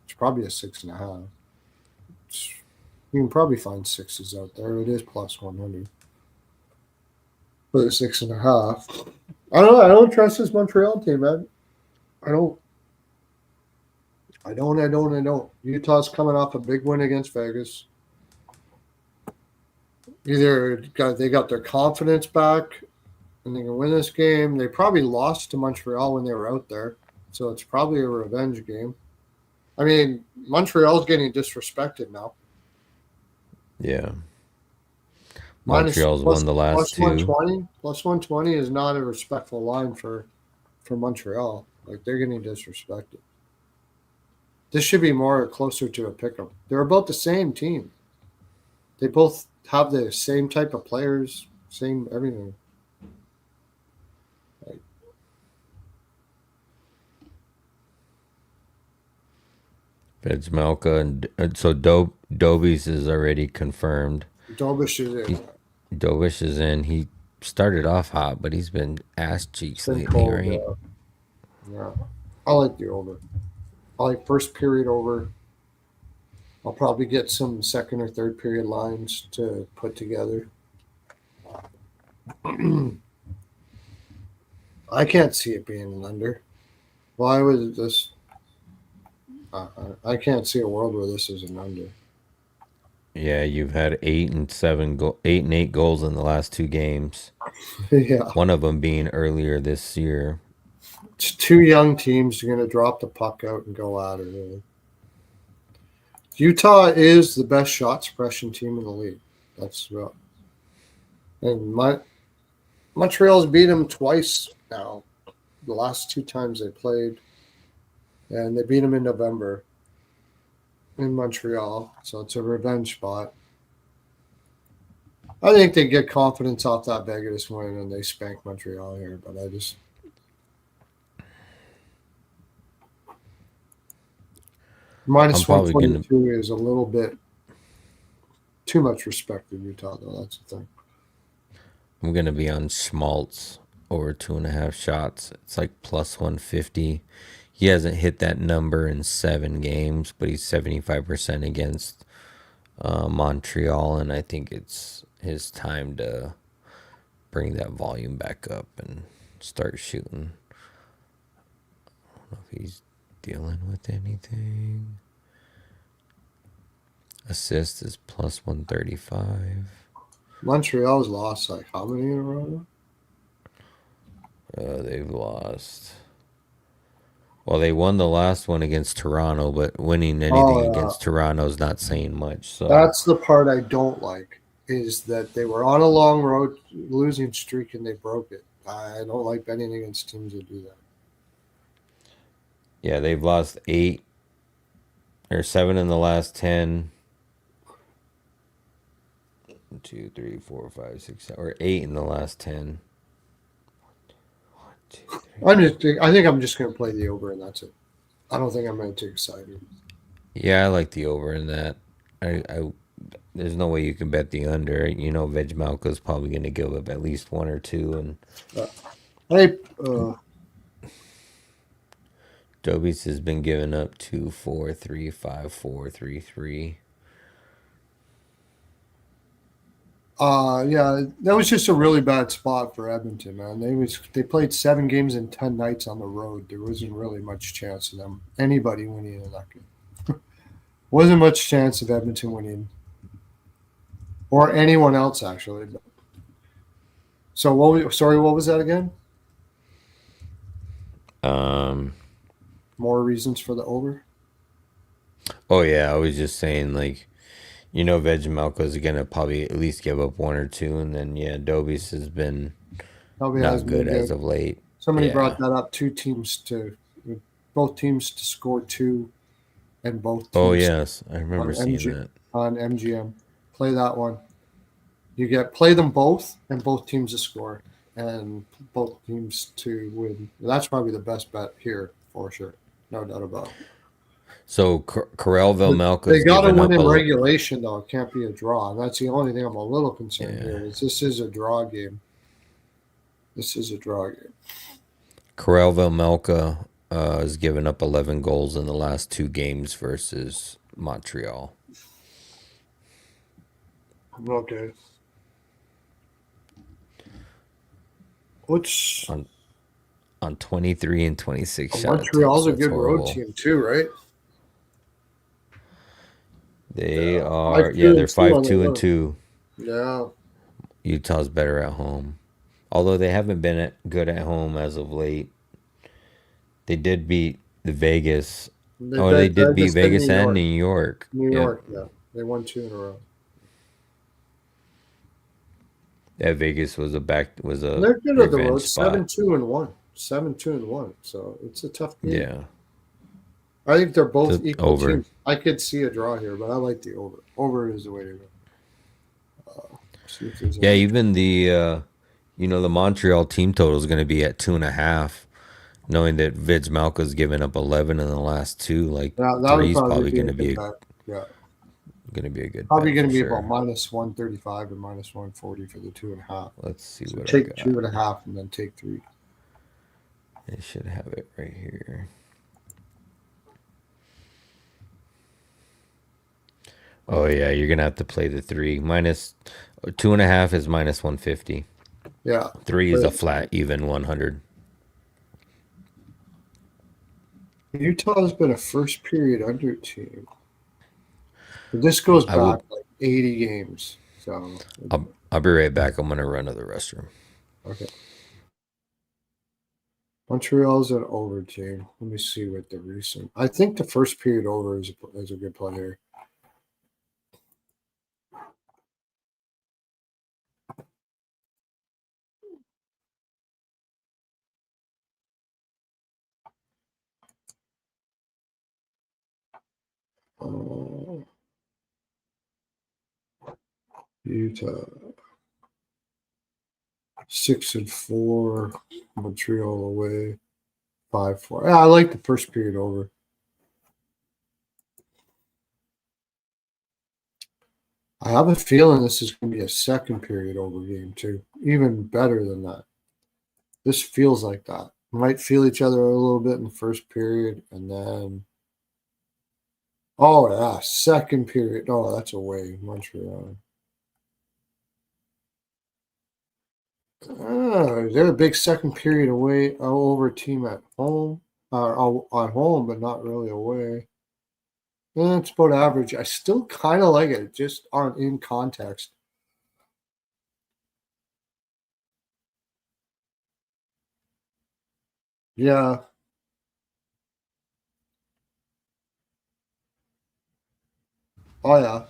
[SPEAKER 1] It's probably a 6.5. You can probably find sixes out there. It is plus 100. But a 6.5. I don't trust this Montreal team, man. I don't. Utah's coming off a big win against Vegas. Either they got their confidence back and they can win this game. They probably lost to Montreal when they were out there, so it's probably a revenge game. I mean, Montreal's getting disrespected now.
[SPEAKER 2] Yeah. Montreal's won the last
[SPEAKER 1] plus
[SPEAKER 2] two.
[SPEAKER 1] 120, plus 120 is not a respectful line for Montreal. Like, they're getting disrespected. This should be more closer to a pick'em. They're about the same team. They both have the same type of players, same everything. Like,
[SPEAKER 2] Vejmelka and so Dobies is already confirmed.
[SPEAKER 1] Dobish is in.
[SPEAKER 2] Dobish is in. He started off hot, but he's been ass cheeks lately,
[SPEAKER 1] Cold,
[SPEAKER 2] right?
[SPEAKER 1] Yeah. I like the over. I like first period over. I'll probably get some second or third period lines to put together. I can't see it being an under. Why would this? I can't see a world where this is an under.
[SPEAKER 2] Yeah, you've had 8 and 8 goals in the last 2 games.
[SPEAKER 1] Yeah.
[SPEAKER 2] One of them being earlier this year.
[SPEAKER 1] It's 2 young teams are going to drop the puck out and go at it. Really. Utah is the best shot suppression team in the league. That's real. And Montreal's beat them twice now. The last 2 times they played. And they beat them in November in Montreal. So it's a revenge spot. I think they get confidence off that Vegas win and they spank Montreal here. But I just... Minus 122 is a little bit too much respect in Utah, though. That's the thing.
[SPEAKER 2] I'm going to be on Schmaltz over 2.5 shots. It's like plus 150. He hasn't hit that number in 7 games, but he's 75% against Montreal, and I think it's his time to bring that volume back up and start shooting. I don't know if he's dealing with anything. Assist is plus 135.
[SPEAKER 1] Montreal's lost like how many in a row?
[SPEAKER 2] They've lost. Well, they won the last one against Toronto, but winning anything against Toronto is not saying much. So
[SPEAKER 1] that's the part I don't like, is that they were on a long road losing streak and they broke it. I don't like betting against teams that do that.
[SPEAKER 2] Yeah, they've lost 8 or 7 in the last 10. 1, 2, 3, 4, 5, 6, 7, or 8 in the last 10.
[SPEAKER 1] 1, 2, 3. I think I'm just going to play the over and that's it. I don't think I'm going to take a side.
[SPEAKER 2] Yeah, I like the over in that. I there's no way you can bet the under. You know, Vejmelka's probably going to give up at least 1 or 2, and Dobies has been giving up 2, 4, 3, 5, 4, 3, 3.
[SPEAKER 1] Yeah, that was just a really bad spot for Edmonton, man. They played 7 games in 10 nights on the road. There wasn't really much chance of them anybody winning in that game. Wasn't much chance of Edmonton winning, or anyone else actually. So what was that again? More reasons for the over.
[SPEAKER 2] Oh yeah, I was just saying, like, you know, Vejmelka is gonna probably at least give up 1 or 2, and then Dobies has been not good as of late.
[SPEAKER 1] Somebody brought that up. Both teams to score 2, and both teams.
[SPEAKER 2] Oh yes, I remember seeing that
[SPEAKER 1] on MGM. Play that one. You play them both, and both teams to score, and both teams to win. That's probably the best bet here for sure, no doubt about it.
[SPEAKER 2] So Karel Vejmelka,
[SPEAKER 1] they got to win in regulation, though. It can't be a draw. And that's the only thing I'm a little concerned here. Is this is a draw game. This is a draw game.
[SPEAKER 2] Karel Vejmelka has given up 11 goals in the last 2 games versus Montreal.
[SPEAKER 1] Okay. Which
[SPEAKER 2] on 23 and 26 shots.
[SPEAKER 1] Montreal's a good road team too, right?
[SPEAKER 2] They are, they're 5-2-2.
[SPEAKER 1] Yeah.
[SPEAKER 2] Utah's better at home. Although they haven't been good at home as of late. They did beat the Vegas.
[SPEAKER 1] They
[SPEAKER 2] Oh, they
[SPEAKER 1] bet
[SPEAKER 2] did beat
[SPEAKER 1] Vegas and
[SPEAKER 2] Vegas
[SPEAKER 1] New
[SPEAKER 2] and New
[SPEAKER 1] York.
[SPEAKER 2] York.
[SPEAKER 1] New
[SPEAKER 2] Yep.
[SPEAKER 1] York, yeah. They won 2 in a row.
[SPEAKER 2] That Vegas was a
[SPEAKER 1] They're good at the
[SPEAKER 2] revenge
[SPEAKER 1] road.
[SPEAKER 2] spot.
[SPEAKER 1] 7-2-1. 7-2-1. So it's a tough game.
[SPEAKER 2] Yeah.
[SPEAKER 1] I think they're both
[SPEAKER 2] The
[SPEAKER 1] equal
[SPEAKER 2] over.
[SPEAKER 1] teams. I could see a draw here, but I like the over. Over is the way to go. See if there's
[SPEAKER 2] Yeah,
[SPEAKER 1] any.
[SPEAKER 2] even the the Montreal team total is going to be at 2.5. Knowing that Vidge Malka's given up 11 in the last two, like
[SPEAKER 1] That would
[SPEAKER 2] three is
[SPEAKER 1] probably
[SPEAKER 2] probably
[SPEAKER 1] be
[SPEAKER 2] going
[SPEAKER 1] a
[SPEAKER 2] to
[SPEAKER 1] good
[SPEAKER 2] be
[SPEAKER 1] bet. Yeah.
[SPEAKER 2] a good
[SPEAKER 1] Probably
[SPEAKER 2] bet
[SPEAKER 1] going
[SPEAKER 2] for
[SPEAKER 1] to be about
[SPEAKER 2] sure.
[SPEAKER 1] minus 135 and minus 140 for the 2.5.
[SPEAKER 2] Let's see
[SPEAKER 1] So
[SPEAKER 2] what I
[SPEAKER 1] take
[SPEAKER 2] got.
[SPEAKER 1] 2.5 and then take 3.
[SPEAKER 2] I should have it right here. Oh yeah, you're gonna have to play the 3. Minus 2.5 is minus 150.
[SPEAKER 1] Yeah.
[SPEAKER 2] 3 is a flat even 100.
[SPEAKER 1] Utah's been a first period under team. But this goes
[SPEAKER 2] I will.
[SPEAKER 1] back like 80 games. So
[SPEAKER 2] I'll be right back. I'm gonna run to the restroom.
[SPEAKER 1] okay. Montreal's an over team. Let me see what the recent. I think the first period over is a good player. Utah 6-4. Montreal away 5-4. Yeah, I like the first period over. I have a feeling this is going to be a second period over game too. Even better than that. This feels like that. Might feel each other a little bit in the first period, and then second period. Oh, that's away, Montreal. They're a big second period away over team at home, at home, but not really away. It's about average. I still kind of like it, just aren't in context. Yeah. Oh yeah.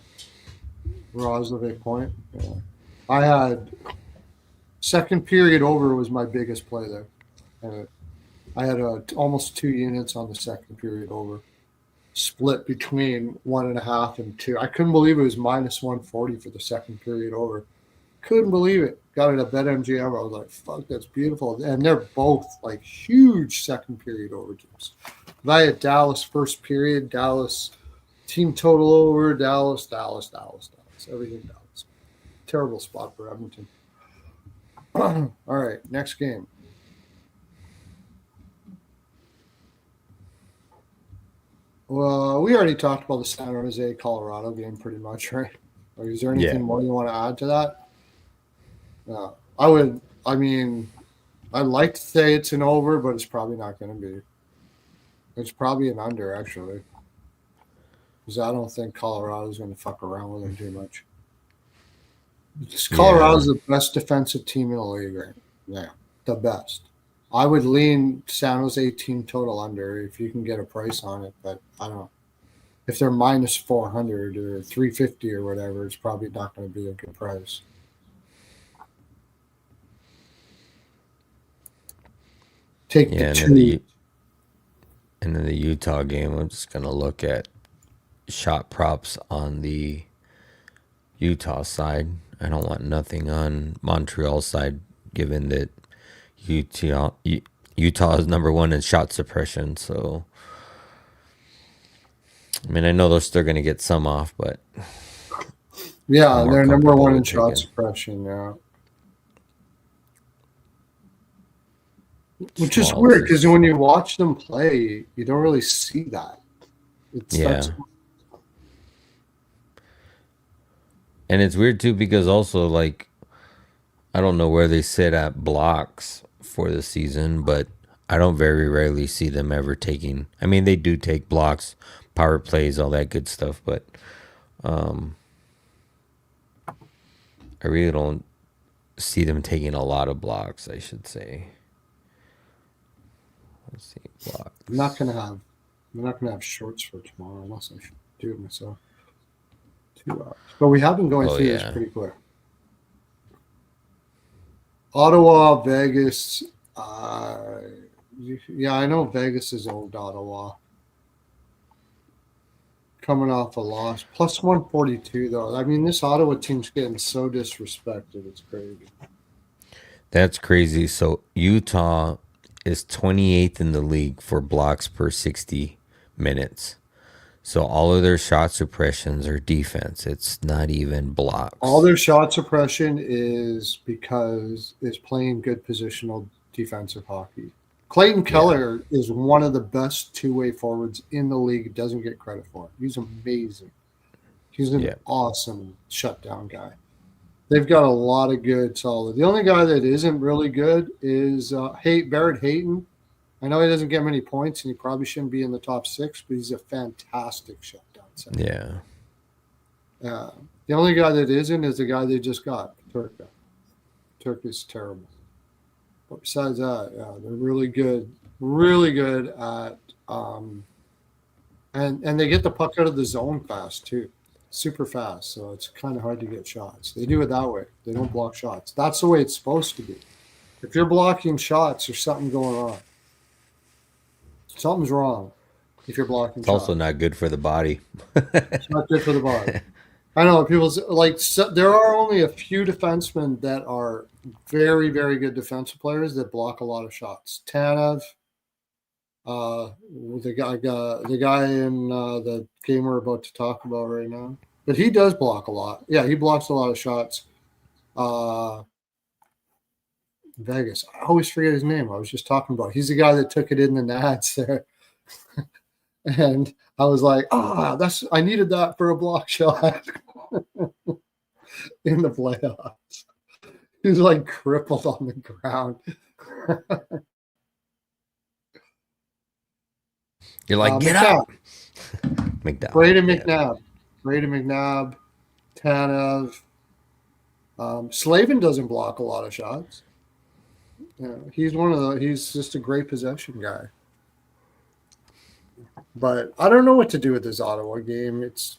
[SPEAKER 1] Roslovic point. Yeah. I had second period over was my biggest play there. I had almost 2 units on the second period over, split between 1.5 and 2. I couldn't believe it was minus 140 for the second period over. Couldn't believe it. Got it at BetMGM. I was like, fuck, that's beautiful. And they're both like huge second period over teams. But I had Dallas first period, Dallas team total over, Dallas. Everything Dallas. Terrible spot for Edmonton. All right, next game. Well, we already talked about the San Jose, Colorado game pretty much, right? Like, is there anything more you want to add to that? No. I'd like to say it's an over, but it's probably not going to be. It's probably an under, actually. Because I don't think Colorado's going to fuck around with them too much. Colorado's the best defensive team in the league right now. Yeah, the best. I would lean San Jose team total under if you can get a price on it, but I don't know. If they're minus 400 or 350 or whatever, it's probably not going to be a good price. Take the 2.
[SPEAKER 2] And then the Utah game, I'm just going to look at shot props on the Utah side. I don't want nothing on Montreal side, given that Utah is number 1 in shot suppression. So, I mean, I know they're still going to get some off, but
[SPEAKER 1] yeah, they're number 1 in shot suppression. Yeah, which is weird because when you watch them play, you don't really see that.
[SPEAKER 2] And it's weird too because also, like, I don't know where they sit at blocks for the season, but I don't very rarely see them ever taking. I mean, they do take blocks, power plays, all that good stuff, but I really don't see them taking a lot of blocks, I should say. Let's see, blocks.
[SPEAKER 1] I'm not gonna have shorts for tomorrow unless I should do it myself. 2 hours. But we have been going through this pretty quick. Ottawa, Vegas. Yeah, I know Vegas is old Ottawa. Coming off a loss. Plus 142, though. I mean, this Ottawa team's getting so disrespected. It's crazy.
[SPEAKER 2] That's crazy. So Utah is 28th in the league for blocks per 60 minutes. So all of their shot suppressions are defense. It's not even blocks.
[SPEAKER 1] All their shot suppression is playing good positional defensive hockey. Clayton Keller is one of the best two-way forwards in the league. Doesn't get credit for it. He's amazing. He's an awesome shutdown guy. They've got a lot of good solid. The only guy that isn't really good is Barrett Hayton. I know he doesn't get many points, and he probably shouldn't be in the top 6, but he's a fantastic shutdown center. Yeah. The only guy that isn't is the guy they just got, Turka. Turka's terrible. But besides that, they're really good at and they get the puck out of the zone fast too. Super fast, so it's kind of hard to get shots. They do it that way. They don't block shots. That's the way it's supposed to be. If you're blocking shots, there's something going on. Something's wrong if you're blocking
[SPEAKER 2] it's
[SPEAKER 1] shots.
[SPEAKER 2] Also not good for the body.
[SPEAKER 1] It's not good for the body. I know people like there are only a few defensemen that are very, very good defensive players that block a lot of shots. Tanev, the guy in the game we're about to talk about right now, but he does block a lot. Yeah, he blocks a lot of shots. Vegas, I always forget his name. I was just talking about. He's the guy that took it in the Nats there, and I was like, I needed that for a block shot in the playoffs. He's like crippled on the ground.
[SPEAKER 2] You're like, get up.
[SPEAKER 1] Braden McNabb, Tanev. Slavin doesn't block a lot of shots. He's just a great possession guy. But I don't know what to do with this Ottawa game. It's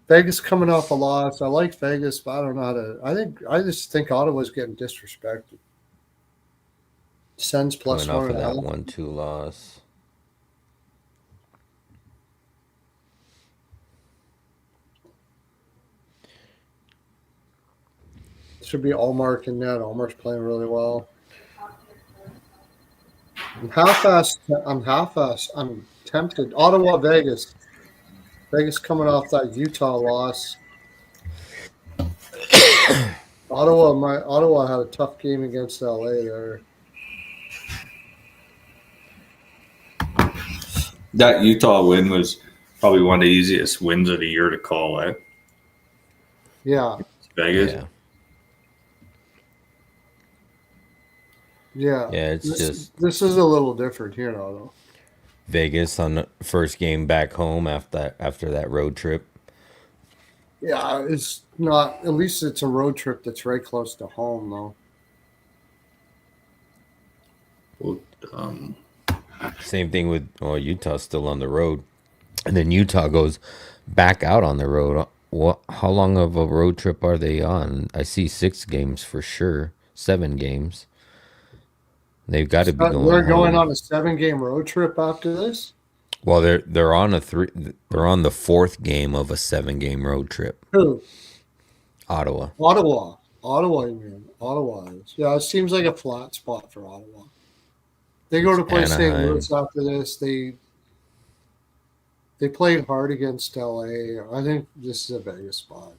[SPEAKER 1] Vegas coming off a loss. I like Vegas, but I don't know how to. I just think Ottawa's getting disrespected. Sens plus
[SPEAKER 2] coming off
[SPEAKER 1] one.
[SPEAKER 2] Of that 1-2 loss.
[SPEAKER 1] Should be Allmark in net. Allmark's playing really well. I'm half-assed. I'm tempted. Ottawa, Vegas. Vegas coming off that Utah loss. Ottawa had a tough game against LA there.
[SPEAKER 3] That Utah win was probably one of the easiest wins of the year to call, eh?
[SPEAKER 1] Yeah.
[SPEAKER 3] Vegas.
[SPEAKER 1] Yeah.
[SPEAKER 2] This
[SPEAKER 1] is a little different here, though.
[SPEAKER 2] Vegas on the first game back home after that road trip.
[SPEAKER 1] Yeah, it's not. At least it's a road trip that's right close to home, though.
[SPEAKER 3] Well,
[SPEAKER 2] same thing with Utah's still on the road, and then Utah goes back out on the road. How long of a road trip are they on? I see 6 games for sure, 7 games. They've got to be going.
[SPEAKER 1] We're going on a 7-game road trip after this.
[SPEAKER 2] Well, they're on the 4th game of a 7-game road trip.
[SPEAKER 1] Who?
[SPEAKER 2] Ottawa.
[SPEAKER 1] You mean? Ottawa is. Yeah, it seems like a flat spot for Ottawa. They go to play St. Louis after this. They played hard against LA. I think this is a Vegas spot.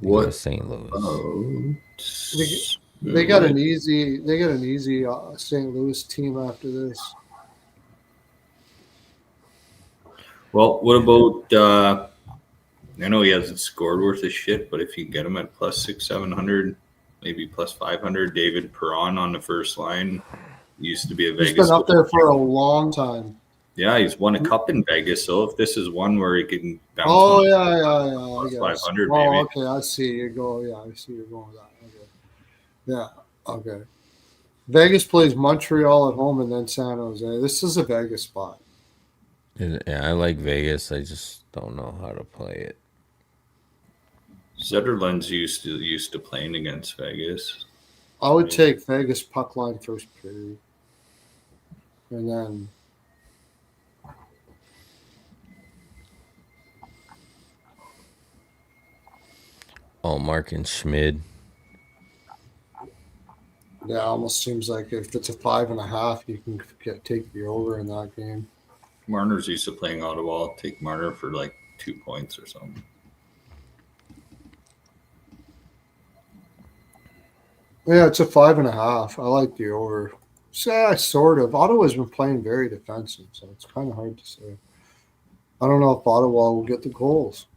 [SPEAKER 2] What St. Louis?
[SPEAKER 1] They got an easy St. Louis team after this.
[SPEAKER 3] Well, what about? I know he hasn't scored worth of shit, but if you get him at plus 600-700, maybe plus 500, David Perron on the first line used to be a Vegas.
[SPEAKER 1] He's been up there for a long time.
[SPEAKER 3] Yeah, he's won a cup in Vegas. So if this is one where he can bounce
[SPEAKER 1] Oh,
[SPEAKER 3] one
[SPEAKER 1] yeah. I
[SPEAKER 3] plus
[SPEAKER 1] guess.
[SPEAKER 3] 500
[SPEAKER 1] Oh,
[SPEAKER 3] maybe.
[SPEAKER 1] okay. I see you go. Yeah, I see you're going with that. Okay. Yeah. Okay. Vegas plays Montreal at home and then San Jose. This is a Vegas spot.
[SPEAKER 2] Yeah, I like Vegas. I just don't know how to play it.
[SPEAKER 3] Zetterlund's used to playing against Vegas.
[SPEAKER 1] I would take Vegas puck line first period. And then
[SPEAKER 2] Mark and Schmid.
[SPEAKER 1] yeah, almost seems like if it's a 5.5, you can take the over in that game.
[SPEAKER 3] Marner's used to playing Ottawa. I'll take Marner for like 2 points or something.
[SPEAKER 1] Yeah, it's a 5.5. I like the over. Yeah, sort of. Ottawa's been playing very defensive, so it's kind of hard to say. I don't know if Ottawa will get the goals.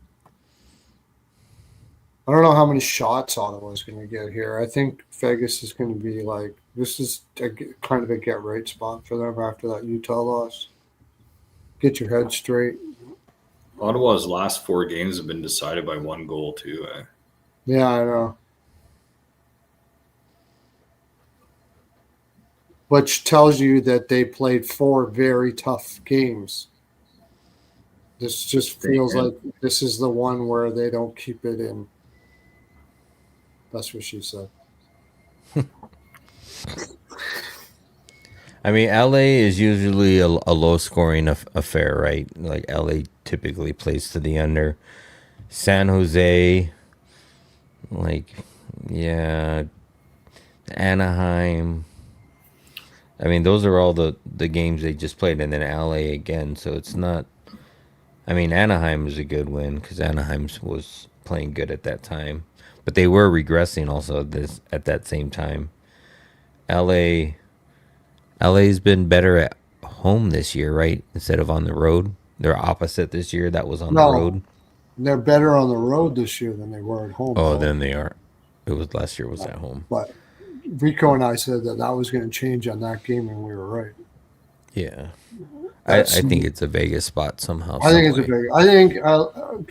[SPEAKER 1] I don't know how many shots Ottawa's going to get here. I think Vegas is going to be like, this is kind of a get right spot for them after that Utah loss. Get your head straight.
[SPEAKER 3] Ottawa's last 4 games have been decided by 1 goal too.
[SPEAKER 1] Yeah, I know. Which tells you that they played 4 very tough games. This just feels like this is the one where they don't keep it in. That's what she said.
[SPEAKER 2] I mean, LA is usually a low-scoring affair, right? Like, LA typically plays to the under. San Jose, like, yeah, Anaheim. I mean, those are all the games they just played, and then LA again. So it's not. I mean, Anaheim is a good win because Anaheim was playing good at that time, but they were regressing also at that same time. LA's been better at home this year, right? Instead of on the road. They're opposite this year. That was on the road.
[SPEAKER 1] They're better on the road this year than they were at home.
[SPEAKER 2] Oh, then they are. It was last year was at home.
[SPEAKER 1] But Rico and I said that was going to change on that game, and we were right.
[SPEAKER 2] Yeah. I think it's a Vegas spot somehow.
[SPEAKER 1] I think it's a big. I think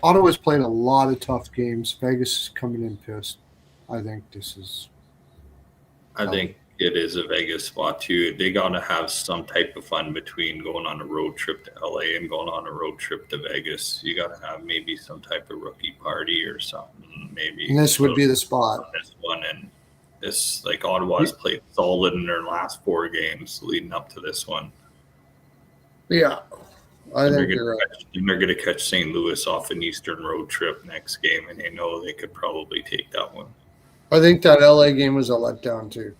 [SPEAKER 1] Ottawa's played a lot of tough games. Vegas is coming in pissed. I think this is.
[SPEAKER 3] I think it is a Vegas spot too. They got to have some type of fun between going on a road trip to LA and going on a road trip to Vegas. You got to have maybe some type of rookie party or something. Maybe
[SPEAKER 1] and this would be the spot.
[SPEAKER 3] This one and this like Ottawa's played solid in their last 4 games leading up to this one.
[SPEAKER 1] Yeah, I think
[SPEAKER 3] you're right. They're going to catch St. Louis off an Eastern road trip next game, and they know they could probably take that one.
[SPEAKER 1] I think that LA game was a letdown too.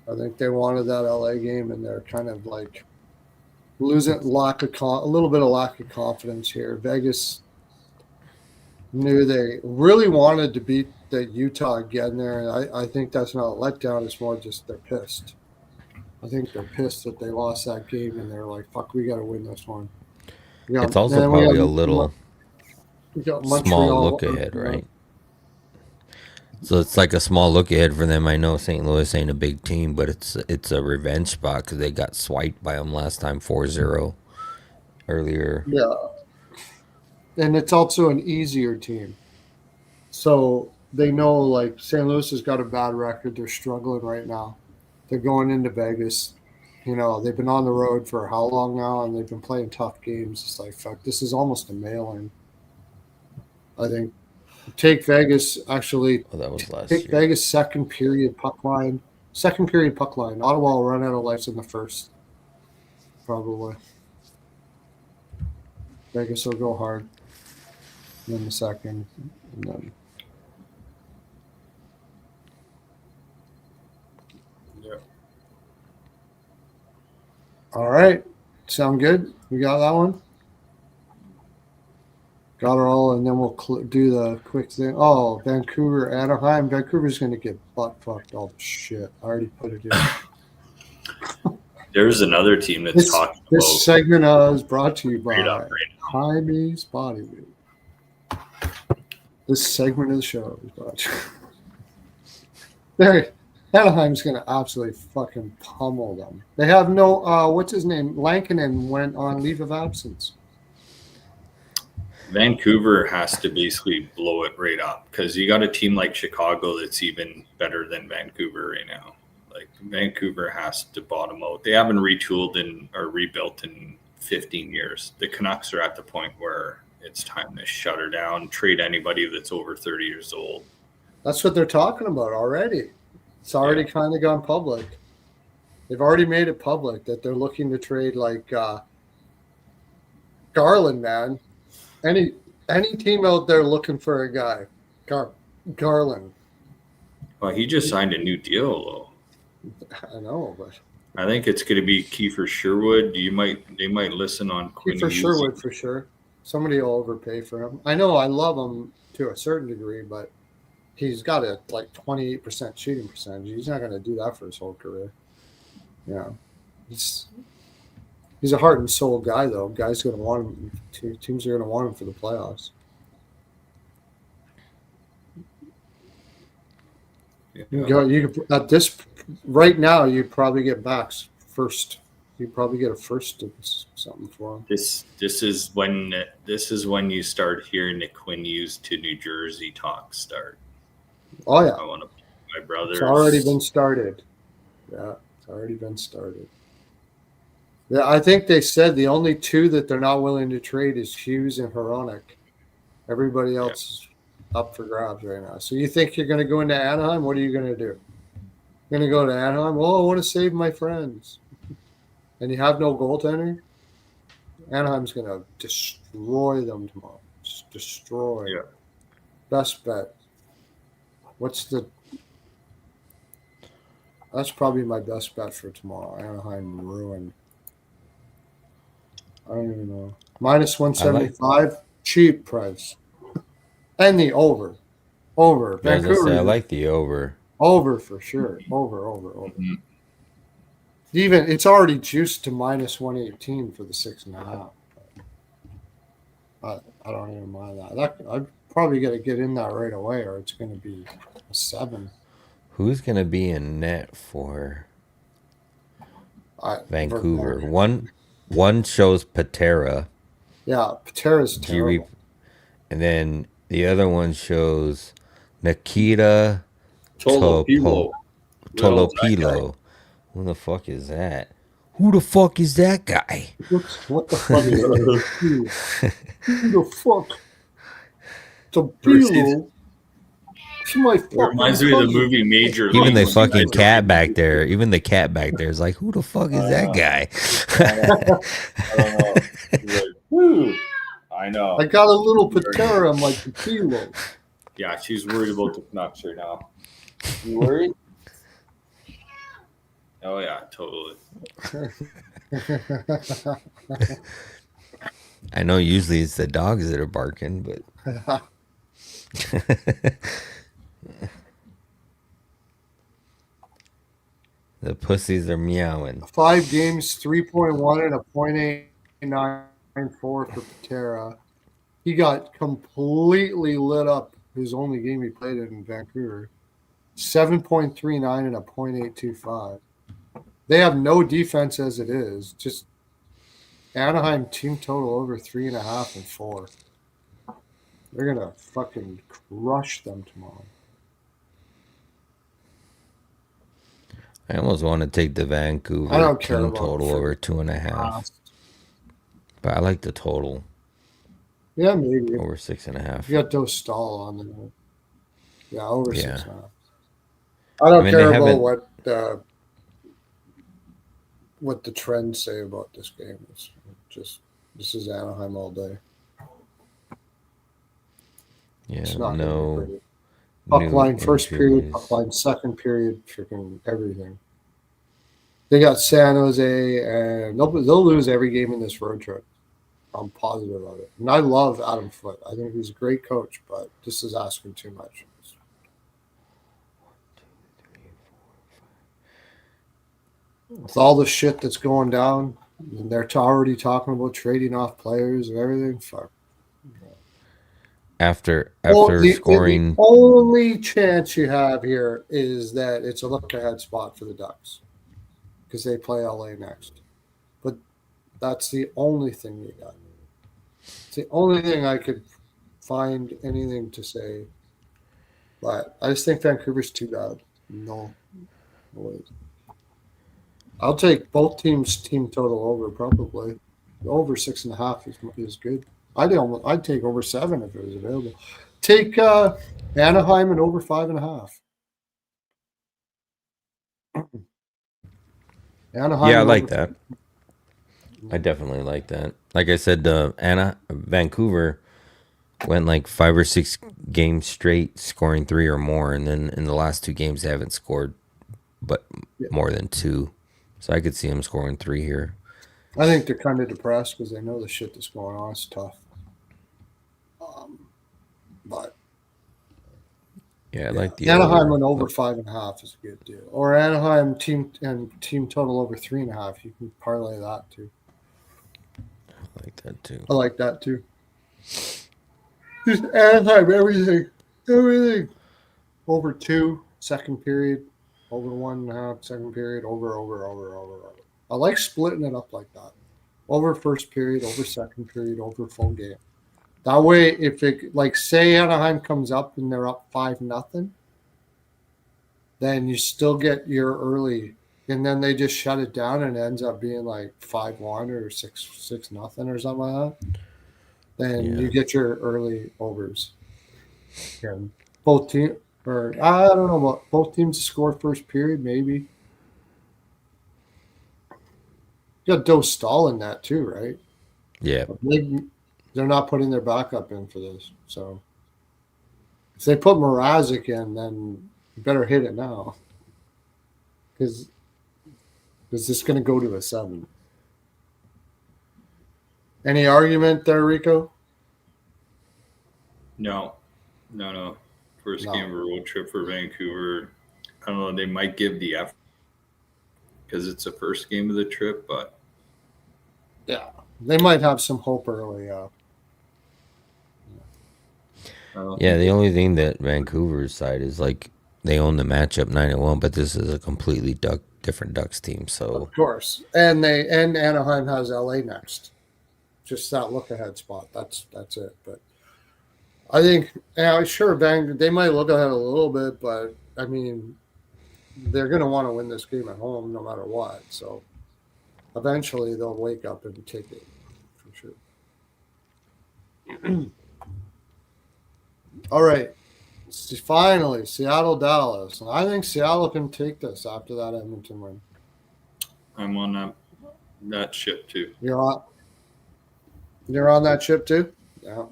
[SPEAKER 1] I think they wanted that LA game, and they're kind of like losing a little bit of lack of confidence here. Vegas knew they really wanted to beat the Utah again there, and I think that's not a letdown. It's more just they're pissed. I think they're pissed that they lost that game, and they're like, "Fuck, we got to win this one."
[SPEAKER 2] It's also probably a little small look ahead, right? So it's like a small look ahead for them. I know St. Louis ain't a big team, but it's a revenge spot because they got swiped by them last time 4-0 earlier.
[SPEAKER 1] Yeah, and it's also an easier team. So they know, like, St. Louis has got a bad record. They're struggling right now. They're going into Vegas. You know, they've been on the road for how long now, and they've been playing tough games. It's like, fuck, this is almost a mail-in. I think take Vegas, actually.
[SPEAKER 2] Oh, that was last
[SPEAKER 1] year.
[SPEAKER 2] Take
[SPEAKER 1] Vegas second period puck line. Ottawa will run out of life in the first, probably. Vegas will go hard. And then the second, and then. All right. Sound good? We got that one? Got it all, and then we'll do the quick thing. Oh, Vancouver, Anaheim. Vancouver's going to get butt-fucked all the shit. I already put it in.
[SPEAKER 3] There's another team that's talking about...
[SPEAKER 1] This segment is brought to you by Jaime's Body Weight. This segment of the show is brought to you. Anaheim's going to absolutely fucking pummel them. They have no, what's his name? Lankinen went on leave of absence.
[SPEAKER 3] Vancouver has to basically blow it right up because you got a team like Chicago that's even better than Vancouver right now. Like Vancouver has to bottom out. They haven't retooled or rebuilt in 15 years. The Canucks are at the point where it's time to shut her down, trade anybody that's over 30 years old.
[SPEAKER 1] That's what they're talking about already. It's already kind of gone public. They've already made it public that they're looking to trade like Garland, man. Any team out there looking for a guy, Garland.
[SPEAKER 3] Well, he just signed a new deal, though.
[SPEAKER 1] I know, but
[SPEAKER 3] I think it's going to be Kiefer Sherwood. They might listen on
[SPEAKER 1] Kiefer Sherwood for sure. Somebody will overpay for him. I know I love him to a certain degree, but he's got a like 28% shooting percentage. He's not going to do that for his whole career. Yeah, he's a heart and soul guy, though. Guys going to want him. Teams are going to want him for the playoffs. Yeah. You could, at this right now, you'd probably get backs first. You'd probably get a first or something for him.
[SPEAKER 3] This is when you start hearing the Quinn Hughes to New Jersey talk start.
[SPEAKER 1] Oh yeah,
[SPEAKER 3] I want to. My brother.
[SPEAKER 1] It's already been started. Yeah, it's already been started. Yeah, I think they said the only two that they're not willing to trade is Hughes and Hronek. Everybody else is up for grabs right now. So you think you're going to go into Anaheim? What are you going to do? You're going to go to Anaheim? Oh, I want to save my friends. And you have no goaltender? Anaheim's going to destroy them tomorrow. Just destroy.
[SPEAKER 3] Yeah.
[SPEAKER 1] Best bet. That's probably my best bet for tomorrow. Anaheim ruin. I don't even know. Minus 175, cheap price. And the over. Vancouver.
[SPEAKER 2] I like the over.
[SPEAKER 1] Over for sure. Over. Mm-hmm. Even it's already juiced to minus 118 for the 6.5. I don't even mind that. I'm probably going to get in that right away, or it's going to be a 7.
[SPEAKER 2] Who's going to be in net for Vancouver? One shows Patera.
[SPEAKER 1] Yeah, Patera's terrible.
[SPEAKER 2] And then the other one shows Nikita
[SPEAKER 3] Tolopilo.
[SPEAKER 2] Who the fuck is that? Who the fuck is that guy?
[SPEAKER 1] What the fuck is that? Who the fuck? Tolopilo. It
[SPEAKER 3] reminds me of the movie Major.
[SPEAKER 2] Even the fucking cat back there. Even the cat back there is like, who the fuck is that guy?
[SPEAKER 3] I know.
[SPEAKER 1] I got a little Patera. I'm like Kilo.
[SPEAKER 3] Yeah, she's worried about the Canucks right now. You worried? Oh yeah, totally.
[SPEAKER 2] I know usually it's the dogs that are barking, but the pussies are meowing.
[SPEAKER 1] 5 games, 3.1 and a .894 for Patera. He got completely lit up his only game he played in Vancouver. 7.39 and a .825. They have no defense as it is. Just Anaheim team total over 3.5 and 4. They're going to fucking crush them tomorrow.
[SPEAKER 2] I almost want to take the Vancouver team total over 2.5. But I like the total.
[SPEAKER 1] Yeah, maybe.
[SPEAKER 2] Over 6.5.
[SPEAKER 1] You got Dostal on there. Yeah, over 6.5. I don't care about what the trends say about this game. It's just this is Anaheim all day.
[SPEAKER 2] Yeah,
[SPEAKER 1] it's not puck line first period, puck line second period, freaking everything. They got San Jose, and they'll lose every game in this road trip. I'm positive of it. And I love Adam Foote. I think he's a great coach, but this is asking too much. With all the shit that's going down, and they're already talking about trading off players and everything. Fuck.
[SPEAKER 2] after
[SPEAKER 1] The
[SPEAKER 2] scoring.
[SPEAKER 1] only chance you have here is that it's a look-ahead spot for the Ducks because they play LA next. But that's the only thing you got. It's the only thing I could find anything to say. But I just think Vancouver's too bad. No way. I'll take both teams' team total over probably. Over 6.5 is good. I'd take over 7 if it was available. Take Anaheim and over 5.5. Anaheim.
[SPEAKER 2] Yeah, I like that. I definitely like that. Like I said, Vancouver went like 5 or 6 games straight scoring 3 or more, and then in the last 2 games they haven't scored but more than 2. So I could see them scoring 3 here.
[SPEAKER 1] I think they're kind of depressed because they know the shit that's going on is tough. But
[SPEAKER 2] yeah, I like the
[SPEAKER 1] Anaheim went over 5.5 is a good deal. Or Anaheim team total over 3.5. You can parlay that too.
[SPEAKER 2] I like that too.
[SPEAKER 1] I like that too. Just Anaheim, everything. Over 2, second period. Over 1.5, second period. Over. I like splitting it up like that. Over first period, over second period, over full game. That way, if it like say Anaheim comes up and they're up 5-0, then you still get your early, and then they just shut it down and it ends up being like 5-1 or 6-0 or something like that. Then you get your early overs. And both teams, or I don't know, what both teams score first period maybe. You got Doe Stahl in that too, right?
[SPEAKER 2] Yeah.
[SPEAKER 1] They're not putting their backup in for this. So if they put Mrazek in, then you better hit it now. Because this is going to go to a 7. Any argument there, Rico?
[SPEAKER 3] No. First game of a road trip for Vancouver. I don't know. They might give the effort because it's the first game of the trip, but
[SPEAKER 1] yeah, they might have some hope early.
[SPEAKER 2] Yeah, the only thing that Vancouver's side is like they own the matchup 9-1, but this is a completely different Ducks team. So
[SPEAKER 1] of course, and Anaheim has LA next. Just that look ahead spot. That's it. But I think sure, they might look ahead a little bit, but I mean, they're going to want to win this game at home no matter what. So eventually they'll wake up and take it for sure. All right. Finally, Seattle, Dallas. And I think Seattle can take this after that Edmonton win.
[SPEAKER 3] I'm on that ship too.
[SPEAKER 1] You're on that ship too? Yeah.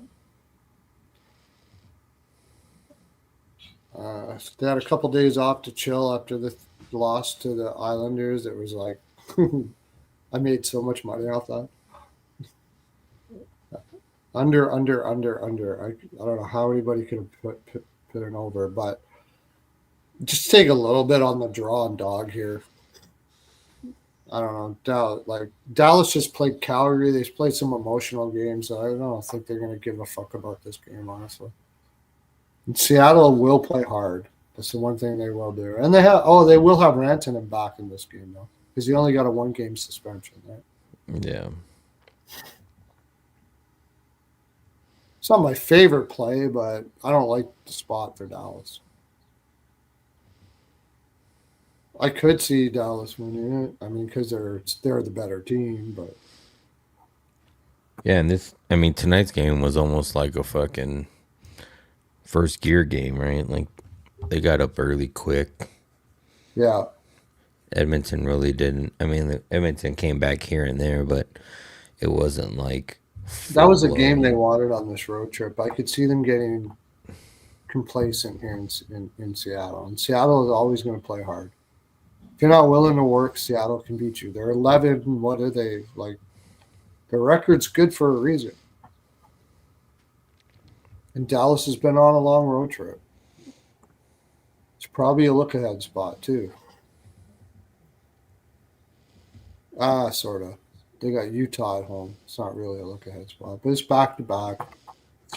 [SPEAKER 1] They had a couple days off to chill after the loss to the Islanders. It was like I made so much money off that. Under. I don't know how anybody could have put an over, but just take a little bit on the draw and dog here. I don't know. Dallas just played Calgary. They played some emotional games. So I don't think they're going to give a fuck about this game, honestly. And Seattle will play hard. That's the one thing they will do. And they will have Rantanen back in this game though, because he only got a 1-game suspension, right?
[SPEAKER 2] Yeah.
[SPEAKER 1] It's not my favorite play, but I don't like the spot for Dallas. I could see Dallas winning it. I mean, because they're the better team, but
[SPEAKER 2] yeah, and tonight's game was almost like a fucking first gear game, right? Like they got up early quick.
[SPEAKER 1] Yeah.
[SPEAKER 2] Edmonton really didn't. I mean, Edmonton came back here and there, but it wasn't like
[SPEAKER 1] that was a game they wanted on this road trip. I could see them getting complacent here in Seattle. And Seattle is always going to play hard. If you're not willing to work, Seattle can beat you. They're 11. What are they like? Their record's good for a reason. And Dallas has been on a long road trip. It's probably a look-ahead spot, too. Sort of. They got Utah at home. It's not really a look-ahead spot, but it's back-to-back.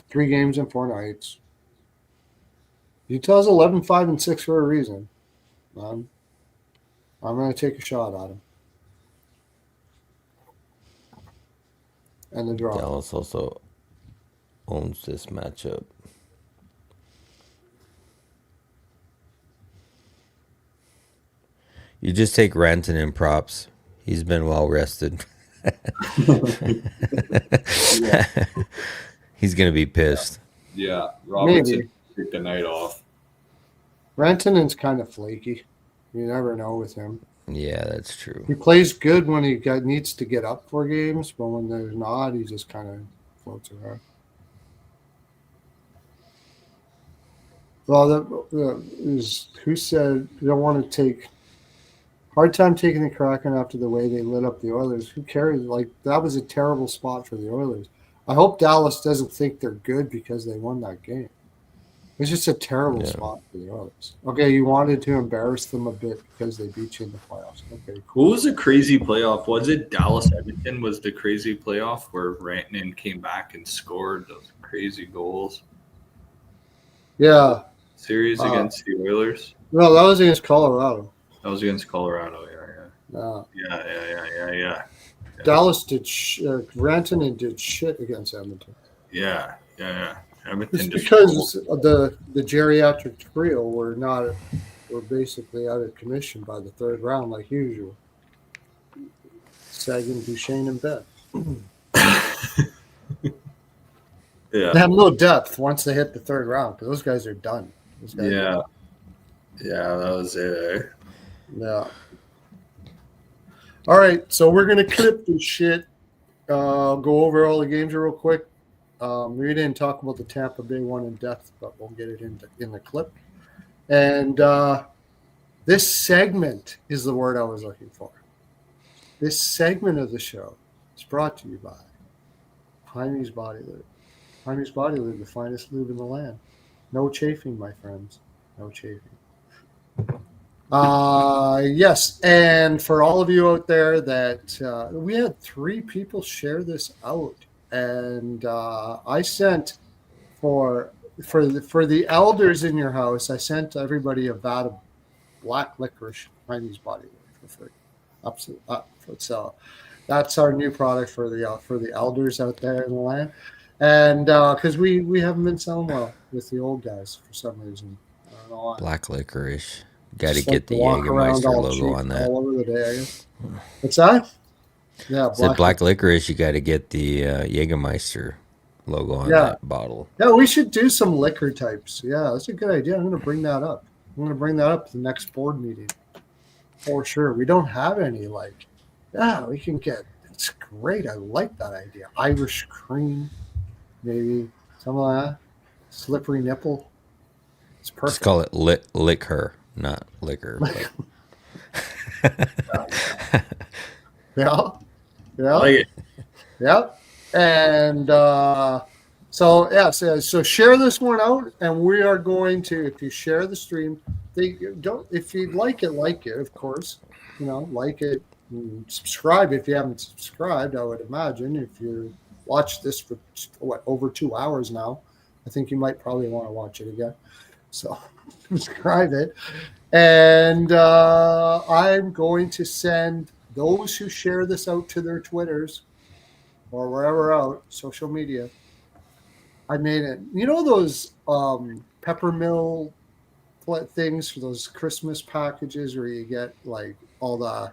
[SPEAKER 1] 3 games in 4 nights. Utah's 11-5-6 for a reason. I'm going to take a shot at him. And the draw.
[SPEAKER 2] Dallas also owns this matchup. You just take Ranton in props. He's been well rested. He's going to be pissed.
[SPEAKER 3] Yeah, Robertson took the night off.
[SPEAKER 1] Rantanen's kind of flaky. You never know with him.
[SPEAKER 2] Yeah, that's true.
[SPEAKER 1] He plays good when he needs to get up for games, but when there's not, he just kind of floats around. Well, who said you don't want to take hard time taking the Kraken after the way they lit up the Oilers? Who cares? Like, that was a terrible spot for the Oilers. I hope Dallas doesn't think they're good because they won that game. It's just a terrible spot for the Oilers. Okay, you wanted to embarrass them a bit because they beat you in the playoffs. Okay, cool.
[SPEAKER 3] What was a crazy playoff? Was it Dallas-Edmonton was the crazy playoff where Rantanen came back and scored those crazy goals?
[SPEAKER 1] Yeah.
[SPEAKER 3] Series against the Oilers?
[SPEAKER 1] No, that was against Colorado.
[SPEAKER 3] That was against Colorado, yeah.
[SPEAKER 1] Dallas did Rantanen did shit against Edmonton.
[SPEAKER 3] Yeah. Edmonton
[SPEAKER 1] It's because the geriatric trio were basically out of commission by the 3rd round like usual. Sagan, Duchesne, and Beck.
[SPEAKER 3] Yeah.
[SPEAKER 1] They have no depth once they hit the 3rd round because those guys are done.
[SPEAKER 3] Yeah, that was it.
[SPEAKER 1] Yeah. All right, so we're gonna clip this shit. Go over all the games real quick. We didn't talk about the Tampa Bay one in depth, but we'll get it in the clip. And this segment is the word I was looking for. This segment of the show is brought to you by Jaime's Body Lube. Jaime's Body Lube, the finest lube in the land. No chafing, my friends. No chafing. Yes, and for all of you out there that we had 3 people share this out, and I sent for the elders in your house, I sent everybody a vat of black licorice Chinese body for free. Absolutely. So that's our new product for the elders out there in the land, and because we haven't been selling well with the old guys for some reason. I don't know why.
[SPEAKER 2] Black licorice. Got to get the Jägermeister logo on that.
[SPEAKER 1] All over the day, I guess. What's that? Yeah,
[SPEAKER 2] black licorice. You got to get the Jägermeister logo on that bottle.
[SPEAKER 1] Yeah, we should do some liquor types. Yeah, that's a good idea. I'm going to bring that up. At the next board meeting for sure. We don't have any we can get. It's great. I like that idea. Irish cream, maybe something like that. Slippery nipple. It's perfect.
[SPEAKER 2] Let's call it liquor, not liquor.
[SPEAKER 1] Yeah.
[SPEAKER 3] Like it.
[SPEAKER 1] Yep. And so share this one out, and we are going to, if you share the stream, if you like it, of course, like it, and subscribe if you haven't subscribed. I would imagine if you watch this for over 2 hours now, I think you might probably want to watch it again. So subscribe it, and I'm going to send those who share this out to their Twitters or wherever out, social media. I made it. You know those peppermill things for those Christmas packages where you get all the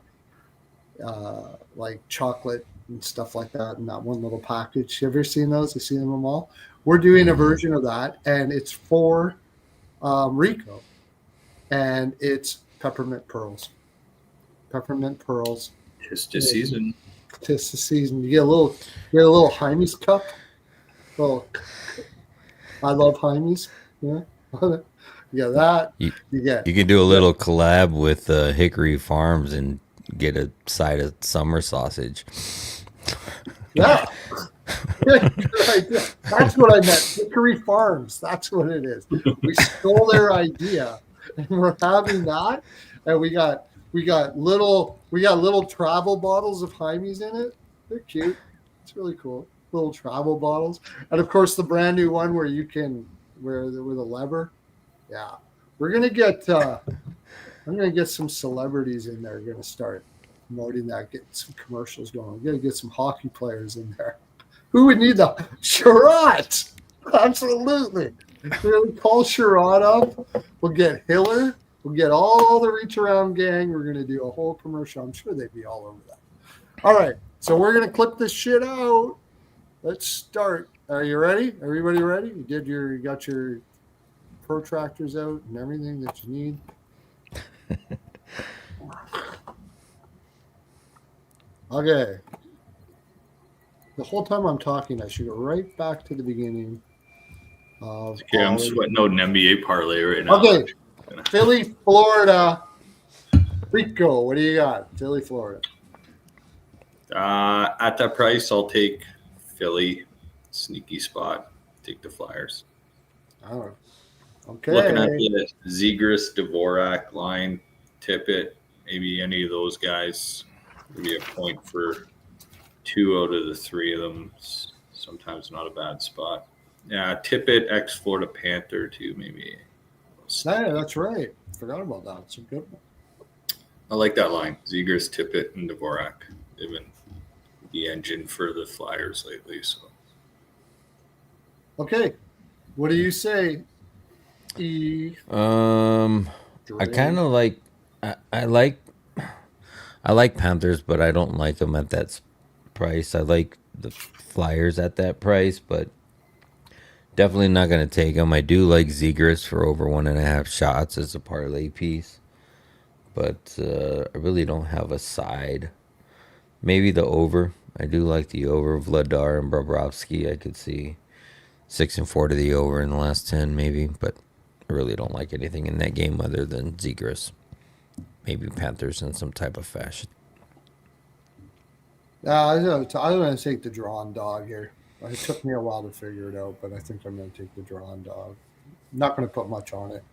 [SPEAKER 1] chocolate and stuff like that in that one little package. You ever seen those? You seen them all? We're doing a version of that, and it's for Rico, and it's peppermint pearls. Peppermint pearls.
[SPEAKER 3] Tis the season.
[SPEAKER 1] Tis the season. You get a little Jaime's cup. Oh, I love Jaime's. Yeah, that. You
[SPEAKER 2] can do a little collab with Hickory Farms and get a side of summer sausage.
[SPEAKER 1] Yeah. Good idea. That's what I meant. Hickory Farms. That's what it is. We stole their idea, and we're having that. And we got little travel bottles of Jaime's in it. They're cute. It's really cool. little travel bottles, and of course the brand new one where you can with a lever. Yeah, we're gonna get. I'm gonna get some celebrities in there. Going to start promoting that. Get some commercials going. I'm gonna get some hockey players in there. Who would need the Sherrod? Absolutely. We'll call Sherrod up. We'll get Hiller. We'll get all the reach around gang. We're going to do a whole commercial. I'm sure they'd be all over that. All right. So we're going to clip this shit out. Let's start. Are you ready? Everybody ready? You got your protractors out and everything that you need? Okay. The whole time I'm talking, I should go right back to the beginning.
[SPEAKER 3] Okay, I'm sweating out an NBA parlay right now.
[SPEAKER 1] Okay, Philly, Florida. Rico, what do you got? Philly, Florida.
[SPEAKER 3] At that price, I'll take Philly. Sneaky spot. Take the Flyers.
[SPEAKER 1] Oh, okay.
[SPEAKER 3] Looking at the Zegras, Dvorak line, Tippett, maybe any of those guys. Maybe a point for 2 out of the 3 of them. Sometimes not a bad spot. Yeah, Tippett, ex-Florida Panther, too, maybe.
[SPEAKER 1] Yeah, that's right. Forgot about that. It's a good one.
[SPEAKER 3] I like that line. Zegras, Tippett, and Dvorak. They've been the engine for the Flyers lately. So,
[SPEAKER 1] okay. What do you say?
[SPEAKER 2] I kind of like I like Panthers, but I don't like them at that price. I like the Flyers at that price, but definitely not going to take them. I do like Zegras for over 1.5 shots as a parlay piece, but I really don't have a side. Maybe the over. I do like the over. Vladar and Bobrovsky, I could see 6 and 4 to the over in the last 10, maybe, but I really don't like anything in that game other than Zegras. Maybe Panthers in some type of fashion.
[SPEAKER 1] I'm going to take the drawn dog here. It took me a while to figure it out, but I think I'm going to take the drawn dog. I'm not going to put much on it.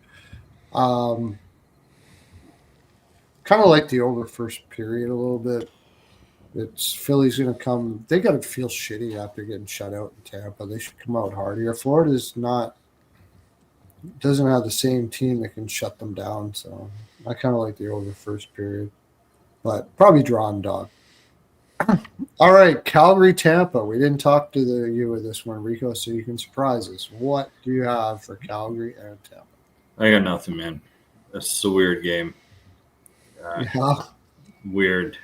[SPEAKER 1] Kind of like the over first period a little bit. It's Philly's going to come. They got to feel shitty after getting shut out in Tampa. They should come out harder. Florida's doesn't have the same team that can shut them down. So I kind of like the over first period, but probably drawn dog. All right, Calgary, Tampa. We didn't talk to you with this one, Rico, so you can surprise us. What do you have for Calgary and Tampa?
[SPEAKER 3] I got nothing, man. That's a weird game.
[SPEAKER 1] Yeah.
[SPEAKER 3] Weird.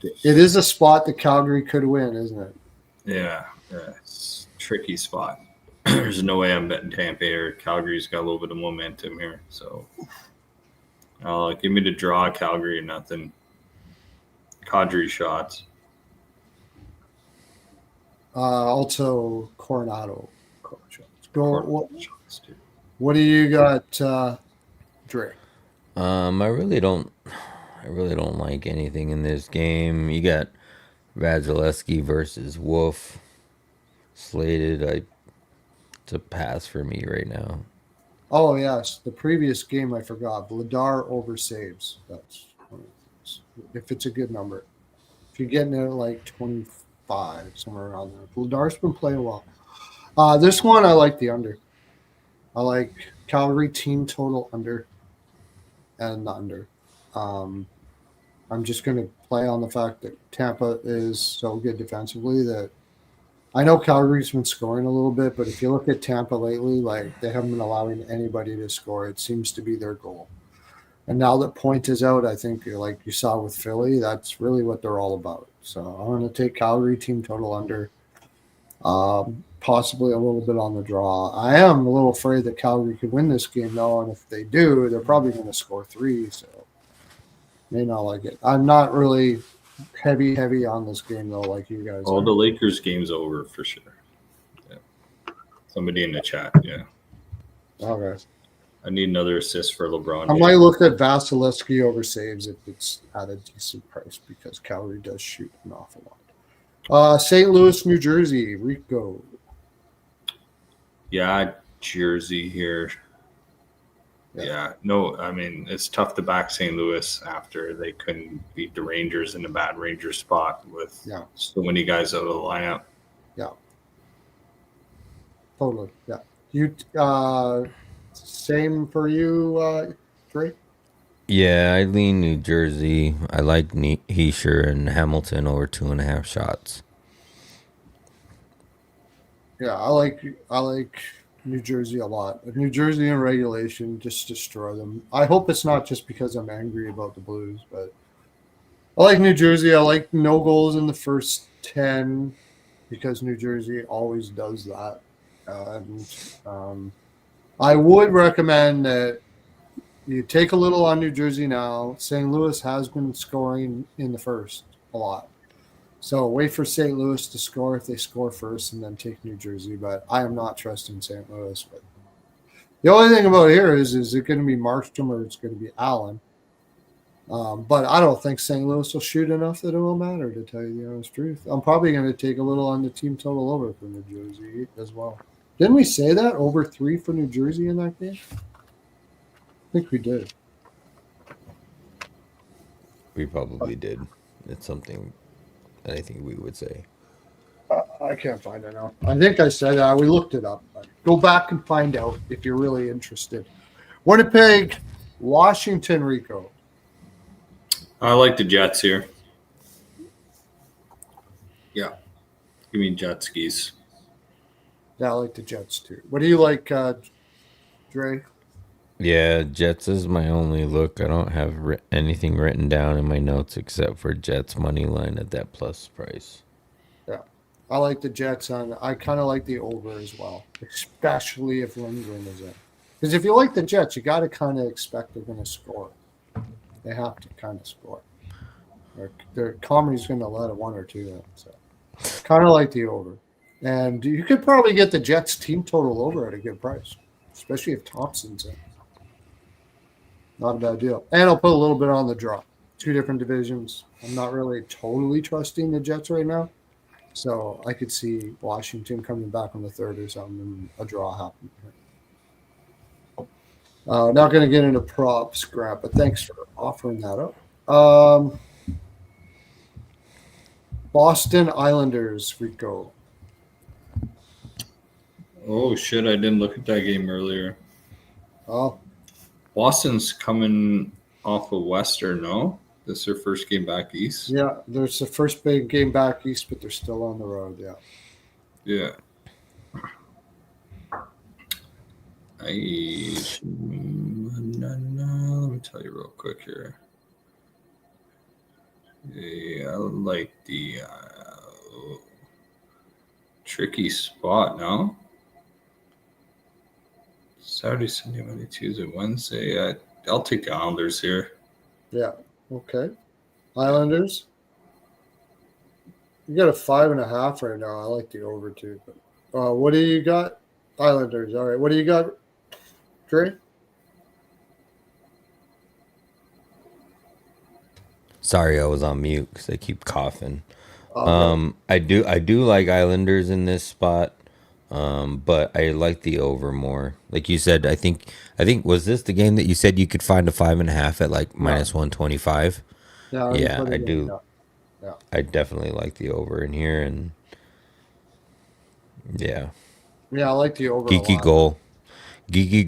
[SPEAKER 1] It is a spot that Calgary could win, isn't it?
[SPEAKER 3] Yeah, it's a tricky spot. There's no way I'm betting Tampa or Calgary's got a little bit of momentum here. So give me the draw, Calgary, or nothing. Kadri shots.
[SPEAKER 1] Also Coronado shots.
[SPEAKER 3] Shots too.
[SPEAKER 1] What do you got, Dre?
[SPEAKER 2] I really don't like anything in this game. You got Vasilevsky versus Wolf slated. It's a pass for me right now.
[SPEAKER 1] Oh yes, the previous game I forgot. Vladar over saves. That's if it's a good number. If you're getting it at like 25, somewhere around there. Vladar's been playing well. This one I like the under. I like Calgary team total under and the under. I'm just going to play on the fact that Tampa is so good defensively that I know Calgary's been scoring a little bit, but if you look at Tampa lately, like they haven't been allowing anybody to score. It seems to be their goal. And now that Point is out, I think like you saw with Philly, that's really what they're all about. So I'm going to take Calgary team total under, possibly a little bit on the draw. I am a little afraid that Calgary could win this game, though, and if they do, they're probably going to score 3, so may not like it. I'm not really heavy on this game, though, like you guys
[SPEAKER 3] Oh,
[SPEAKER 1] are.
[SPEAKER 3] the Lakers game's over for sure. Yeah. Somebody in the chat, yeah.
[SPEAKER 1] Okay.
[SPEAKER 3] I need another assist for LeBron.
[SPEAKER 1] I might look at Vasilevsky over saves if it's at a decent price because Calgary does shoot an awful lot. St. Louis, New Jersey, Rico.
[SPEAKER 3] Yeah, Jersey here. Yeah, no, I mean, it's tough to back St. Louis after they couldn't beat the Rangers in a bad Rangers spot with so many guys out of the lineup.
[SPEAKER 1] Yeah. Totally. Yeah. You same for you, Dre?
[SPEAKER 2] Yeah, I lean New Jersey. I like Heischer and Hamilton over 2.5 shots.
[SPEAKER 1] Yeah, I like New Jersey a lot. New Jersey in regulation, just destroy them. I hope it's not just because I'm angry about the Blues, but I like New Jersey. I like no goals in the first 10 because New Jersey always does that. And I would recommend that you take a little on New Jersey now. St. Louis has been scoring in the first a lot. So wait for St. Louis to score if they score first and then take New Jersey. But I am not trusting St. Louis. But the only thing about here is it going to be Markstrom or it's going to be Allen? But I don't think St. Louis will shoot enough that it will matter, to tell you the honest truth. I'm probably going to take a little on the team total over for New Jersey as well. Didn't we say that? Over 3 for New Jersey in that game? I think we did.
[SPEAKER 2] We probably did. It's something that I think we would say.
[SPEAKER 1] I can't find it now. I think I said we looked it up. Go back and find out if you're really interested. Winnipeg, Washington, Rico.
[SPEAKER 3] I like the Jets here. Yeah. Give me jet skis.
[SPEAKER 1] Yeah, I like the Jets too. What do you like, Dre?
[SPEAKER 2] Yeah, Jets is my only look. I don't have anything written down in my notes except for Jets money line at that plus price.
[SPEAKER 1] Yeah, I like the Jets on. I kind of like the over as well, especially if Lindgren is in. Because if you like the Jets, you got to kind of expect they're going to score. They have to kind of score. Their comedy's going to let a 1 or 2 in. So kind of like the over. And you could probably get the Jets team total over at a good price, especially if Thompson's in. Not a bad deal. And I'll put a little bit on the draw. 2 different divisions. I'm not really totally trusting the Jets right now. So I could see Washington coming back on the 3rd or something and a draw happening. Not going to get into props, Grant, but thanks for offering that up. Boston Islanders, Rico.
[SPEAKER 3] Oh, shit. I didn't look at that game earlier.
[SPEAKER 1] Oh,
[SPEAKER 3] Boston's coming off of Western, no? This is their first game back east?
[SPEAKER 1] yeah. There's the first big game back east, but they're still on the road, yeah.
[SPEAKER 3] Yeah. Let me tell you real quick here. Yeah, I like the tricky spot now. Saturday, Sunday, Monday, Tuesday, Wednesday. I'll take the Islanders here.
[SPEAKER 1] Yeah, okay. Islanders. You got a 5.5 right now. I like the over too. But what do you got? Islanders. All right. What do you got, Dre?
[SPEAKER 2] Sorry, I was on mute because I keep coughing.
[SPEAKER 1] Okay.
[SPEAKER 2] I do like Islanders in this spot, but I like the over more. Like you said, I think was this the game that you said you could find a 5.5 at like minus 125?
[SPEAKER 1] Yeah,
[SPEAKER 2] Yeah, I do.
[SPEAKER 1] Yeah.
[SPEAKER 2] I definitely like the over in here, and yeah,
[SPEAKER 1] Yeah, I like the over a
[SPEAKER 2] geeky
[SPEAKER 1] lot.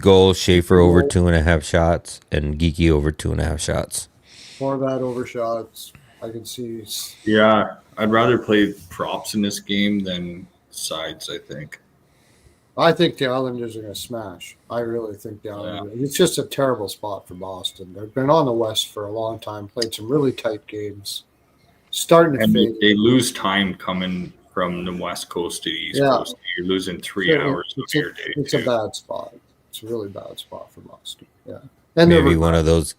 [SPEAKER 2] goal, Schaefer over 2.5 shots, and geeky over 2.5 shots.
[SPEAKER 1] More bad overshots. I can see.
[SPEAKER 3] Yeah, I'd rather play props in this game than sides, I think.
[SPEAKER 1] I think the Islanders are going to smash. I really think the Islanders. Yeah. It's just a terrible spot for Boston. They've been on the West for a long time, played some really tight games. Starting to fade.
[SPEAKER 3] They lose time coming from the West Coast to the East Coast. You're losing 3 hours of your day.
[SPEAKER 1] It's a bad spot. It's a really bad spot for Boston. Yeah,
[SPEAKER 2] and maybe one of those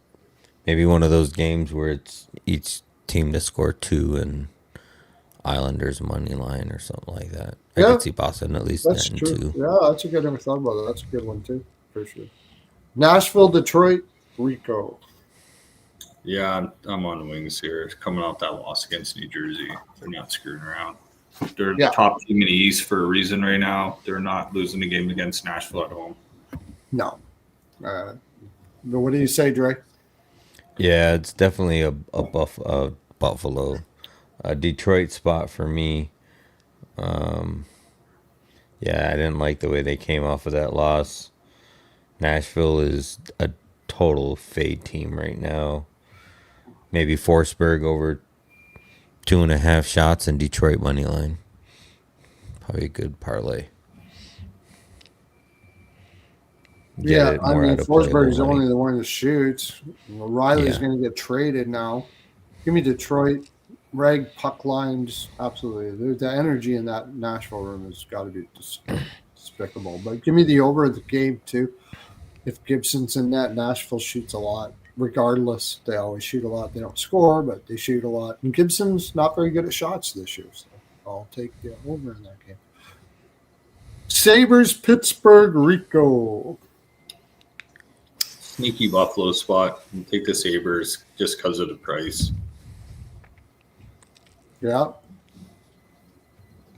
[SPEAKER 2] games where it's each team to score 2 and Islanders money line or something like that. I could see Boston at least
[SPEAKER 1] that's
[SPEAKER 2] getting
[SPEAKER 1] true.
[SPEAKER 2] 2.
[SPEAKER 1] Yeah, that's a good. I never thought about that. That's a good one too, for sure. Nashville, Detroit, Rico.
[SPEAKER 3] Yeah, I'm on the wings here. Coming off that loss against New Jersey, they're not screwing around. They're the top team in the East for a reason right now. They're not losing the game against Nashville at home.
[SPEAKER 1] No. What do you say, Dre?
[SPEAKER 2] Yeah, it's definitely a Buffalo, a Detroit spot for me. Yeah, I didn't like the way they came off of that loss. Nashville is a total fade team right now. Maybe Forsberg over 2.5 shots and Detroit money line. Probably a good parlay. Get
[SPEAKER 1] Yeah,
[SPEAKER 2] it
[SPEAKER 1] I
[SPEAKER 2] more
[SPEAKER 1] mean,
[SPEAKER 2] out of playable
[SPEAKER 1] Forsberg's
[SPEAKER 2] money.
[SPEAKER 1] only the one that shoots. Riley's
[SPEAKER 2] Yeah.
[SPEAKER 1] going to get traded now. Give me Detroit. Reg puck lines, absolutely. The energy in that Nashville room has got to be despicable. But give me the over of the game, too. If Gibson's in net, Nashville shoots a lot. Regardless, they always shoot a lot. They don't score, but they shoot a lot. And Gibson's not very good at shots this year, so I'll take the over in that game. Sabres, Pittsburgh, Rico.
[SPEAKER 3] Sneaky Buffalo spot. I'll take the Sabres just because of the price.
[SPEAKER 1] Yeah.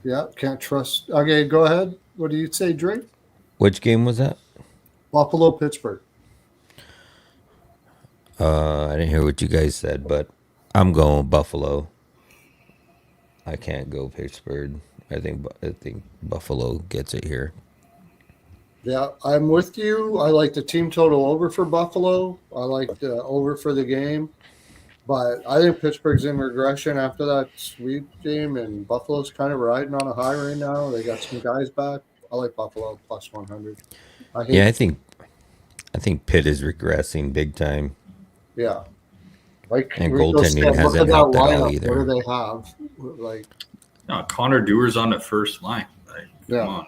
[SPEAKER 1] Yeah, can't trust. Okay, go ahead. What do you say, Drake?
[SPEAKER 2] Which game was that?
[SPEAKER 1] Buffalo, Pittsburgh.
[SPEAKER 2] I didn't hear what you guys said, but I'm going Buffalo. I can't go Pittsburgh. I think Buffalo gets it here.
[SPEAKER 1] Yeah, I'm with you. I like the team total over for Buffalo. I like the over for the game. But I think Pittsburgh's in regression after that sweep game, and Buffalo's kind of riding on a high right now. They got some guys back. I like Buffalo plus 100.
[SPEAKER 2] Yeah, I think Pitt is regressing big time.
[SPEAKER 1] Yeah. Like
[SPEAKER 2] And
[SPEAKER 1] Rico
[SPEAKER 2] goaltending
[SPEAKER 1] said,
[SPEAKER 2] hasn't
[SPEAKER 1] look at that
[SPEAKER 2] helped at all
[SPEAKER 1] lineup.
[SPEAKER 2] either.
[SPEAKER 1] What do they have? Like,
[SPEAKER 3] No, Connor Dewar's on the first line. Like,
[SPEAKER 1] Yeah.
[SPEAKER 3] come on.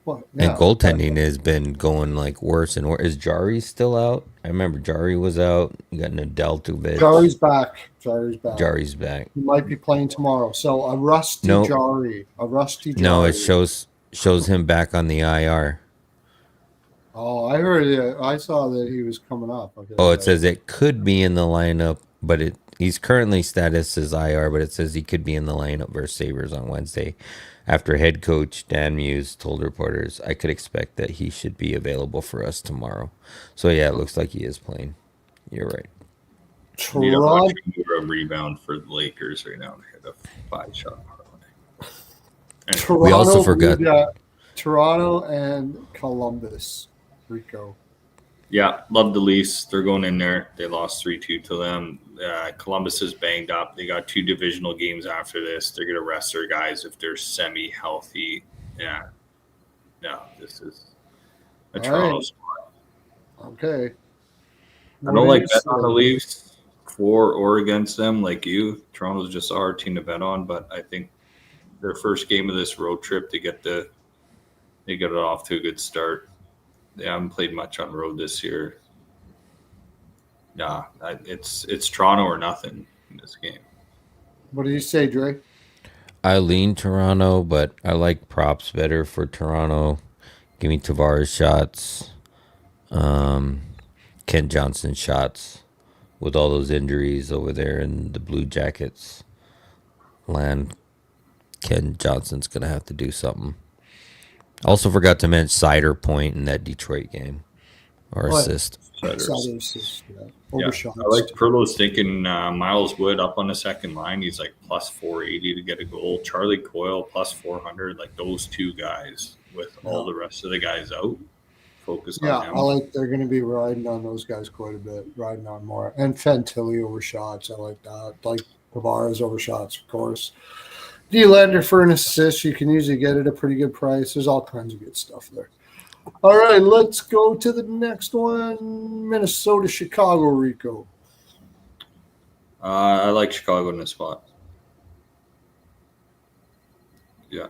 [SPEAKER 1] what?
[SPEAKER 2] And
[SPEAKER 1] Yeah.
[SPEAKER 2] goaltending has been going like worse and worse. Is Jari still out? I remember Jari was out. You got Nedeljkovic.
[SPEAKER 1] Jari's back. Jari's back.
[SPEAKER 2] Jari's back.
[SPEAKER 1] He might be playing tomorrow. So a rusty
[SPEAKER 2] No.
[SPEAKER 1] Jari. A rusty Jari.
[SPEAKER 2] No, it shows him back on the IR.
[SPEAKER 1] Oh, I heard it. I saw that he was coming up. Okay.
[SPEAKER 2] Oh, it says it could be in the lineup, but he's currently status as IR, but it says he could be in the lineup versus Sabres on Wednesday. After head coach Dan Muse told reporters, I could expect that he should be available for us tomorrow. So yeah, it looks like he is playing. You're right.
[SPEAKER 3] Need a
[SPEAKER 1] Toronto.
[SPEAKER 3] much more rebound for the Lakers right now. They hit a 5-shot parlay.
[SPEAKER 1] Toronto.
[SPEAKER 2] We also forgot-
[SPEAKER 1] we got Toronto and Columbus. Rico.
[SPEAKER 3] Yeah, love the Leafs. They're going in there. They lost 3-2 to them. Columbus is banged up. They got 2 divisional games after this. They're going to rest their guys if they're semi-healthy. Yeah. No, this is a
[SPEAKER 1] All
[SPEAKER 3] Toronto
[SPEAKER 1] right.
[SPEAKER 3] spot.
[SPEAKER 1] Okay.
[SPEAKER 3] I don't like betting on the Leafs for or against them like you. Toronto's just a hard team to bet on, but I think their first game of this road trip they get it off to a good start. They haven't played much on road this year. Yeah, it's Toronto or nothing in this game.
[SPEAKER 1] What do you say, Dre?
[SPEAKER 2] I lean Toronto, but I like props better for Toronto. Give me Tavares shots. Ken Johnson shots with all those injuries over there in the Blue Jackets land. Ken Johnson's going to have to do something. Also forgot to mention Cider point in that Detroit game or assist.
[SPEAKER 1] Assist, yeah.
[SPEAKER 3] Yeah,
[SPEAKER 1] Overshot.
[SPEAKER 3] I like Pearlo's thinking Miles Wood up on the second line. He's like plus 480 to get a goal. Charlie Coyle plus 400. Like those 2 guys with all the rest of the guys out. Focus on
[SPEAKER 1] Yeah,
[SPEAKER 3] them.
[SPEAKER 1] I like they're going to be riding on those guys quite a bit, riding on more. And Fantilli overshots, I like that. Like Tavares overshots, of course. Nylander for an assist, you can usually get it at a pretty good price. There's all kinds of good stuff there. All right, let's go to the next one. Minnesota, Chicago, Rico.
[SPEAKER 3] I like Chicago in this spot. Yeah,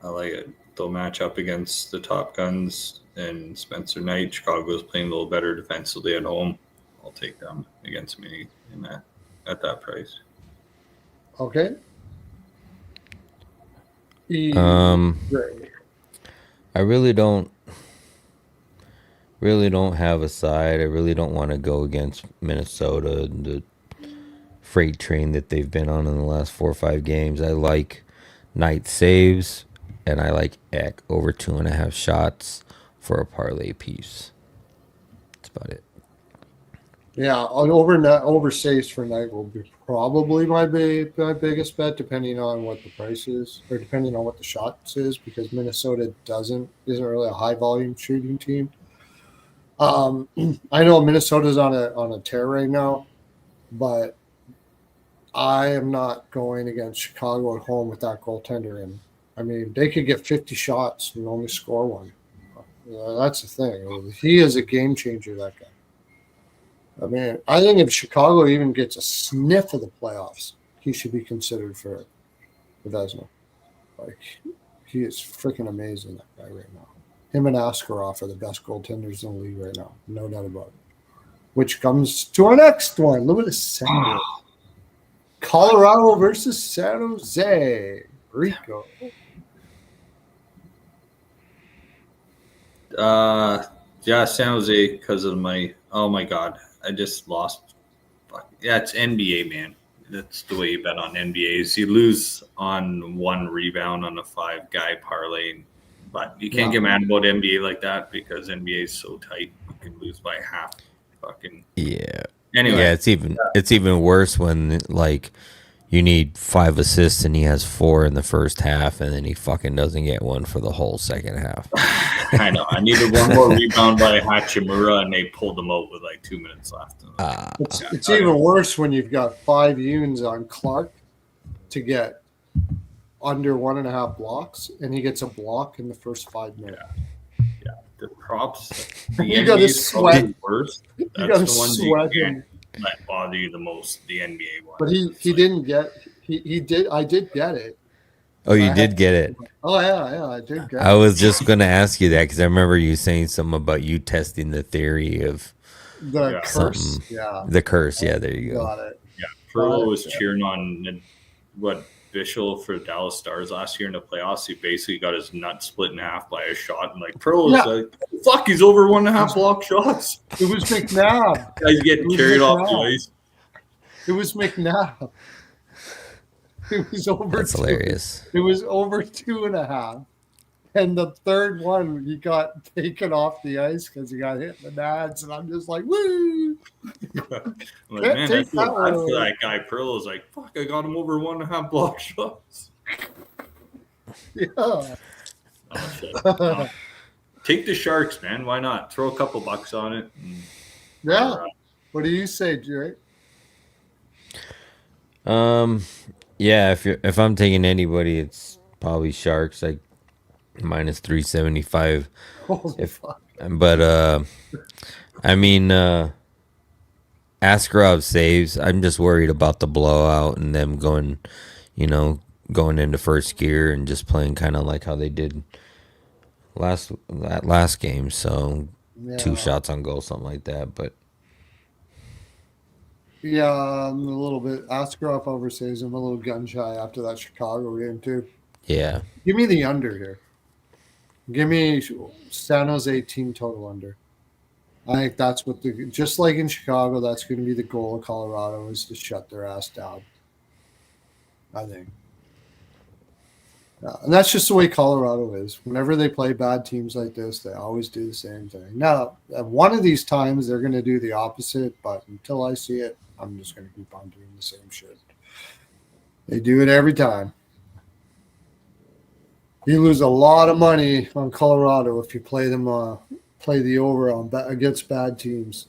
[SPEAKER 3] I like it. They'll match up against the top guns and Spencer Knight. Chicago's playing a little better defensively at home. I'll take them against me in that at that price.
[SPEAKER 1] Okay.
[SPEAKER 2] I really don't have a side. I really don't want to go against Minnesota and the freight train that they've been on in the last 4 or 5 games. I like Knight saves, and I like Eck over 2.5 shots for a parlay piece. That's about it.
[SPEAKER 1] Yeah, over saves for night will be probably my biggest bet, depending on what the price is, or depending on what the shots is, because Minnesota isn't really a high volume shooting team. I know Minnesota's on a tear right now, but I am not going against Chicago at home with that goaltender in. I mean, they could get 50 shots and only score one. That's the thing. He is a game changer, that guy. I mean, I think if Chicago even gets a sniff of the playoffs, he should be considered for the Vezina. Like, he is freaking amazing, that guy right now. Him and Askarov are the best goaltenders in the league right now. No doubt about it. Which comes to our next one. Look at the center. Colorado versus San Jose. Rico.
[SPEAKER 3] Yeah, San Jose because of oh my God, I just lost. Yeah, it's NBA, man. That's the way you bet on NBA is you lose on one rebound on a 5-guy parlay, but you can't get mad about NBA like that because NBA is so tight. You can lose by half. Fucking Anyway,
[SPEAKER 2] yeah, it's even worse when like you need 5 assists and he has 4 in the first half, and then he fucking doesn't get one for the whole second half.
[SPEAKER 3] I know. I needed one more rebound by Hachimura, and they pulled them out with like 2 minutes left.
[SPEAKER 1] It's even worse when you've got 5 units on Clark to get under 1.5 blocks, and he gets a block in the first 5 minutes.
[SPEAKER 3] Yeah, the props. The
[SPEAKER 1] You got to sweat.
[SPEAKER 3] Worst.
[SPEAKER 1] You
[SPEAKER 3] That's
[SPEAKER 1] got to
[SPEAKER 3] the ones
[SPEAKER 1] sweat
[SPEAKER 3] you
[SPEAKER 1] him.
[SPEAKER 3] can't let bother you the most. The NBA one.
[SPEAKER 1] But he didn't get. He did. I did get it.
[SPEAKER 2] Oh, you did get it.
[SPEAKER 1] Oh yeah, I did get it.
[SPEAKER 2] I was just gonna ask you that because I remember you saying something about you testing the theory of
[SPEAKER 1] the curse. Yeah,
[SPEAKER 2] the curse. Yeah, there you go.
[SPEAKER 1] Got it.
[SPEAKER 3] Yeah, Pearlo was cheering on what Bishel for Dallas Stars last year in the playoffs. He basically got his nut split in half by a shot, and like Pearlo was like, "Fuck, he's over 1.5 block shots."
[SPEAKER 1] It was McNabb.
[SPEAKER 3] Guys getting carried off the ice.
[SPEAKER 1] It was McNabb. It was over.
[SPEAKER 2] That's hilarious.
[SPEAKER 1] It was over 2.5, and the third one he got taken off the ice because he got hit in the nads, and I'm just like, woo!
[SPEAKER 3] I'm like, man, I feel bad for that guy. Pearl was like, fuck, I got him over 1.5 block shots.
[SPEAKER 1] Yeah.
[SPEAKER 3] Oh, shit. Take the Sharks, man. Why not? Throw a couple bucks on it.
[SPEAKER 1] Yeah. What do you say, Jerry?
[SPEAKER 2] Yeah, if I'm taking anybody, it's probably Sharks, like minus 375.
[SPEAKER 1] Holy fuck.
[SPEAKER 2] But I mean, Askarov saves. I'm just worried about the blowout and them going into first gear and just playing kind of like how they did that last game. So 2 shots on goal, something like that. But
[SPEAKER 1] yeah, I'm a little bit. Askarov oversaves him a little gun shy after that Chicago game too.
[SPEAKER 2] Yeah.
[SPEAKER 1] Give me the under here. Give me San Jose team total under. I think that's what just like in Chicago, that's going to be the goal of Colorado is to shut their ass down. I think. And that's just the way Colorado is. Whenever they play bad teams like this, they always do the same thing. Now, at one of these times, they're going to do the opposite, but until I see it, I'm just going to keep on doing the same shit. They do it every time. You lose a lot of money on Colorado if you play them, play the over on against bad teams.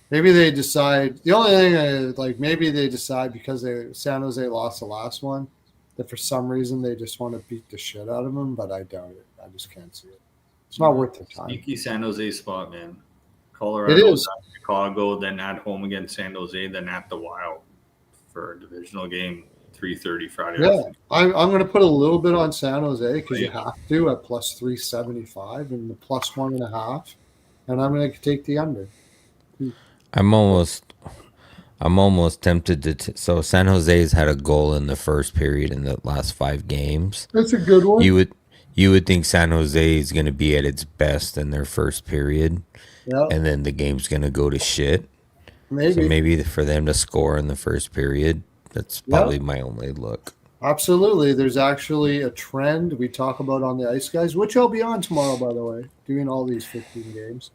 [SPEAKER 1] Maybe they decide. The only thing is, maybe they decide because San Jose lost the last one, that for some reason they just want to beat the shit out of them, but I doubt it. I just can't see it. It's not worth their time.
[SPEAKER 3] Sneaky San Jose spot, man. Colorado, Chicago, then at home against San Jose, then at the Wild for a divisional game, 3:30 Friday.
[SPEAKER 1] Yeah, I'm going to put a little bit on San Jose because you have to at plus 375 and the plus 1.5, and I'm going to take the under.
[SPEAKER 2] I'm almost tempted to. So San Jose's had a goal in the first period in the last 5 games.
[SPEAKER 1] That's a good one.
[SPEAKER 2] You would think San Jose is going to be at its best in their first period, and then the game's going to go to shit. So maybe for them to score in the first period, that's probably my only look.
[SPEAKER 1] Absolutely. There's actually a trend we talk about on the Ice Guys, which I'll be on tomorrow, by the way, doing all these 15 games,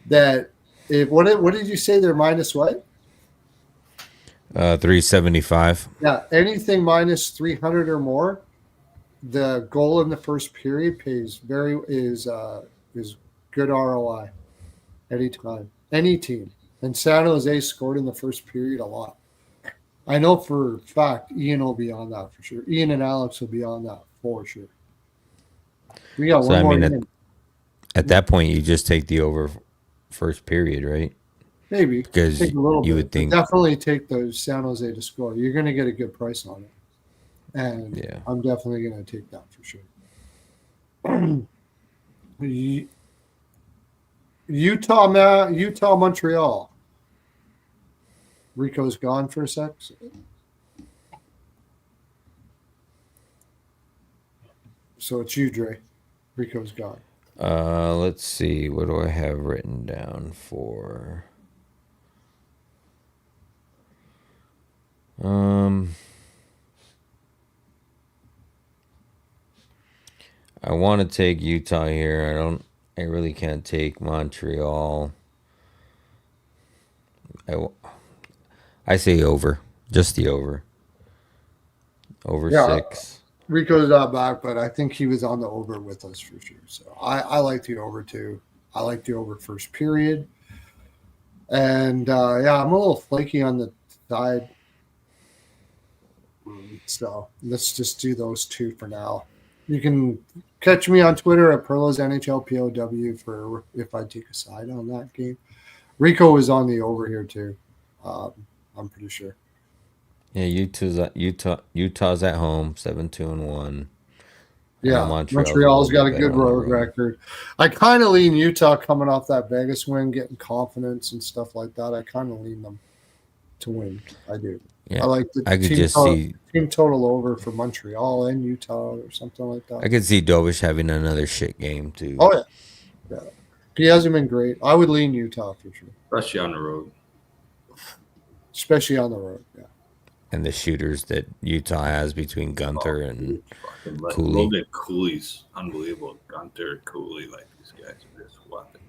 [SPEAKER 1] that What did you say? They're minus what?
[SPEAKER 2] 375.
[SPEAKER 1] Yeah, anything minus 300 or more, the goal in the first period is good ROI anytime, any team. And San Jose scored in the first period a lot. I know for a fact Ian will be on that for sure. Ian and Alex will be on that for sure. We got
[SPEAKER 2] So
[SPEAKER 1] one
[SPEAKER 2] I
[SPEAKER 1] more.
[SPEAKER 2] mean, at that point, you just take the over first period, right?
[SPEAKER 1] Maybe
[SPEAKER 2] Because
[SPEAKER 1] take a little
[SPEAKER 2] you
[SPEAKER 1] bit.
[SPEAKER 2] would think,
[SPEAKER 1] Definitely take the San Jose to score. You're going to get a good price on it, and
[SPEAKER 2] yeah.
[SPEAKER 1] I'm definitely going to take that for sure. Utah, Montreal. Rico's gone for a sec. So it's you, Dre. Rico's gone.
[SPEAKER 2] Let's see. What do I have written down for? I want to take Utah here. I really can't take Montreal. I say over. Just the over. Over 6.
[SPEAKER 1] Rico's not back, but I think he was on the over with us for sure. So I like the over too. I like the over first period. And I'm a little flaky on the side. So let's just do those two for now. You can catch me on Twitter at Pearlo's NHL POW for if I take a side on that game. Rico is on the over here too. I'm pretty sure.
[SPEAKER 2] Yeah, Utah's at home, 7-2-1.
[SPEAKER 1] Yeah, Montreal's got a good road record. I kind of lean Utah coming off that Vegas win, getting confidence and stuff like that. I kind of lean them to win. I do.
[SPEAKER 2] Yeah,
[SPEAKER 1] I like the team total over for Montreal and Utah or something like that.
[SPEAKER 2] I could see Dovish having another shit game too.
[SPEAKER 1] Oh yeah. He hasn't been great. I would lean Utah for sure,
[SPEAKER 3] especially on the road.
[SPEAKER 1] Yeah.
[SPEAKER 2] And the shooters that Utah has between Gunther and Cooley.
[SPEAKER 3] Logan Cooley's unbelievable. Gunther, Cooley, like these guys are just weapons.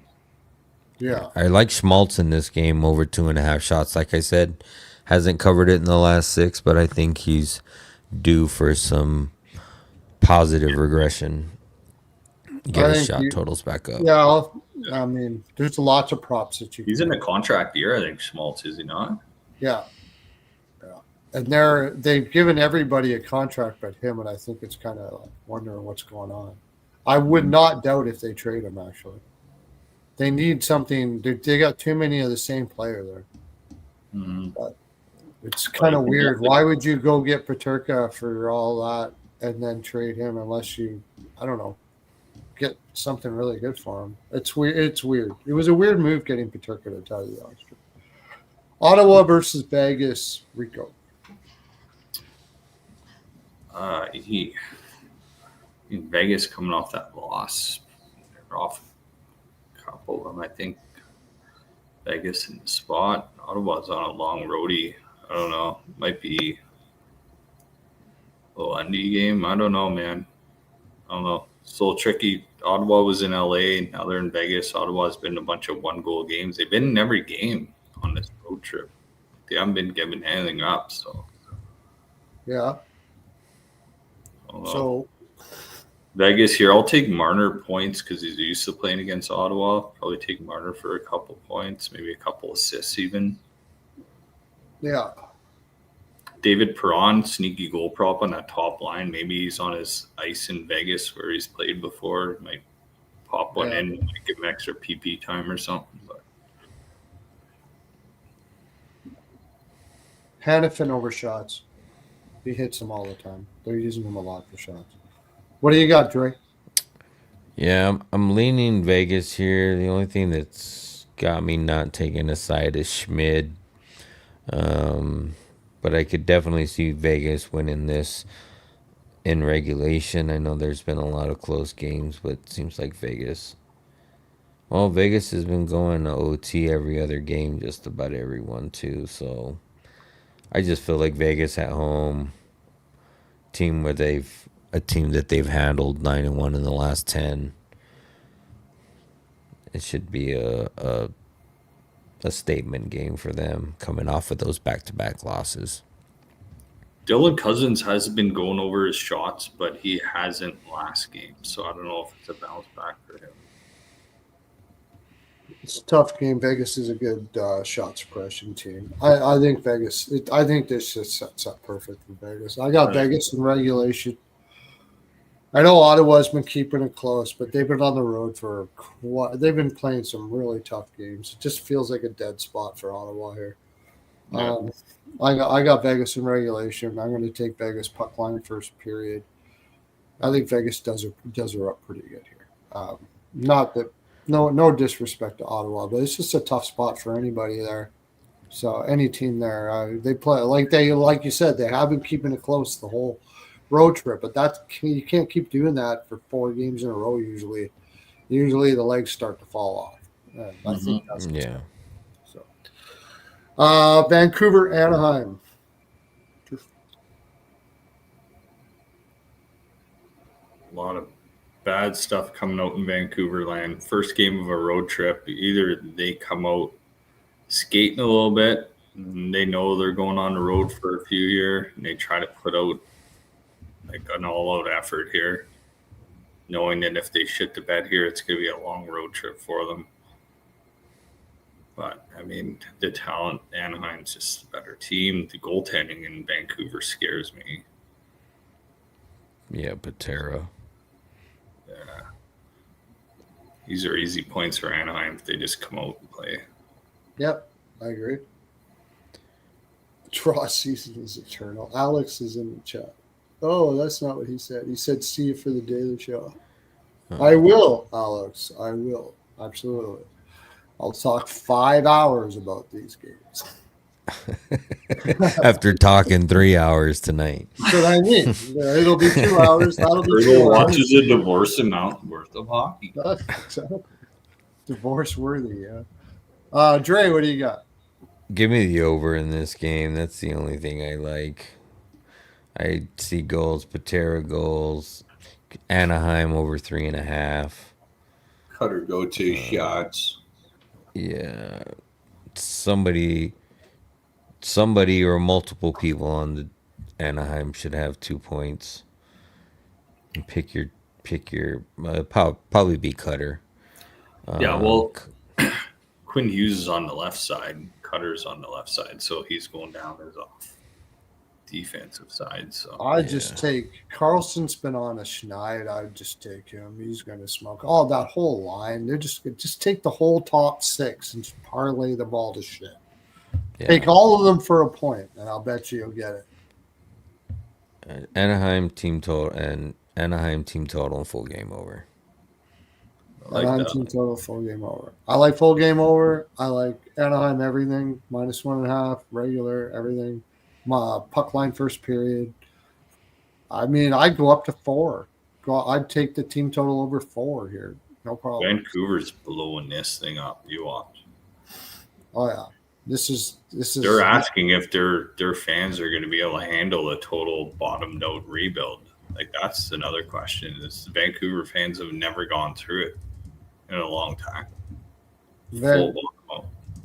[SPEAKER 1] Yeah.
[SPEAKER 2] I like Schmaltz in this game over 2.5 shots. Like I said, hasn't covered it in the last 6, but I think he's due for some positive regression. Get his shot totals back up.
[SPEAKER 1] Yeah, I mean, there's lots of props that you.
[SPEAKER 3] He's in a contract year, I think. Schmaltz, is he not?
[SPEAKER 1] Yeah. And they've given everybody a contract but him, and I think it's kind of like wondering what's going on. I would not doubt if they trade him, actually. They need something. They got too many of the same player there.
[SPEAKER 3] Mm-hmm.
[SPEAKER 1] But it's kind of weird. Why would you go get Peterka for all that and then trade him unless you, I don't know, get something really good for him? It's weird. It was a weird move getting Peterka, to tell you the honest truth. Ottawa versus Vegas, Rico.
[SPEAKER 3] In Vegas coming off that loss. They're off a couple of them, I think. Vegas in the spot. Ottawa's on a long roadie. I don't know. Might be a little Undy game. I don't know, man. I don't know. It's a little tricky. Ottawa was in LA. Now they're in Vegas. Ottawa's been a bunch of 1-goal games. They've been in every game on this road trip. They haven't been giving anything up. So
[SPEAKER 1] yeah. So
[SPEAKER 3] Vegas here. I'll take Marner points because he's used to playing against Ottawa. Probably take Marner for a couple points, maybe a couple assists even.
[SPEAKER 1] Yeah.
[SPEAKER 3] David Perron, sneaky goal prop on that top line. Maybe he's on his ice in Vegas where he's played before. Might pop one in, might give him extra PP time or something. But
[SPEAKER 1] Hannafin over shots. He hits them all the time. They're using him a lot for shots. What do you got, Dre?
[SPEAKER 2] Yeah, I'm leaning Vegas here. The only thing that's got me not taking a side is Schmid. But I could definitely see Vegas winning this in regulation. I know there's been a lot of close games, but it seems like Vegas. Well, Vegas has been going to OT every other game, just about everyone too. So I just feel like Vegas at home, a team that they've handled 9-1 in the last 10. It should be a a statement game for them coming off of those back-to-back losses.
[SPEAKER 3] Dylan Cousins has been going over his shots, but he hasn't last game. So I don't know if it's a bounce back for him.
[SPEAKER 1] It's a tough game. Vegas is a good shot suppression team. I think Vegas. I think this just sets up perfect for Vegas. I got Vegas in regulation. I know Ottawa's been keeping it close, but they've been on the road for they've been playing some really tough games. It just feels like a dead spot for Ottawa here.
[SPEAKER 3] Yeah.
[SPEAKER 1] I got Vegas in regulation. I'm going to take Vegas puck line first period. I think Vegas does her up pretty good here. Not that no disrespect to Ottawa, but it's just a tough spot for anybody there. So any team there, they play like you said, they have been keeping it close the whole road trip, but you can't keep doing that for 4 games in a row. Usually the legs start to fall off. I think that's so. Vancouver, Anaheim.
[SPEAKER 3] A lot of bad stuff coming out in Vancouver land. First game of a road trip, either they come out skating a little bit, and they know they're going on the road for a few years, and they try to put out like an all-out effort here, knowing that if they shit the bed here, it's going to be a long road trip for them. But, I mean, the talent, Anaheim's just a better team. The goaltending in Vancouver scares me.
[SPEAKER 2] Yeah, Patera.
[SPEAKER 3] Yeah. These are easy points for Anaheim if they just come out and play.
[SPEAKER 1] Yep, I agree. Draw season is eternal. Alex is in the chat. Oh, that's not what he said. He said, see you for the Daily Show. I will, Alex. I will. Absolutely. I'll talk 5 hours about these games.
[SPEAKER 2] After talking 3 hours tonight.
[SPEAKER 1] That's what I mean. It'll be 2 hours. That'll be 2 hours.
[SPEAKER 3] Watches a divorce amount worth of hockey.
[SPEAKER 1] Divorce worthy, yeah. Dre, what do you got?
[SPEAKER 2] Give me the over in this game. That's the only thing I like. I see goals, Patera goals, Anaheim over 3.5.
[SPEAKER 3] Cutter go-to shots.
[SPEAKER 2] Yeah. Somebody or multiple people on the Anaheim should have 2 points. And pick your probably be Cutter.
[SPEAKER 3] Yeah, well, Quinn Hughes is on the left side. Cutter's on the left side, so he's going down as a defensive side. So
[SPEAKER 1] I just take Carlson's been on a schneid. I'd just take him. He's going to smoke. Oh, that whole line. They're just take the whole top 6 and just parlay them all to shit. Yeah. Take all of them for a point, and I'll bet you'll get it.
[SPEAKER 2] Anaheim team total and full game over.
[SPEAKER 1] Anaheim team total full game over. I like full game over. I like Anaheim everything -1.5 regular everything. My puck line first period. I mean, I'd go up to 4. I'd take the team total over 4 here. No problem.
[SPEAKER 3] Vancouver's blowing this thing up. You watch.
[SPEAKER 1] Oh yeah. This is.
[SPEAKER 3] They're asking if their fans are going to be able to handle a total bottomed out rebuild. Like that's another question. Is the Vancouver fans have never gone through it in a long time.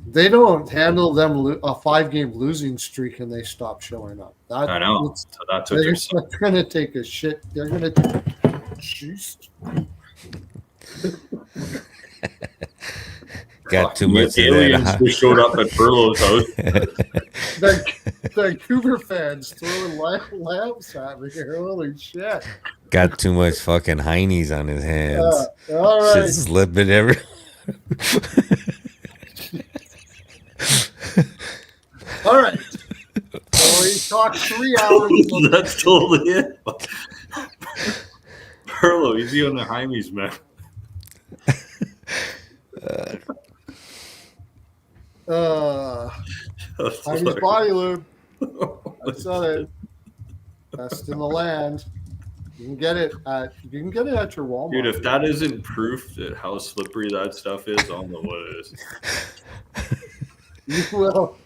[SPEAKER 1] They don't handle them a 5-game losing streak and they stop showing up.
[SPEAKER 3] I know. So that's what they're saying.
[SPEAKER 1] They're going to take a shit. They're going to. Jeez.
[SPEAKER 2] Got too much
[SPEAKER 3] aliens who showed up at Pearlo's house.
[SPEAKER 1] Vancouver fans throwing lamps at me here. Holy shit.
[SPEAKER 2] Got too much fucking heinies on his hands.
[SPEAKER 1] All right.
[SPEAKER 2] Shit's slipping every.
[SPEAKER 1] All right. So we talked 3 hours.
[SPEAKER 3] That's totally it. Pearlo, he's on the Heimies, man.
[SPEAKER 1] Heimies body lube. That's it. Best in the land. You can get it at your Walmart.
[SPEAKER 3] Dude, if that isn't proof that how slippery that stuff is, I don't know what it is.
[SPEAKER 1] You will.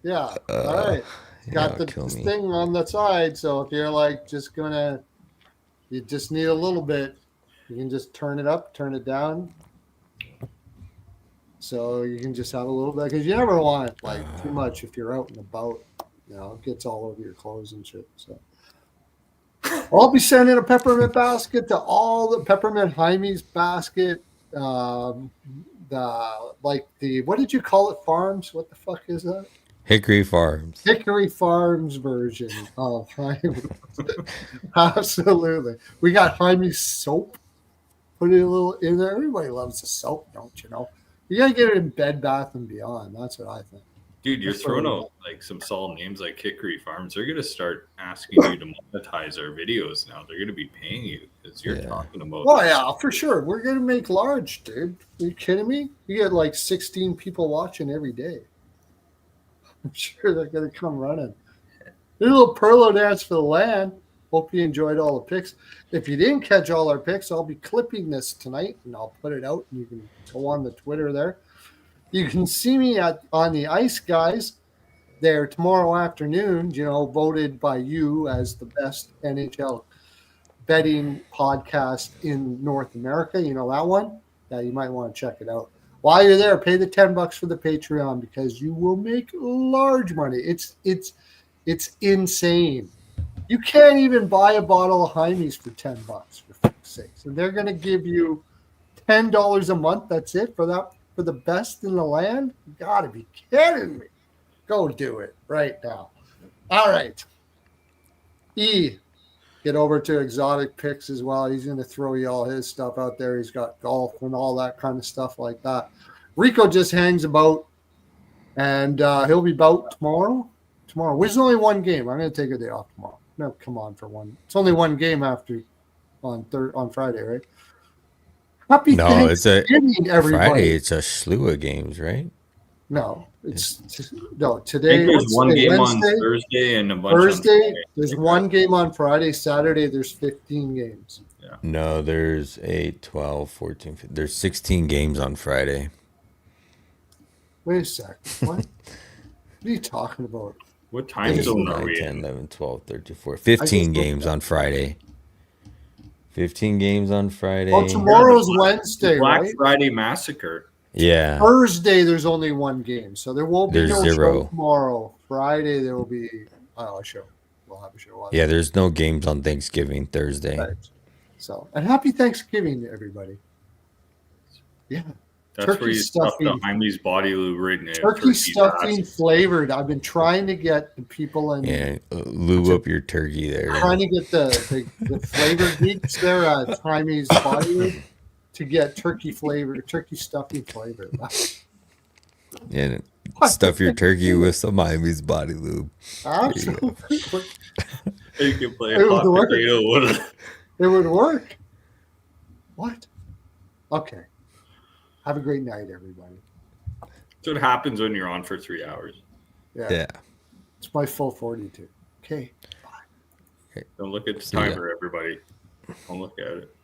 [SPEAKER 1] Yeah. All right. Got the thing on the side, so if you're like you just need a little bit, you can just turn it up, turn it down. So you can just have a little bit because you never want like too much if you're out and about. It gets all over your clothes and shit. So I'll be sending a peppermint basket to all the peppermint Jaime's basket. What did you call it? Farms? What the fuck is that?
[SPEAKER 2] Hickory Farms.
[SPEAKER 1] Hickory Farms version of Jaime's. Absolutely. We got Jaime's soap. Put it a little in there. Everybody loves the soap, don't you know? You gotta get it in Bed Bath and Beyond. That's what I think.
[SPEAKER 3] Dude, you're throwing out like some solid names like Hickory Farms. They're gonna start asking you to monetize our videos now. They're gonna be paying you because you're talking about.
[SPEAKER 1] Oh yeah, for sure. We're gonna make large, dude. Are you kidding me? You get like 16 people watching every day. I'm sure they're gonna come running. A little Pearlo dance for the land. Hope you enjoyed all the picks. If you didn't catch all our picks, I'll be clipping this tonight and I'll put it out and you can go on the Twitter there. You can see me on the ice, guys, there tomorrow afternoon, voted by you as the best NHL betting podcast in North America. You know that one? Yeah, you might want to check it out. While you're there, pay the $10 for the Patreon because you will make large money. It's insane. You can't even buy a bottle of Jaime's for $10 for fuck's sakes. And they're going to give you $10 a month. That's it for the best in the land. You got to be kidding me. Go do it right now. All right. Get over to Exotic Picks as well. He's going to throw you all his stuff out there. He's got golf and all that kind of stuff like that. Rico just hangs about, and he'll be about tomorrow. Which is only one game. I'm going to take a day off tomorrow. No, come on for one. It's only one game after on Friday, right? Happy Thanksgiving, everybody.
[SPEAKER 2] Friday. It's a slew of games, right?
[SPEAKER 1] No, today.
[SPEAKER 3] I think there's one game Wednesday, on Thursday and a bunch
[SPEAKER 1] Thursday.
[SPEAKER 3] On
[SPEAKER 1] there's one game on Friday. Saturday, there's 15 games.
[SPEAKER 2] Yeah. No, there's 8, 12, 14. 15. There's 16 games on Friday.
[SPEAKER 1] Wait a sec. What? What are you talking about?
[SPEAKER 3] What time zone are we
[SPEAKER 2] 10,
[SPEAKER 3] in?
[SPEAKER 2] 11, 12, 13, 14. 15 games on Friday. 15 games on Friday.
[SPEAKER 1] Well, tomorrow's Wednesday,
[SPEAKER 3] Black
[SPEAKER 1] right?
[SPEAKER 3] Friday Massacre.
[SPEAKER 2] Yeah.
[SPEAKER 1] Thursday, there's only one game. So there won't be no
[SPEAKER 2] 0.
[SPEAKER 1] show tomorrow. Friday, there will be a show. We'll have a show.
[SPEAKER 2] Yeah, there's no games on Thanksgiving Thursday.
[SPEAKER 1] Right. So, and happy Thanksgiving to everybody. Yeah.
[SPEAKER 3] That's
[SPEAKER 1] turkey
[SPEAKER 3] where you stuff
[SPEAKER 1] stuffing.
[SPEAKER 3] the Jaime's body lube right now.
[SPEAKER 1] Turkey stuffing flavored. I've been trying to get the people in.
[SPEAKER 2] Yeah, lube up your turkey there.
[SPEAKER 1] Trying to get the flavor geeks there at Jaime's body lube to get turkey stuffing flavor.
[SPEAKER 2] Yeah, stuff your turkey with some Jaime's body lube.
[SPEAKER 1] Absolutely.
[SPEAKER 3] You can play a hot potato.
[SPEAKER 1] It would work. What? Okay. Have a great night, everybody.
[SPEAKER 3] That's what happens when you're on for 3 hours.
[SPEAKER 2] Yeah.
[SPEAKER 1] It's my full 42. Okay. Bye.
[SPEAKER 3] Don't look at the timer, everybody. Don't look at it.